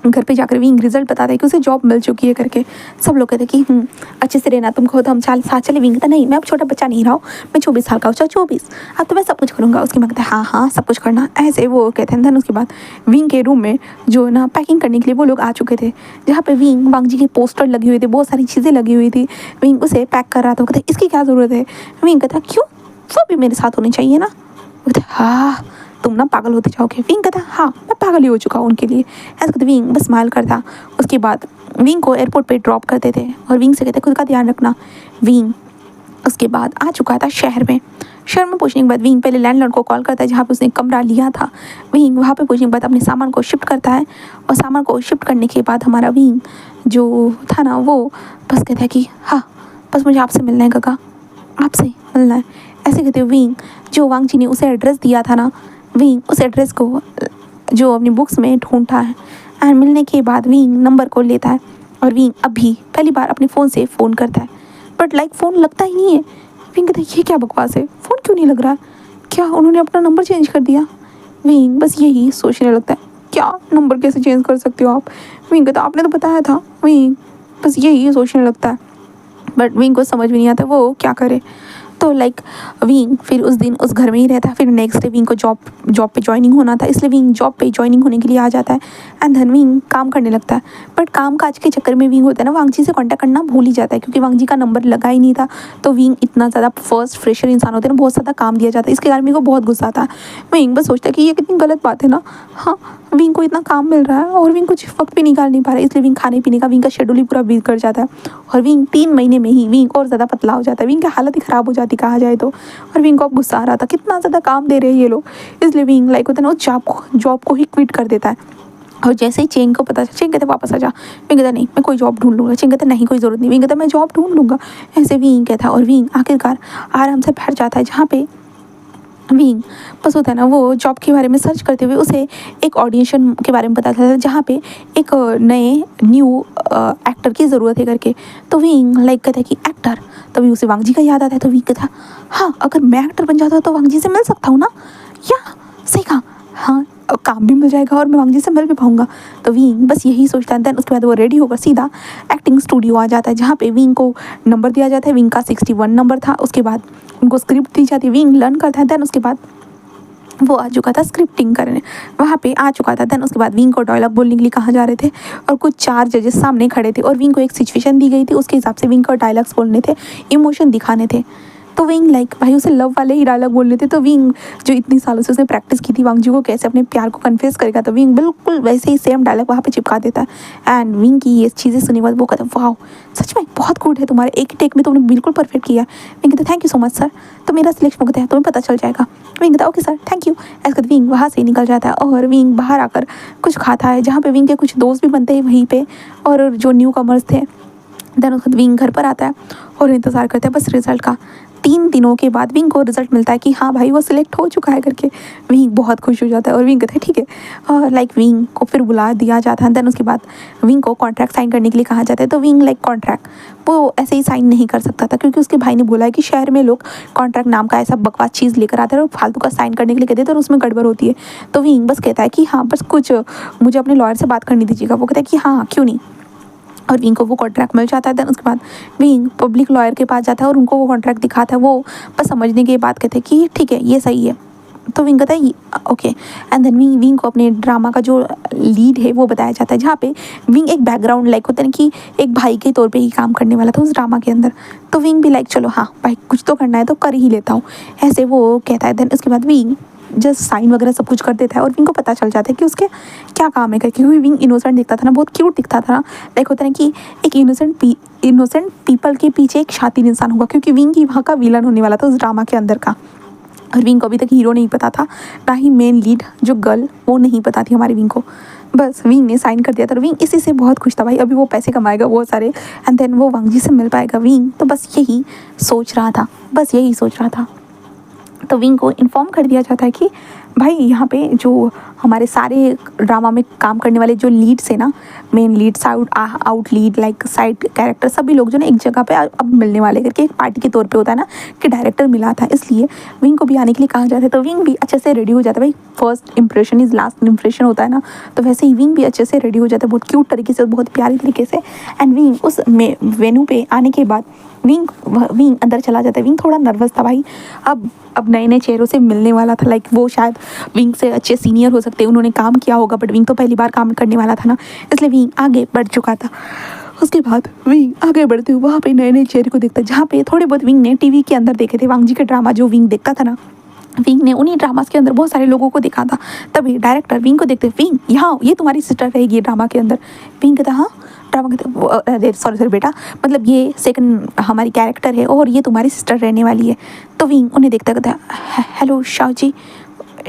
घर पे जाकर विंग रिजल्ट बताता है कि उसे जॉब मिल चुकी है करके। सब लोग कहते हैं कि अच्छे से रहना, तुम कहो तो हम साथ चले। विंग कहता नहीं मैं अब छोटा बच्चा नहीं रहा हूँ, मैं 24 साल का हूँ। 24 अब तो मैं सब कुछ करूँगा। उसकी माँ कहता है हाँ सब कुछ करना, ऐसे वो कहते हैं। धन उसके बाद विंग के रूम में जो ना पैकिंग करने के लिए वो लोग आ चुके थे, जहाँ पे विंग वांग जी के पोस्टर लगे हुए थे, बहुत सारी चीज़ें लगी हुई थी। विंग उसे पैक कर रहा था। वो कहते इसकी क्या ज़रूरत है? विंग कहता क्यों, वो भी मेरे साथ होनी चाहिए ना। वो कहते हाँ तुम ना पागल होते जाओगे। विंग कहता हाँ मैं पागल ही हो चुका हूँ उनके लिए। ऐसा कहते विंग बस स्माइल करता। उसके बाद विंग को एयरपोर्ट पे ड्रॉप करते थे और विंग से कहते खुद का ध्यान रखना। विंग उसके बाद आ चुका था शहर में पहुंचने के बाद विंग पहले लैंडलॉर्ड को कॉल करता है जहाँ पे उसने कमरा लिया था। विंग वहाँ पे पहुंचने के बाद अपने सामान को शिफ्ट करता है और सामान को शिफ्ट करने के बाद हमारा विंग जो था ना वो बस कहता है कि हाँ बस मुझे आपसे मिलना है गगा, आपसे मिलना है। ऐसे कहते हुए विंग जो वांग जी ने उसे एड्रेस दिया था ना, विंग उस एड्रेस को जो अपनी बुक्स में ढूंढता है एंड मिलने के बाद विंग नंबर को लेता है और विंग अभी पहली बार अपने फ़ोन से फ़ोन करता है बट लाइक फ़ोन लगता ही नहीं है। विंग कहता है ये क्या बकवास है, फ़ोन क्यों नहीं लग रहा, क्या उन्होंने अपना नंबर चेंज कर दिया? विंग बस यही सोचने लगता है क्या नंबर कैसे चेंज कर सकते हो आप? विंग कहता आपने तो बताया था। विंग बस यही सोचने लगता है बट विंग को समझ भी नहीं आता वो क्या करे। तो लाइक विंग फिर उस दिन उस घर में ही रहता है। फिर नेक्स्ट डे विंग को जॉब पे ज्वाइनिंग होना था, इसलिए विंग जॉब पे ज्वाइनिंग होने के लिए आ जाता है एंड धन विंग काम करने लगता है। बट काम काज के चक्कर में विंग होता है ना वांग जी से कांटेक्ट करना भूल ही जाता है क्योंकि वांग जी का नंबर लगा ही नहीं था। तो विंग इतना ज़्यादा फर्स्ट फ्रेशर इंसान होते हैं ना, बहुत ज़्यादा काम दिया जाता है, इसके कारण विंग को बहुत गुस्सा आता है। विंग बस सोचता है कि ये कितनी गलत बात है ना, हाँ विंग को इतना काम मिल रहा है और विंग कुछ वक्त भी निकाल नहीं पा रहा है, इसलिए विंग खाने पीने का विंग का शेड्यूल ही पूरा बिगड़ जाता है और विंग 3 महीने में ही विंग और ज़्यादा पतला हो जाता है। विंग की हालत ही ख़राब हो जाती कहा जाए तो। और विंग को अब गुस्सा आ रहा था कितना ज़्यादा काम दे रहे हैं ये लोग, इसलिए विंग लाइक होता है ना उस जॉब को ही क्विट कर देता है। और जैसे ही चेंग को पता चला, चेंग कहता वापस आ जा। विंग कहता नहीं मैं कोई जॉब ढूंढ लूँगा। चेंग कहता नहीं कोई ज़रूरत नहीं। विंग कहता मैं जॉब ढूंढ लूँगा। ऐसे विंग कहता और विंग आखिरकार आराम से बैठ जाता है जहाँ पे विंग बस होता है ना वो जॉब के बारे में सर्च करते हुए उसे एक ऑडिशन के बारे में पता चला था जहाँ पे एक न्यू एक्टर की ज़रूरत है करके। तो विंग लाइक कहता है कि एक्टर, तभी उसे वांग जी का याद आता है। तो विंग कहता हाँ अगर मैं एक्टर बन जाता तो वांग जी से मिल सकता हूँ ना, या सही कहा, हाँ काम भी मिल जाएगा और मैं वांग जी से मिल भी पाऊँगा। तो विंग बस यही सोचता है। देन उसके बाद वो रेडी होकर सीधा एक्टिंग स्टूडियो आ जाता है जहाँ पे विंग को नंबर दिया जाता है। विंग का 61 नंबर था। उसके बाद उनको स्क्रिप्ट दी जाती है, विंग लर्न करता है। देन उसके बाद वो आ चुका था स्क्रिप्टिंग करने, वहाँ पे आ चुका था। देन उसके बाद विंग को डायलॉग बोलने के लिए कहा जा रहे थे और कुछ 4 जजेस सामने खड़े थे और विंग को एक सिचुएशन दी गई थी, उसके हिसाब से विंग को डायलॉग्स बोलने थे, इमोशन दिखाने थे। तो विंग लाइक भाई उसे लव वाले ही डायलॉग बोलने थे। तो विंग जो इतनी सालों से उसने प्रैक्टिस की थी वांग जी को कैसे अपने प्यार को कन्फेस करेगा, तो विंग बिल्कुल वैसे ही सेम डायलॉग वहाँ पे चिपका देता है। एंड विंग की ये चीज़ें सुनने के बाद वो कहता है वाह सच में बहुत गुड है, तुम्हारे एक टेक में तुमने बिल्कुल परफेक्ट किया। विंग कहता है thank you so much sir, तो मेरा सिलेक्शन हो गया है, तुम्हें पता चल जाएगा। विंग कहता है ओके सर थैंक यू। ऐसे करके विंग वहाँ से निकल जाता है और विंग बाहर आकर कुछ खाता है, जहाँ पे विंग के कुछ दोस्त भी बनते हैं वहीं पे और जो न्यू कमर्स थे। देन उसके बाद विंग घर पर आता है और इंतज़ार करता है बस रिजल्ट का। 3 दिनों के बाद विंग को रिजल्ट मिलता है कि हाँ भाई वो सिलेक्ट हो चुका है करके। विंग बहुत खुश हो जाता है और विंग कहता है ठीक है, और लाइक विंग को फिर बुला दिया जाता है। देन उसके बाद विंग को कॉन्ट्रैक्ट साइन करने के लिए कहा जाता है। तो विंग लाइक कॉन्ट्रैक्ट वो ऐसे ही साइन नहीं कर सकता था, क्योंकि उसके भाई ने बोला है कि शहर में लोग कॉन्ट्रैक्ट नाम का ऐसा बकवास चीज़ लेकर आते हैं और फालतू का साइन करने के लिए कहते हैं, तो उसमें गड़बड़ होती है। तो विंग बस कहता है कि हाँ बस कुछ मुझे अपने लॉयर से बात करनी दीजिएगा। वो कहता है कि हाँ क्यों नहीं, और विंग को वो कॉन्ट्रैक्ट मिल जाता है। देन उसके बाद विंग पब्लिक लॉयर के पास जाता है और उनको वो कॉन्ट्रैक्ट दिखाता है। वो बस समझने के बाद कहते हैं कि ठीक है ये सही है। तो विंग कहता है ओके। एंड देन विंग को अपने ड्रामा का जो लीड है वो बताया जाता है, जहाँ पे विंग एक बैकग्राउंड लाइक होता है ना कि एक भाई के तौर पे ही काम करने वाला था उस ड्रामा के अंदर। तो विंग भी लाइक चलो हाँ भाई कुछ तो करना है तो कर ही लेता हूँ, ऐसे वो कहता है। देन उसके बाद विंग जस्ट साइन वगैरह सब कुछ कर देता है और विंग को पता चल जाता है कि उसके क्या काम है, क्योंकि विंग इनोसेंट दिखता था ना, बहुत क्यूट दिखता था ना। लाइक होता है ना कि एक इनोसेंट पीपल के पीछे एक शातिर इंसान होगा, क्योंकि विंग ही वहाँ का विलन होने वाला था उस ड्रामा के अंदर का। और विंग को अभी तक हीरो नहीं पता था, ना ही मेन लीड जो गर्ल वो नहीं पता थी हमारे विंग को। बस विंग ने साइन कर दिया था और विंग इसी से बहुत खुश था भाई, अभी वो पैसे कमाएगा बहुत सारे एंड देन वो वांग जी से मिल पाएगा विंग। तो बस यही सोच रहा था, बस यही सोच रहा था। तो विंग को इन्फॉर्म कर दिया जाता है कि भाई यहाँ पे जो हमारे सारे ड्रामा में काम करने वाले जो लीड्स है ना, main lead out lead like side character सभी लोग जो ना एक जगह पे अब मिलने वाले करके एक पार्टी के तौर पे होता है ना कि डायरेक्टर मिला था, इसलिए विंग को भी आने के लिए कहा जाता है। तो विंग भी अच्छे से रेडी हो जाता है, भाई first impression is last impression होता है ना, तो वैसे ही विंग भी अच्छे से रेडी हो जाता है बहुत क्यूट तरीके से, बहुत प्यारी तरीके से। एंड विंग उस वेन्यू पे आने के बाद विंग अंदर चला जाता है। विंग थोड़ा नर्वस था भाई, अब नए नए चेहरों से मिलने वाला था, लाइक वो शायद विंग से अच्छे सीनियर हो सकते हैं, उन्होंने काम किया होगा, बट विंग तो पहली बार काम करने वाला था ना, इसलिए विंग आगे बढ़ चुका था। उसके बाद विंग आगे बढ़ते हुए वहाँ पे नए नए चेहरे को देखता है, जहाँ पे थोड़े बहुत विंग ने टीवी के अंदर देखे थे वांग जी के ड्रामा जो विंग देखता था ना, विंग ने उन्हीं ड्रामास के अंदर बहुत सारे लोगों को देखा था। तभी डायरेक्टर विंग को देखते, विंग यहाँ ये तुम्हारी सिस्टर रहेगी ड्रामा के अंदर। विंग कहता हाँ ड्रामा कहते सॉरी बेटा, मतलब ये सेकंड हमारी कैरेक्टर है और ये तुम्हारी सिस्टर रहने वाली है। तो विंग उन्हें देखता कहता हेलो शाह जी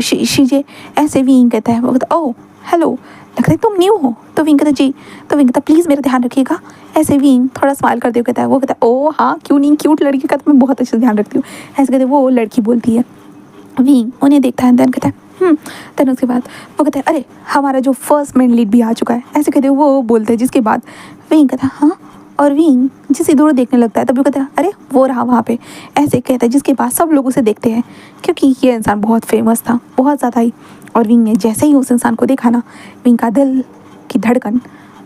शीजे, ऐसे विंग कहता है। वो कहता ओह हेलो, लगता है तुम न्यू हो। तो विंग कहता जी, तो विंग कहता प्लीज़ मेरा ध्यान रखिएगा। ऐसे विंग थोड़ा स्माइल करते हुए कहता है, वो कहता है ओह हाँ क्यों नहीं, क्यूट लड़की का तो मैं बहुत अच्छे से ध्यान रखती हूँ। ऐसे कहते वो लड़की बोलती है। विंग उन्हें देखता है, देन कहता है देन उसके बाद वो कहते हैं अरे हमारा जो फर्स्ट मेन लीड भी आ चुका है, ऐसे कहते वो बोलते हैं। जिसके बाद विंग कहता है हाँ, और विंग जिसे दूर देखने लगता है तभी वो कहता है अरे वो रहा वहाँ पे, ऐसे कहता है। जिसके बाद सब लोग उसे देखते हैं, क्योंकि ये इंसान बहुत फेमस था, बहुत ज़्यादा ही। और विंग ने जैसे ही उस इंसान को देखा ना, विंग का दिल की धड़कन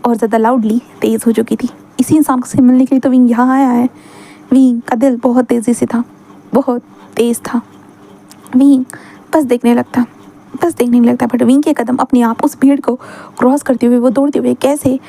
और ज़्यादा लाउडली तेज़ हो चुकी थी। इसी इंसान से मिलने के लिए तो विंग यहाँ आया है। विंग का दिल बहुत तेज़ी से था, बहुत तेज़ था। विंग बस देखने लगता, बट विंग के कदम अपने आप उस भीड़ को क्रॉस करते हुए वो दौड़ते हुए कैसे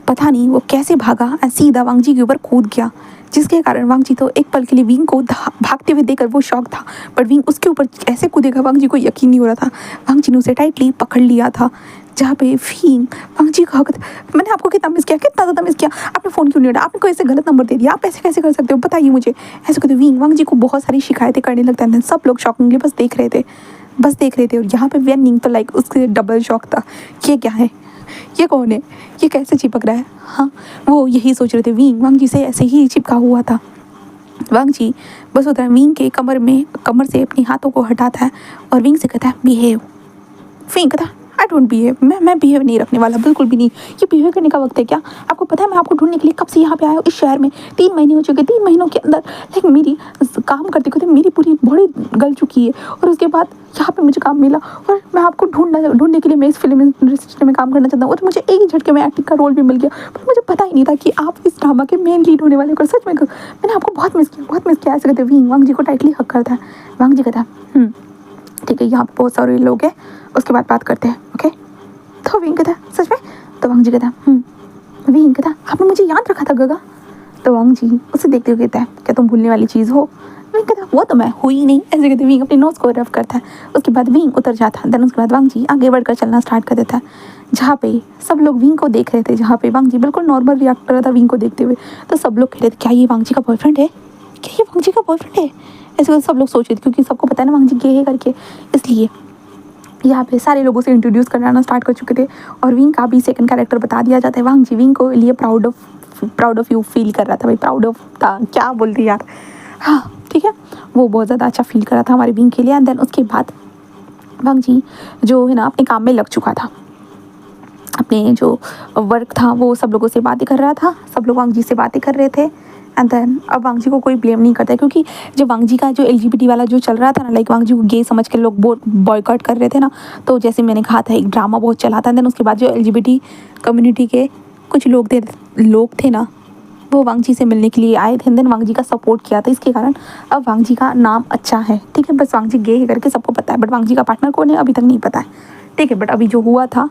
पता नहीं वो कैसे भागा और सीधा वांग जी के ऊपर कूद गया, जिसके कारण वांग जी तो एक पल के लिए विंग को भागते हुए देखकर वो शॉक था, बट विंग उसके ऊपर ऐसे कूदेगा वांग जी को यकीन नहीं हो रहा था। वांग जी ने उसे टाइटली पकड़ लिया था, जहाँ पे विंग वांग जी का मैंने आपको कितना मिस किया, कितना ज़्यादा मिस किया, आपने फ़ोन क्यों नहीं उठाया, आपने कोई ऐसे गलत नंबर दे दिया, आप ऐसे कैसे कर सकते हो, बताइए मुझे। ऐसे कहते विंग वांग जी को बहुत सारी शिकायतें करने लगता है। सब लोग शॉकिंगली बस देख रहे थे और यहाँ पे विंग तो लाइक उसके डबल शॉक था, ये क्या है, ये कौन है, ये कैसे चिपक रहा है। हाँ वो यही सोच रहे थे, विंग वांग जी से ऐसे ही चिपका हुआ था। वांग जी बस उधर विंग के कमर से अपने हाथों को हटाता है और विंग से कहता है बिहेव। विंग कहता आई डोंट बिहेव, मैं बिहेव नहीं रखने वाला, बिल्कुल भी नहीं। ये बिहेव करने का वक्त है क्या? आपको पता है मैं आपको ढूंढने के लिए कब से यहाँ पे आया हूँ इस शहर में, 3 महीने हो चुके। 3 महीनों के अंदर लाइक मेरी काम करते करते मेरी पूरी बॉडी गल चुकी है, और उसके बाद यहाँ पे मुझे काम मिला और मैं आपको ढूंढने के लिए मैं इस फिल्म इंडस्ट्री में काम करना चाहता हूँ, और मुझे एक ही झटके में एक्टिंग का रोल भी मिल गया। पर मुझे पता ही नहीं था कि आप इस ड्रामा के मेन लीड होने वाले हो। सच में मैंने आपको बहुत मिस किया। ऐसे कहते विंग वांग जी को टाइटली हक करता है। वांग जी कहता है ठीक है यहाँ पे बहुत सारे लोग हैं, उसके बाद बात करते हैं ओके। तो विंग कहता है सच में? तो वांग जी कहता है विंग कहता है आपने मुझे याद रखा था गगा? तो वांग जी उसे देखते हुए कहता है क्या तुम भूलने वाली चीज़ हो? विंग कहता वो तो मैं हुई नहीं, ऐसे कहते विंग अपनी नोज़ को रफ करता है। उसके बाद विंग उतर जाता है। देन उसके बाद वांग जी आगे बढ़कर चलना स्टार्ट कर देता है, जहाँ पे सब लोग विंग को देख रहे थे, जहाँ पे वांग जी बिल्कुल नॉर्मल रिएक्ट कर रहा था विंग को देखते हुए। तो सब लोग कह रहे थे क्या ये वांग जी का बॉयफ्रेंड है, क्या ये वांग जी का बॉयफ्रेंड है, ऐसे करके सब लोग सोच रहे थे, क्योंकि सबको पता है ना वांग जी गे है करके। इसलिए यहाँ पे सारे लोगों से इंट्रोड्यूस कराना स्टार्ट कर चुके थे और विंग का भी सेकंड कैरेक्टर बता दिया जाता है। वांग जी विंग को लिए प्राउड ऑफ यू फील कर रहा था भाई, प्राउड ऑफ था, क्या बोलती यार, हाँ ठीक है, वो बहुत ज़्यादा अच्छा फील कर रहा था हमारे विंग के लिए। एंड देन उसके बाद वांग जी जो है ना अपने काम में लग चुका था, अपने जो वर्क था वो सब लोगों से बातें कर रहा था, सब लोग वांग जी से बातें कर रहे थे। एंड देन अब वांग जी को कोई ब्लेम नहीं करता है, क्योंकि जब वांग जी का जो LGBT वाला जो चल रहा था ना, लाइक वांग जी को गे समझ के लोग बॉयकॉट कर रहे थे ना, तो जैसे मैंने कहा था एक ड्रामा बहुत चला था। देन उसके बाद जो LGBT कम्युनिटी के कुछ लोग थे ना, वो वांग जी से मिलने के लिए आए थे। देन वांग जी का सपोर्ट किया था, इसके कारण अब वांग जी का नाम अच्छा है, ठीक है। बस वांग जी गे है करके सबको पता है, बट वांग जी का पार्टनर कौन है अभी तक नहीं पता है, ठीक है। बट अभी जो हुआ था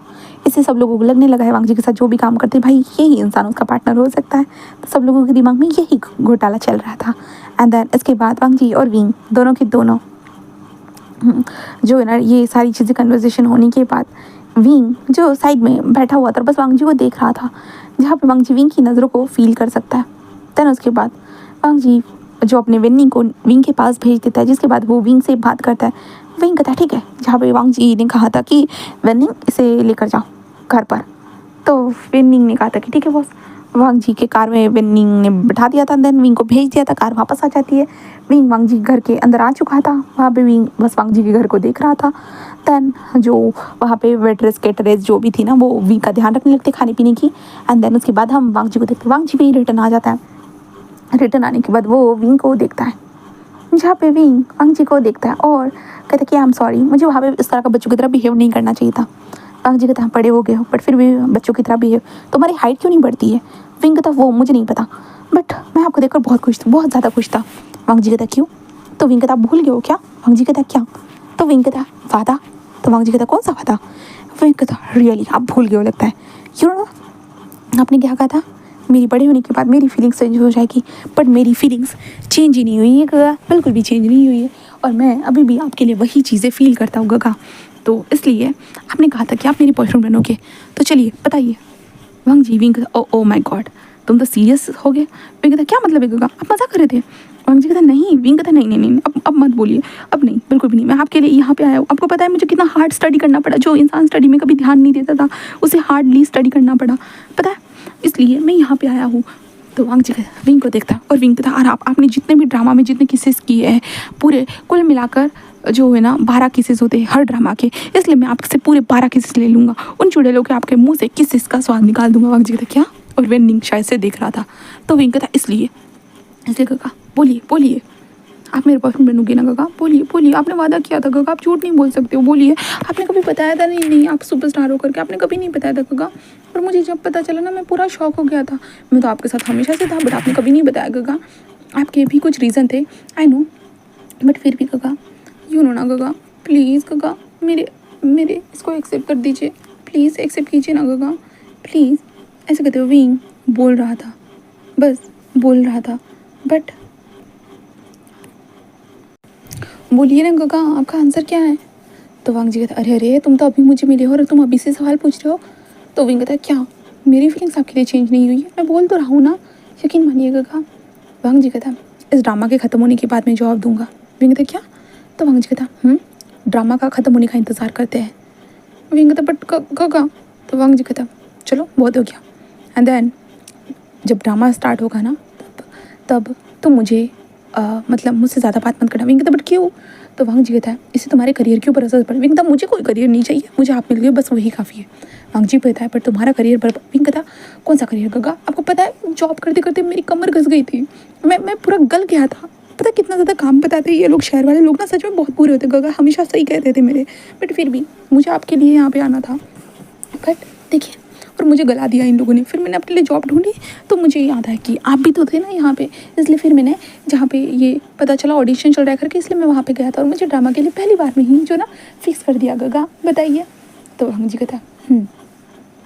इससे सब लोगों को लगने लगा है वांग जी के साथ जो भी काम करते भाई यही इंसान उसका पार्टनर हो सकता है। तो सब लोगों के दिमाग में यही घोटाला चल रहा था। एंड देन इसके बाद वांग जी और विंग दोनों के दोनों जो है ना ये सारी चीज़ें कन्वर्सेशन होने के बाद विंग जो साइड में बैठा हुआ था बस वांग जी को देख रहा था, जहाँ पे वांग जी विंग की नज़रों को फील कर सकता है। देन उसके बाद वांग जी जो अपने वेन्निंग को विंग के पास भेज देता है, जिसके बाद वो विंग से बात करता है। विंग कहता है ठीक है, जहाँ पे वांग जी ने कहा था कि वेन्निंग इसे लेकर जाओ घर पर, तो वेन्निंग ने कहा था कि ठीक है बॉस। वांग जी के कार में वेन्निंग ने बिठा दिया था, देन विंग को भेज दिया था, कार वापस आ जाती है। विंग वांग जी घर के अंदर आ चुका था, वहाँ पे विंग बस वांग जी के घर को देख रहा था। देन जो वहाँ पे वेटरेस केटरेस जो भी थी ना, वो विंग का ध्यान रखने लगते खाने पीने की। एंड देन उसके बाद हम वांग जी को देखते, वांग जी भी रिटर्न आ जाता है। रिटर्न आने के बाद वो विंग को देखता है, जहाँ पे विंग वांग जी को देखता है और कहता है कि आई एम सॉरी, मुझे वहाँ पे इस तरह का बच्चों की तरह बिहेव नहीं करना चाहिए था। वांग जी कहता है बड़े हो गए हो बट फिर भी बच्चों की तरह बिहेव, तुम्हारी हाइट क्यों नहीं बढ़ती है। विंग कहता वो मुझे नहीं पता, बट मैं आपको देखकर बहुत खुश था, बहुत ज़्यादा खुश था। वांग जी कहता क्यों, तो विंग कहता भूल गए हो क्या। वांग जी कहता क्या, तो विंग कहता वादा। तो वांग जी कहता कौन सा वादा। विंग कहता रियली आप भूल गए हो लगता है, यू नो आपने क्या कहा था मेरी बड़े होने के बाद मेरी फीलिंग्स चेंज हो जाएगी, बट मेरी फीलिंग्स चेंज ही नहीं हुई है गगा, बिल्कुल भी चेंज नहीं हुई है, और मैं अभी भी आपके लिए वही चीज़ें फील करता हूँ गगा। तो इसलिए आपने कहा था कि आप मेरी बॉयफ्रेंड बनोगे, तो चलिए बताइए। वांग जी विंग ओ माय गॉड, तुम तो सीरियस हो गए। विंग कहता क्या मतलब है गगा, आप मजाक कर रहे थे। वांग जी कहता नहीं। विंग कहता नहीं नहीं नहीं अब मत बोलिए, अब नहीं, बिल्कुल भी नहीं, मैं आपके लिए यहाँ पे आया हूँ। आपको पता है मुझे कितना हार्ड स्टडी करना पड़ा, जो इंसान स्टडी में कभी ध्यान नहीं देता था उसे हार्डली स्टडी करना पड़ा, पता है, इसलिए मैं यहाँ पे आया हूँ। तो वांग जी विंग को देखता और विंग कहता और आपने जितने भी ड्रामा में जितने किसेस किए हैं पूरे कुल मिलाकर जो है ना 12 केसेस होते हैं हर ड्रामा के, इसलिए मैं आपसे पूरे 12 केसेस ले लूँगा, उन चुड़ैलों के आपके मुंह से किसेस का स्वाद निकाल दूंगा। वांग जी कहता क्या, और विंग शायद से देख रहा था। तो विंग कहता इसलिए गगा बोलिए बोलिए, आप मेरे बॉयफ्रेंड बनोगे ना गगा, बोलिए बोलिए, आपने वादा किया था गगा, आप झूठ नहीं बोल सकते हो, बोलिए। आपने कभी बताया था नहीं नहीं आप सुपरस्टार हो करके, आपने कभी नहीं बताया था गगा, और मुझे जब पता चला ना मैं पूरा शॉक हो गया था। मैं तो आपके साथ हमेशा से था, बट आपने कभी नहीं बताया गगा, आपके भी कुछ रीज़न थे आई नो, बट फिर भी गगा यू नो ना गगा, प्लीज़ गगा मेरे इसको एक्सेप्ट कर दीजिए, प्लीज़ एक्सेप्ट कीजिए ना गगा, प्लीज़। ऐसे कहते हुए विंग बोल रहा था, बस बोल रहा था, बट बोलिए ना गगा आपका आंसर क्या है। तो वांग जी कहता अरे अरे तुम तो अभी मुझे मिले हो और तुम अभी से सवाल पूछ रहे हो। तो विंग कहता क्या मेरी फीलिंग्स आपके लिए चेंज नहीं हुई है, मैं बोल तो रहा हूँ ना, यकीन मानिए गगा। वांग जी कहता इस ड्रामा के ख़त्म होने के बाद मैं जवाब दूंगा। विंग कहता क्या, तो वांग जी कहता ड्रामा का ख़त्म होने का इंतज़ार करते हैं। विंग कहता बट गगा। तो वांग जी कहता चलो बहुत हो गया, एंड देन जब ड्रामा स्टार्ट होगा ना तब तो मुझे मतलब मुझसे ज़्यादा बात मत करना। विंग कहता बट क्यों। तो वांग जी कहता है इससे तुम्हारे करियर के ऊपर असर पड़ा। विंग कहता मुझे कोई करियर नहीं चाहिए, मुझे आप मिल गए बस वही काफ़ी है। वांग जी कहता है पर तुम्हारा करियर पर। विंग कहता कौन सा करियर गगा, आपको पता है जॉब करते करते मेरी कमर घस गई थी, मैं पूरा गल गया था, पता कितना ज़्यादा काम बताते हैं ये लोग, शहर वाले लोग ना सच में बहुत बुरे होते गगा, हमेशा सही कहते थे मेरे, बट फिर भी मुझे आपके लिए यहाँ पे आना था, बट देखिए और मुझे गला दिया इन लोगों ने। फिर मैंने अपने लिए जॉब ढूंढी तो मुझे याद आया कि आप भी तो थे ना यहाँ पे, इसलिए फिर मैंने जहाँ पे ये पता चला ऑडिशन चल रहा है करके, इसलिए मैं वहाँ पे गया था और मुझे ड्रामा के लिए पहली बार में ही जो ना फिक्स कर दिया गगा, बताइए। तो वांग जी कहता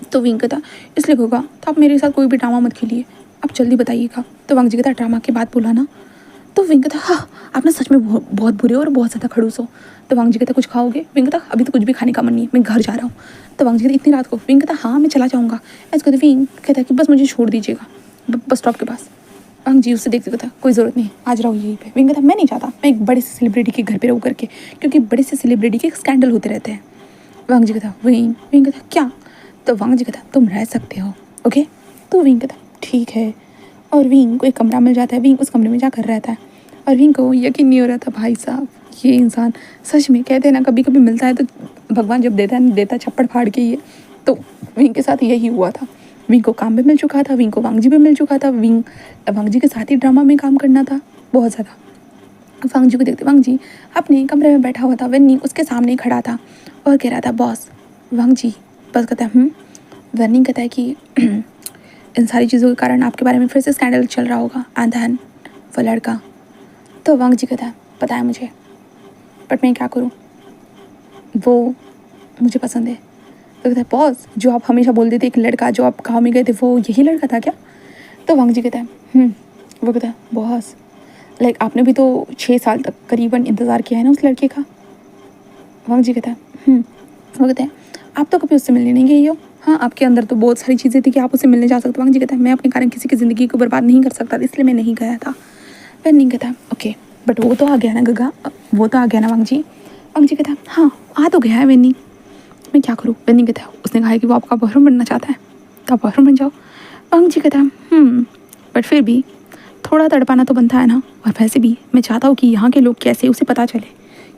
तो विंग कहता इसलिए गगा तो आप मेरे साथ कोई भी ड्रामा मत खेलिए, आप जल्दी बताइएगा। तो वांग जी कहता ड्रामा के बाद बोला ना, तो विंग कहता हाँ आप ना सच में बहुत बुरे हो और बहुत ज़्यादा खड़ूस हो। तो वांग जी कहता कुछ खाओगे? विंग कहता अभी तो कुछ भी खाने का मन नहीं है, मैं घर जा रहा हूँ। तो वांग जी कहता इतनी रात को? विंग कहता हाँ मैं चला जाऊँगा। ऐसे कहते विंग कहता कि बस मुझे छोड़ दीजिएगा बस स्टॉप के पास। वांग जी उससे देखते कहता कोई ज़रूरत नहीं, आज रहो यहीं पे। विंग कहता मैं नहीं चाहता, मैं एक बड़े से सेलिब्रिटी के घर पे रहूँ करके, क्योंकि बड़े से सेलिब्रिटी के स्कैंडल होते रहते हैं। वांग जी कहता विंग कहता क्या? तो वांग जी कहता तुम रह सकते हो ओके। तो विंग कहता ठीक है। और विंग को एक कमरा मिल जाता है, विंग उस कमरे में जाकर रहता है। और विंग को यकीन नहीं हो रहा था भाई साहब ये इंसान सच में, कहते हैं ना कभी कभी मिलता है तो भगवान जब देता छप्पड़ फाड़ के ये, तो विंग के साथ यही हुआ था। विंग को काम भी मिल चुका था, विंग को वांग जी भी मिल चुका था, विंग वांग जी के साथ ही ड्रामा में काम करना था बहुत ज़्यादा। वांग जी को देखते वांग जी अपने कमरे में बैठा हुआ था, वेन्नी उसके सामने खड़ा था और कह रहा था बॉस। वांग जी बस कहता है वेन्नी कहता है कि इन सारी चीज़ों के कारण आपके बारे में फिर से स्कैंडल चल रहा होगा एंड देन वो लड़का। तो वांग जी कहता है पता है मुझे, बट मैं क्या करूँ, वो मुझे पसंद है। तो कहता है बॉस जो आप हमेशा बोल देते एक लड़का जो आप गाँव में गए थे वो यही लड़का था क्या? तो वांग जी कहता है वो कहता है बॉस लाइक आपने भी तो 6 साल तक करीबन इंतज़ार किया है ना उस लड़के का। वांग जी कहता है वो कहता है आप तो कभी उससे मिलने नहीं गई हो, हाँ आपके अंदर तो बहुत सारी चीज़ें थी कि आप उससे मिलने जा सकते। वांग जी कहता है मैं अपने कारण किसी की ज़िंदगी को बर्बाद नहीं कर सकता इसलिए मैं नहीं गया था। फिर नहीं कहता ओके बट वो तो आ गया ना गगा, वो तो आ गया ना वांग जी। वांग जी कहता है हाँ आ तो गया है वेन्नी, मैं क्या करूँ? वेन्नी कहता है उसने कहा है कि वो आपका बॉयफ्रेंड बनना चाहता है तो आप बॉयफ्रेंड बन जाओ। वांग जी कहता है बट फिर भी थोड़ा तड़पाना तो बनता है ना, और वैसे भी मैं चाहता हूँ कि यहाँ के लोग कैसे उसे पता चले,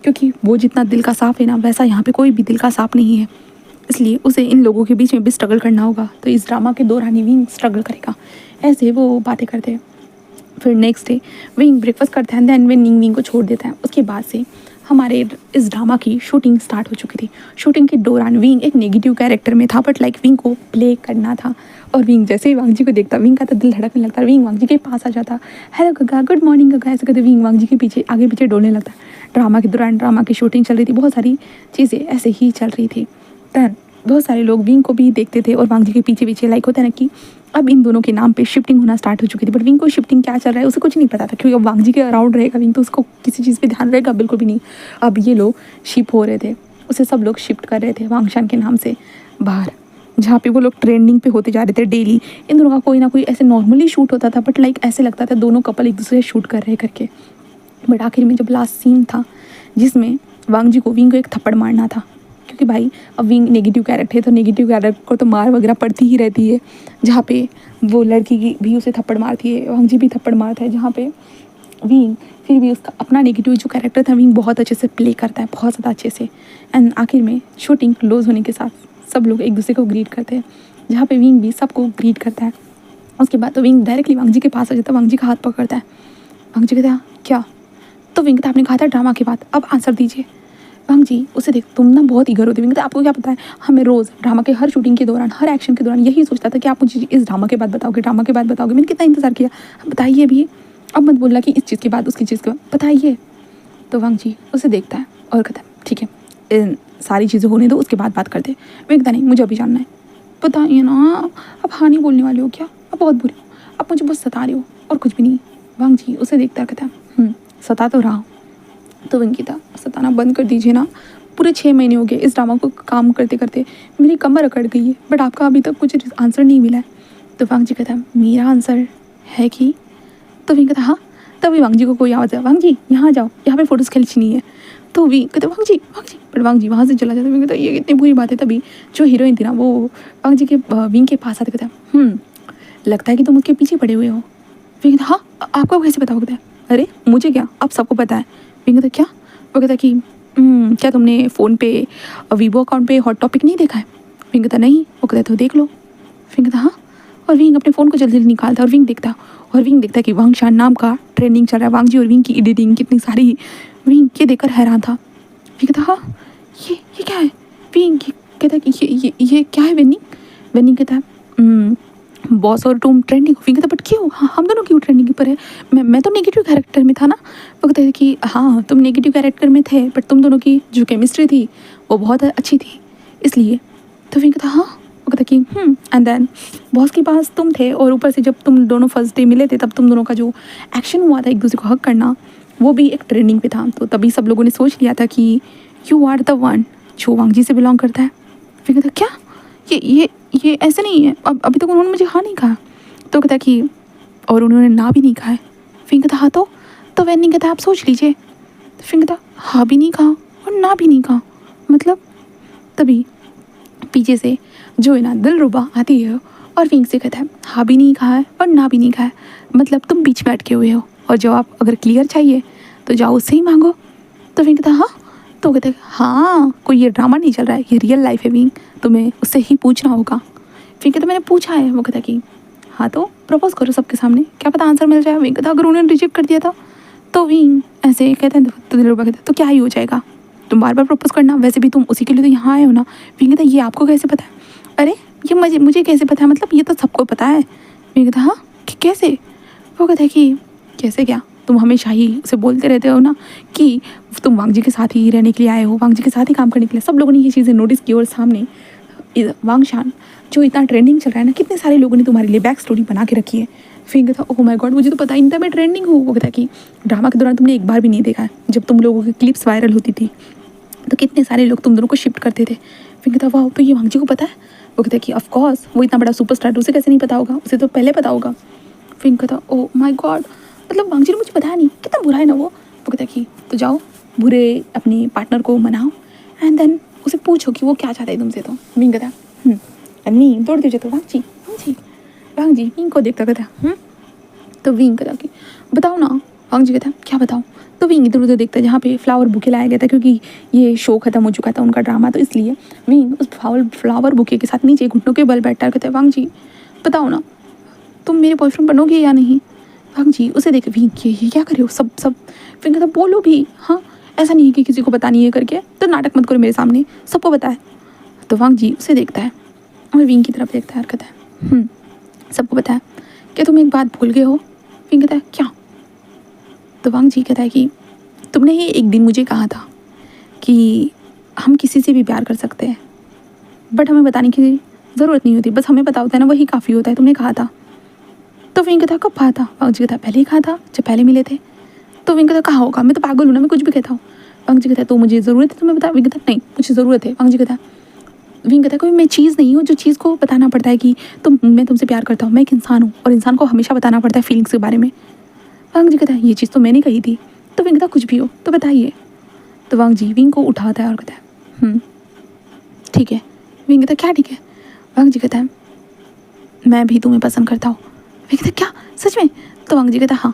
क्योंकि वो जितना दिल का साफ़ है ना वैसा यहाँ पे कोई भी दिल का साफ़ नहीं है, इसलिए उसे इन लोगों के बीच में भी स्ट्रगल करना होगा। तो इस ड्रामा के दौरान ही विंग स्ट्रगल करेगा। ऐसे वो बातें करते हैं। फिर नेक्स्ट डे विंग ब्रेकफास्ट करता है, देन विंग को छोड़ देता है। उसके बाद से हमारे इस ड्रामा की शूटिंग स्टार्ट हो चुकी थी। शूटिंग के दौरान विंग एक नेगेटिव कैरेक्टर में था, बट लाइक विंग को प्ले करना था। और विंग जैसे ही वांग जी को देखता विंग का तो दिल धड़कने लगता, विंग वांग जी के पास आ जाता, हेलो गगा गुड मॉर्निंग गगा ऐसे कहते विंग वांग जी के पीछे आगे पीछे डोलने लगता। ड्रामा के दौरान ड्रामा की शूटिंग चल रही थी, बहुत सारी चीज़ें ऐसे ही चल रही थी। दैन बहुत सारे लोग विंग को भी देखते थे और वांग जी के पीछे पीछे लाइक होता है ना कि अब इन दोनों के नाम पे शिफ्टिंग होना स्टार्ट हो चुकी थी। बट विंग को शिफ्टिंग क्या चल रहा है उसे कुछ नहीं पता था, क्योंकि अब वांग जी के अराउंड रहेगा विंग तो उसको किसी चीज़ पे ध्यान रहेगा बिल्कुल भी नहीं। अब ये लोग शिप हो रहे थे, उसे सब लोग शिफ्ट कर रहे थे वांगशान के नाम से बाहर, जहाँ पे वो लोग ट्रेंडिंग पे होते जा रहे थे डेली। इन दोनों का कोई ना कोई ऐसे नॉर्मली शूट होता था, बट लाइक ऐसे लगता था दोनों कपल एक दूसरे से शूट कर रहे करके। बट आखिर में जब लास्ट सीन था जिसमें वांग जी को विंग को एक थप्पड़ मारना था, क्योंकि भाई अब विंग नेगेटिव कैरेक्टर है तो नेगेटिव कैरेक्टर को तो मार वगैरह पड़ती ही रहती है। जहाँ पे वो लड़की की भी उसे थप्पड़ मारती है, वांग जी भी थप्पड़ मारता है, जहाँ पे विंग फिर भी उसका अपना नेगेटिव जो कैरेक्टर था विंग बहुत अच्छे से प्ले करता है, बहुत ज़्यादा अच्छे से। एंड आखिर में शूटिंग क्लोज होने के साथ सब लोग एक दूसरे को ग्रीट करते हैं, जहाँ पे विंग भी सबको ग्रीट करता है। उसके बाद तो विंग डायरेक्टली वांग जी के पास आ जाता है, वांग जी का हाथ पकड़ता है। वांग जी कहता है क्या? तो विंग कहता आपने कहा था ड्रामा के बाद, अब आंसर दीजिए। वांग जी उसे देख तुम ना बहुत ईगर होती। विंग कहता आपको क्या पता है, हमें रोज़ ड्रामा के हर शूटिंग के दौरान हर एक्शन के दौरान यही सोचता था कि आप मुझे इस ड्रामा के बाद बताओगे, ड्रामा के बाद बताओगे। मैंने कितना इंतजार किया, अब बताइए भी, अब मत बोलना कि इस चीज़ के बाद उसकी चीज़ के बाद, बताइए। तो वांग जी उसे देखता है और कहता है ठीक है इन सारी चीज़ें होने दो उसके बाद बात करते। विंग कहता नहीं मुझे अभी जानना है। बताइए ना, अब हाँ नहीं बोलने वाले हो क्या? अब बहुत बुरे हो, अब मुझे बहुत सता रहे हो और कुछ भी नहीं। वांग जी उसे देखता कहता है सता तो रहा हूँ। तो विंग कहता सताना बंद कर दीजिए ना, पूरे 6 महीने हो गए इस ड्रामा को काम करते करते, मेरी कमर अकड़ गई है, बट आपका अभी तक कुछ आंसर नहीं मिला है। तो वांग जी कहता मेरा आंसर है कि? तो विंग कहता हाँ। तभी वांग जी को कोई आवाज़ है, वांग जी यहाँ जाओ, यहाँ पे फ़ोटोज़ खींचनी है। तो विंग कहते वांग जी, बट वांग जी वहाँ से चला जाता। विंग कहता ये कितनी बुरी बात है। तभी जो हीरोइन थी ना वो वांग जी के विंग के पास आते कहता लगता है कि तुम उसके पीछे पड़े हुए हो। विंग कहता हाँ आपको कैसे पता हो? कहता अरे मुझे क्या, अब सबको पता है। विंग कहता क्या? वो कहता कि क्या तुमने फ़ोन पे वीवो अकाउंट पे हॉट टॉपिक नहीं देखा है? विंग कहता नहीं। वो कहता तो देख लो। विंग कहता हाँ। और विंग अपने फ़ोन को जल्दी जल्दी निकालता और विंग देखता कि वांगशान नाम का ट्रेंडिंग चल रहा है। वांग जी और विंग की एडिटिंग कितनी सारी, विंग ये देखकर हैरान था। विंग कहता हाँ ये क्या है? विंग कहता कि ये क्या है? वेन्नी कहता है बॉस और तुम ट्रेंडिंग हो। विंग कहता बट क्यों, हाँ हम दोनों क्यों ट्रेंडिंग पर है? मैं तो नेगेटिव कैरेक्टर में था ना। वो कहते हैं कि हाँ तुम नेगेटिव कैरेक्टर में थे, बट तुम दोनों की जो केमिस्ट्री थी वो बहुत अच्छी थी इसलिए। तो विंग कहता हाँ। वो वो कहता कि एंड देन बॉस के पास तुम थे, और ऊपर से जब तुम दोनों फर्स्ट डे मिले थे तब तुम दोनों का जो एक्शन हुआ था एक दूसरे को हक करना, वो भी एक ट्रेंडिंग पे था। तो तभी सब लोगों ने सोच लिया था कि यू आर द वन जो वांगजी से बिलोंग करता है। फिर कहता क्या ये ऐसे नहीं है, अब अभी तक उन्होंने मुझे हाँ नहीं कहा। तो कहता कि और उन्होंने ना भी नहीं कहा है। फिर कहता हाँ तो वैन नहीं कहता आप सोच लीजिए। फिर कहता हाँ भी नहीं कहा और ना भी नहीं कहा, मतलब। तभी पीछे से जो है ना दिलरुबा आती है और विंग से कहता है हाँ भी नहीं कहा है और ना भी नहीं कहा है, मतलब तुम बीच में अटके हुए हो, और जवाब अगर क्लियर चाहिए तो जाओ उससे ही मांगो। तो विंग कहता हाँ, तो कहते हाँ कोई ये ड्रामा नहीं चल रहा है, ये रियल लाइफ है विंग, तुम्हें उससे ही पूछना होगा। फिर कहता मैंने पूछा है। वो कहता कि हाँ तो प्रपोज करो सबके सामने, क्या पता आंसर मिल जाए। विंग कहता अगर उन्होंने रिजेक्ट कर दिया था। तो विंग ऐसे कहते हैं तो दिलरुबा कहता तो क्या ही हो जाएगा, तुम बार बार प्रपोज करना, वैसे भी तुम उसी के लिए तो यहाँ आए हो ना। विंग कहता ये आपको कैसे पता है? अरे ये मुझे कैसे पता है, मतलब ये तो सबको पता है। विंग कहता हाँ कैसे? वो कहता है कि कैसे क्या, तुम हमेशा ही उसे बोलते रहते हो ना कि तुम वांगजी के साथ ही रहने के लिए आए हो, वांगजी के साथ ही काम करने के लिए। सब लोगों ने ये चीज़ें नोटिस की और सामने वांगशान जो इतना ट्रेंडिंग चल रहा है ना, कितने सारे लोगों ने तुम्हारे लिए बैक स्टोरी बना के रखी है। फिर कहता ओह माय गॉड मुझे तो पता ही नहीं था मैं ट्रेंडिंग हूँ। वो कहता कि ड्रामा के दौरान तुमने एक बार भी नहीं देखा है, जब तुम लोगों की क्लिप्स वायरल होती थी तो कितने सारे लोग तुम दोनों को शिफ्ट करते थे। फिर कहता वाह तो ये वांगजी को पता है। वो कहता कि ऑफकोर्स वो इतना बड़ा सुपरस्टार, उसे कैसे नहीं पता होगा, उसे तो पहले पता होगा। फिर कहता ओह माय गॉड, मतलब वांगजी ने मुझे बताया नहीं, कितना बुरा है ना वो कहता कि तो जाओ बुरे अपने पार्टनर को मनाओ एंड देन उसे पूछो कि वो क्या चाहता है तुमसे। तो विंग कहता अन्नी दौड़ दीजिए तो वांगजी विंग को देखता कहता तो विंग कहता कि बताओ ना। वांगजी कहता क्या बताओ। तो विंग इधर उधर देखता है जहाँ पे फ्लावर बुके लाया गया था, क्योंकि ये शो खत्म हो चुका था उनका ड्रामा, तो इसलिए विंग उस फ्लावर बुके के साथ नीचे घुटनों के बल बैठता है। कहता है वांगजी बताओ ना तुम मेरे बॉयफ्रेंड बनोगे या नहीं। वांगजी उसे देख विंग ये क्या कर रहे हो सब। विंग कहता बोलो भी, हाँ ऐसा नहीं है कि किसी को पता नहीं है करके, तो नाटक मत करो मेरे सामने, सबको पता है। तो वांगजी उसे देखता है और विंग की तरफ देखता है और कहता है सबको पता है, क्या तुम एक बात भूल गए हो। विंग कहता है क्या। तो वांगजी कहता है कि तुमने ही एक दिन मुझे कहा था कि हम किसी से भी प्यार कर सकते हैं, बट हमें बताने की ज़रूरत नहीं होती, बस हमें पता होता है ना वही काफ़ी होता है, तुमने कहा था। तो विंग कहता कब कहा था। वांगजी कहता पहले ही कहा था जब पहले मिले थे। तो विंग कहता कहा होगा, मैं तो पागल हूँ ना, मैं कुछ भी कहता हूँ। वांगजी कहता तो मुझे ज़रूरत है तुम्हें बता। विंग कहता नहीं मुझे ज़रूरत है। वांगजी कहता विंग कहता कोई मैं चीज़ नहीं हूँ जो चीज़ को बताना पड़ता है कि मैं तुमसे प्यार करता हूँ, मैं एक इंसान हूँ और इंसान को हमेशा बताना पड़ता है फीलिंग्स के बारे में। वांगजी कहता है ये चीज़ तो मैंने कही थी। तो विंग कहता कुछ भी हो तो बताइए। तो वांगजी विंग को उठाता है और कहता है ठीक है। विंग कहता क्या ठीक है। वांगजी कहता है मैं भी तुम्हें पसंद करता हूँ। विंग कहता क्या सच में। तो वांगजी कहता हाँ।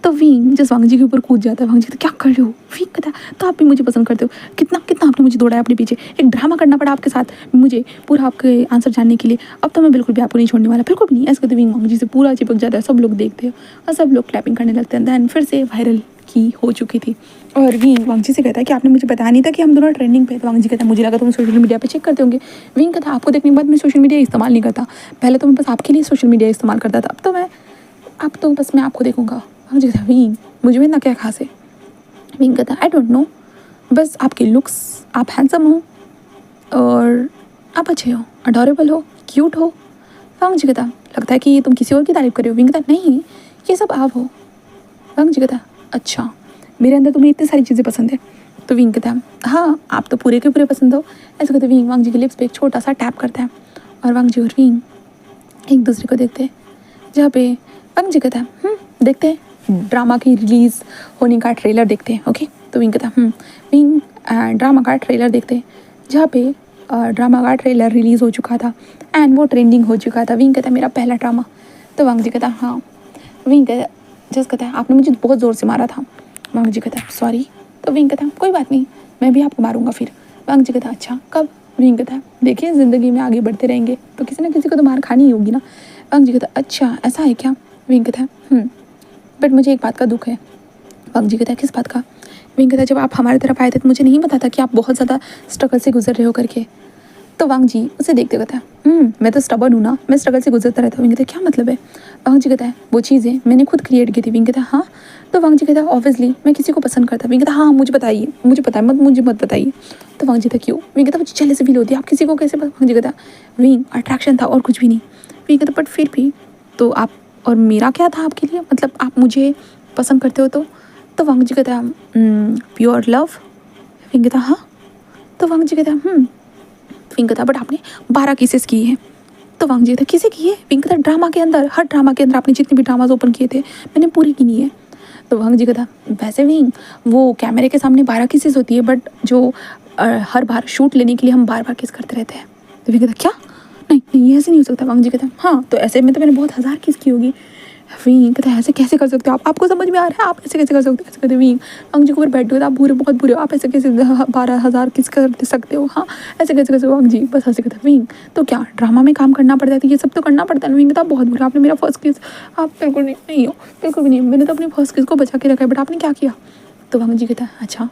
तो विंग जिस वांगजी के ऊपर कूद जाता है। वांगजी कहता क्या कर रहे हो। विंग कहता तो आप भी मुझे पसंद करते हो, कितना कितना आपने मुझे दौड़ाया अपने पीछे, एक ड्रामा करना पड़ा आपके साथ मुझे पूरा आपके आंसर जानने के लिए, अब तो मैं बिल्कुल भी आपको नहीं छोड़ने वाला, बिल्कुल भी नहीं। ऐसे कहते विंग वांगजी से पूरा चिपक जाता है, सब लोग देखते हैं और सब लोग क्लैपिंग करने लगते हैं। दैन फिर से वायरल की हो चुकी थी और विंग वांगजी से कहता है कि आपने मुझे बताया नहीं था कि हम दोनों ट्रेंडिंग पे। तो वांगजी कहता है मुझे लगा तुम सोशल मीडिया पे चेक करते होंगे। विंग कहता आपको देखने के बाद मैं सोशल मीडिया इस्तेमाल नहीं करता, पहले तो मैं बस आपके लिए सोशल मीडिया इस्तेमाल करता था, अब तो बस मैं आपको देखूंगा। वांगजी कहता विंग मुझे में इतना क्या खास है। विंग कहता आई डोंट नो, बस आपके लुक्स, आप हैंडसम हो और आप अच्छे हो, अडोरेबल हो, क्यूट हो। वांगजी कहता लगता है कि तुम किसी और की तारीफ कर रहे हो। विंग कहता नहीं ये सब आप हो। वांगजी कहता अच्छा मेरे अंदर तुम्हें इतनी सारी चीज़ें पसंद है। तो विंग कहता हाँ आप तो पूरे के पूरे पसंद हो। ऐसे कहते विंग वांगजी के लिप्स पे एक छोटा सा टैप करता है और वांगजी और विंग एक दूसरे को देखते हैं, जहाँ पे वांगजी कहता देखते हैं ड्रामा की रिलीज़ होने का ट्रेलर देखते हैं। ओके तो विंग कहता विंग ड्रामा का ट्रेलर देखते हैं, जहाँ पे ड्रामा का ट्रेलर रिलीज़ हो चुका था एंड वो ट्रेंडिंग हो चुका था। विंग कहता मेरा पहला ड्रामा। तो वांगजी कहता हाँ। विंग जस्ट कहता है आपने मुझे बहुत ज़ोर से मारा था। वांगजी कहता सॉरी। तो विंग कहता कोई बात नहीं मैं भी आपको मारूंगा फिर। वांगजी कहता अच्छा कब। विंग कहता देखिए ज़िंदगी में आगे बढ़ते रहेंगे तो किसी ना किसी को तो मार खानी ही होगी ना। वांगजी कहता अच्छा ऐसा है क्या। विंग कहता बट मुझे एक बात का दुख है। वांगजी कहता किस बात का। विंग कहता जब आप हमारी तरफ आए थे तो मुझे नहीं पता था कि आप बहुत ज़्यादा स्ट्रगल से गुजर रहे हो करके। तो वांगजी उसे देखते कहता मैं तो स्टबर्न हूँ ना, मैं स्ट्रगल से गुजरता रहता हूँ। विंग कहता क्या मतलब है। वांगजी कहता है वो चीज़ें मैंने खुद क्रिएट की थी। विंग कहता हाँ। तो वांगजी कहता ऑब्वियसली मैं किसी को पसंद करता। विंग कहता हाँ मुझे बताइए, मुझे पता है मुझे मत बताइए। तो वांग जी कहता क्यों? विंग कहता मुझे जेलसी फील होती है। आप किसी को कैसे? वांग जी कहता विंग अट्रैक्शन था और कुछ भी नहीं। विंग कहता बट फिर भी तो आप और मेरा क्या था आपके लिए, मतलब आप मुझे पसंद करते हो तो वांग जी कहता प्योर लव। विंग कहता हाँ। तो वांग जी कहता विंग कहता बट आपने 12 केसेस किए हैं। तो वांग जी कहता किसे किए? विंग कहता ड्रामा के अंदर, हर ड्रामा के अंदर आपने जितने भी ड्रामाज ओपन किए थे मैंने पूरी गिनी है। तो वांग जी कहता वैसे विंग वो कैमरे के सामने 12 केसेस होती है, बट जो हर बार शूट लेने के लिए हम बार बार किस करते रहते हैं। तो विंग कहता क्या? नहीं नहीं ये ऐसे नहीं हो सकता। वांग जी कहता हाँ तो ऐसे में तो मैंने बहुत 1000 किस की होगी। विंग कहता है ऐसे कैसे कर सकते हो आप? आपको समझ में आ रहा है आप ऐसे कैसे कर सकते हो? ऐसे कहते विंग वांग जी को ऊपर बैठे हो आप बुरे, बहुत बुरे हो, आप ऐसे कैसे 12,000 किस कर सकते हो? हाँ ऐसे कैसे कर सकते हो? वांग जी बस ऐसे कहता विंग तो क्या ड्रामा में काम करना पड़ता है तो ये सब तो करना पड़ता है। विंग कहता बहुत बुरा, आपने मेरा फर्स्ट किस, आप बिल्कुल नहीं हो, बिल्कुल भी नहीं, मैंने तो अपनी फर्स्ट किस को बचा के रखा है, बट आपने क्या किया? तो वांग जी कहता अच्छा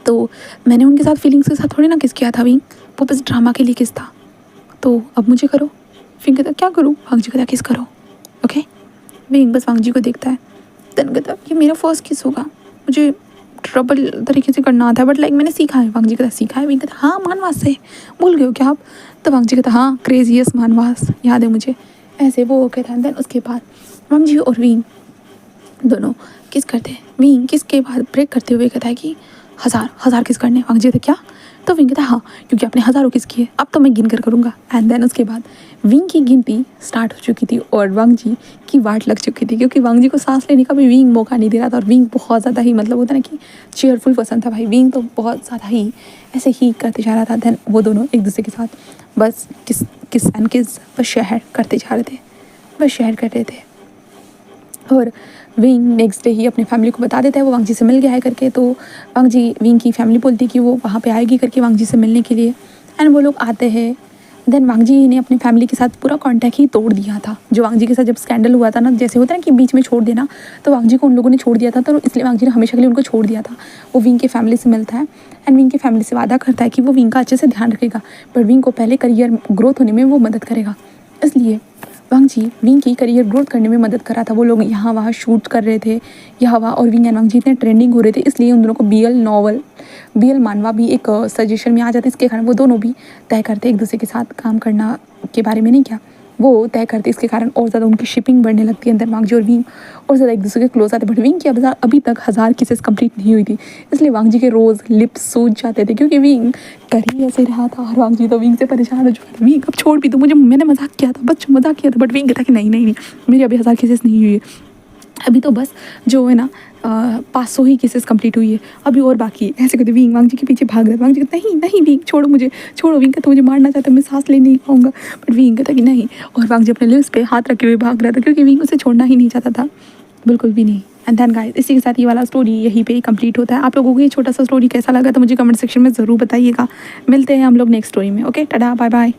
तो मैंने उनके साथ फीलिंग्स के साथ थोड़ी ना किस किया था विंग, वो बस ड्रामा के लिए किस था। तो अब मुझे करो। विंग कहता क्या करूँ? वांग जी कहता किस करो। ओके। विंग बस वांग जी को देखता है, देन कहता ये मेरा फर्स्ट किस होगा, मुझे ट्रबल तरीके से करना आता है, बट लाइक मैंने सीखा है। वांग जी कहता सीखा है? विंग कहता हाँ मानवास से, भूल गए हो क्या आप? तो वांग जी कहता हाँ क्रेजीएस्ट मानवास याद है मुझे, ऐसे वो कहता है। देन उसके बाद वांग जी और विंग दोनों किस करते हैं। विंग किस के बाद ब्रेक करते हुए कहता है कि 1000 किस करने। वांग जी कहता क्या? तो विंग कहता हाँ क्योंकि आपने 1000 किस किए, अब तो मैं गिन कर करूँगा। एंड देन उसके बाद विंग की गिनती स्टार्ट हो चुकी थी और वांग जी की वाट लग चुकी थी, क्योंकि वांग जी को सांस लेने का भी विंग मौका नहीं दे रहा था। और विंग बहुत ज़्यादा ही मतलब होता ना कि चेयरफुल पर्सन था भाई, विंग तो बहुत ज़्यादा ही ऐसे ही करते जा रहा था। देन वो दोनों एक दूसरे के साथ बस किस एंड किस बस शेयर करते जा रहे थे, बस शेयर कर रहे थे। और विंग नेक्स्ट डे ही अपनी फैमिली को बता देता है वो वांग जी से मिल गया है करके। तो वांग जी विंग की फैमिली बोलती है कि वो वहाँ पे आएगी करके वांग जी से मिलने के लिए। एंड वो लोग आते हैं। देन वांग जी ने अपनी फैमिली के साथ पूरा कांटेक्ट ही तोड़ दिया था। जो वांग जी के साथ जब स्कैंडल हुआ था ना, जैसे होता है ना कि बीच में छोड़ देना, तो वांग जी को उन लोगों ने छोड़ दिया था, तो इसलिए वांग जी ने हमेशा के लिए उनको छोड़ दिया था। वो विंग की फैमिली से मिलता है एंड विंग की फैमिली से वादा करता है कि वो विंग का अच्छे से ध्यान रखेगा, पर विंग को पहले करियर ग्रोथ होने में वो मदद करेगा। इसलिए वांग जी विंग की करियर ग्रोथ करने में मदद कर रहा था। वो लोग यहाँ वहाँ शूट कर रहे थे, यहाँ वहाँ, और विंग एंड वांग जी इतने ट्रेंडिंग हो रहे थे, इसलिए उन दोनों को BL मानवा भी एक सजेशन में आ जाता है। इसके कारण वो दोनों भी तय करते एक दूसरे के साथ काम करना के बारे में, नहीं क्या वो तय करते। इसके कारण और ज़्यादा उनकी शिपिंग बढ़ने लगती है। अंदर वांग जी और विंग और ज़्यादा एक दूसरे के क्लोज आते। बट विंग की अभी तक 1000 केसेस कंप्लीट नहीं हुई थी, इसलिए वांग जी के रोज़ लिप्स सूज जाते थे, क्योंकि विंग कर ही ऐसे रहा था। और वांग जी तो विंग से परेशान हो चुका था। विंग अब छोड़ भी दो मुझे, मैंने मजाक किया था, बस मजाक किया था। बट विंग कहता कि नहीं मेरी अभी 1000 केसेस नहीं हुई है, अभी तो बस जो है ना 500 ही केसेस कंप्लीट हुई है, अभी और बाकी है। ऐसे कहते विंग वांग जी के पीछे भाग रहा है। वांग जी कहता नहीं विंग छोड़ो मुझे, छोड़ो। विंग कहता मुझे मारना चाहता है, मैं सांस ले नहीं पाऊंगा। बट विंग कहता कि नहीं, और वांग जी अपने लिप्स पे हाथ रखे हुए भाग रहा था, क्योंकि विंग उसे छोड़ना ही नहीं चाहता था, बिल्कुल भी नहीं। एंड देन गाइस, इसी के साथ ये वाला स्टोरी यहीं पे कंप्लीट होता है। आप लोगों को ये छोटा सा स्टोरी कैसा लगा तो मुझे कमेंट सेक्शन में ज़रूर बताइएगा। मिलते हैं हम लोग नेक्स्ट स्टोरी में। Okay tata bye bye.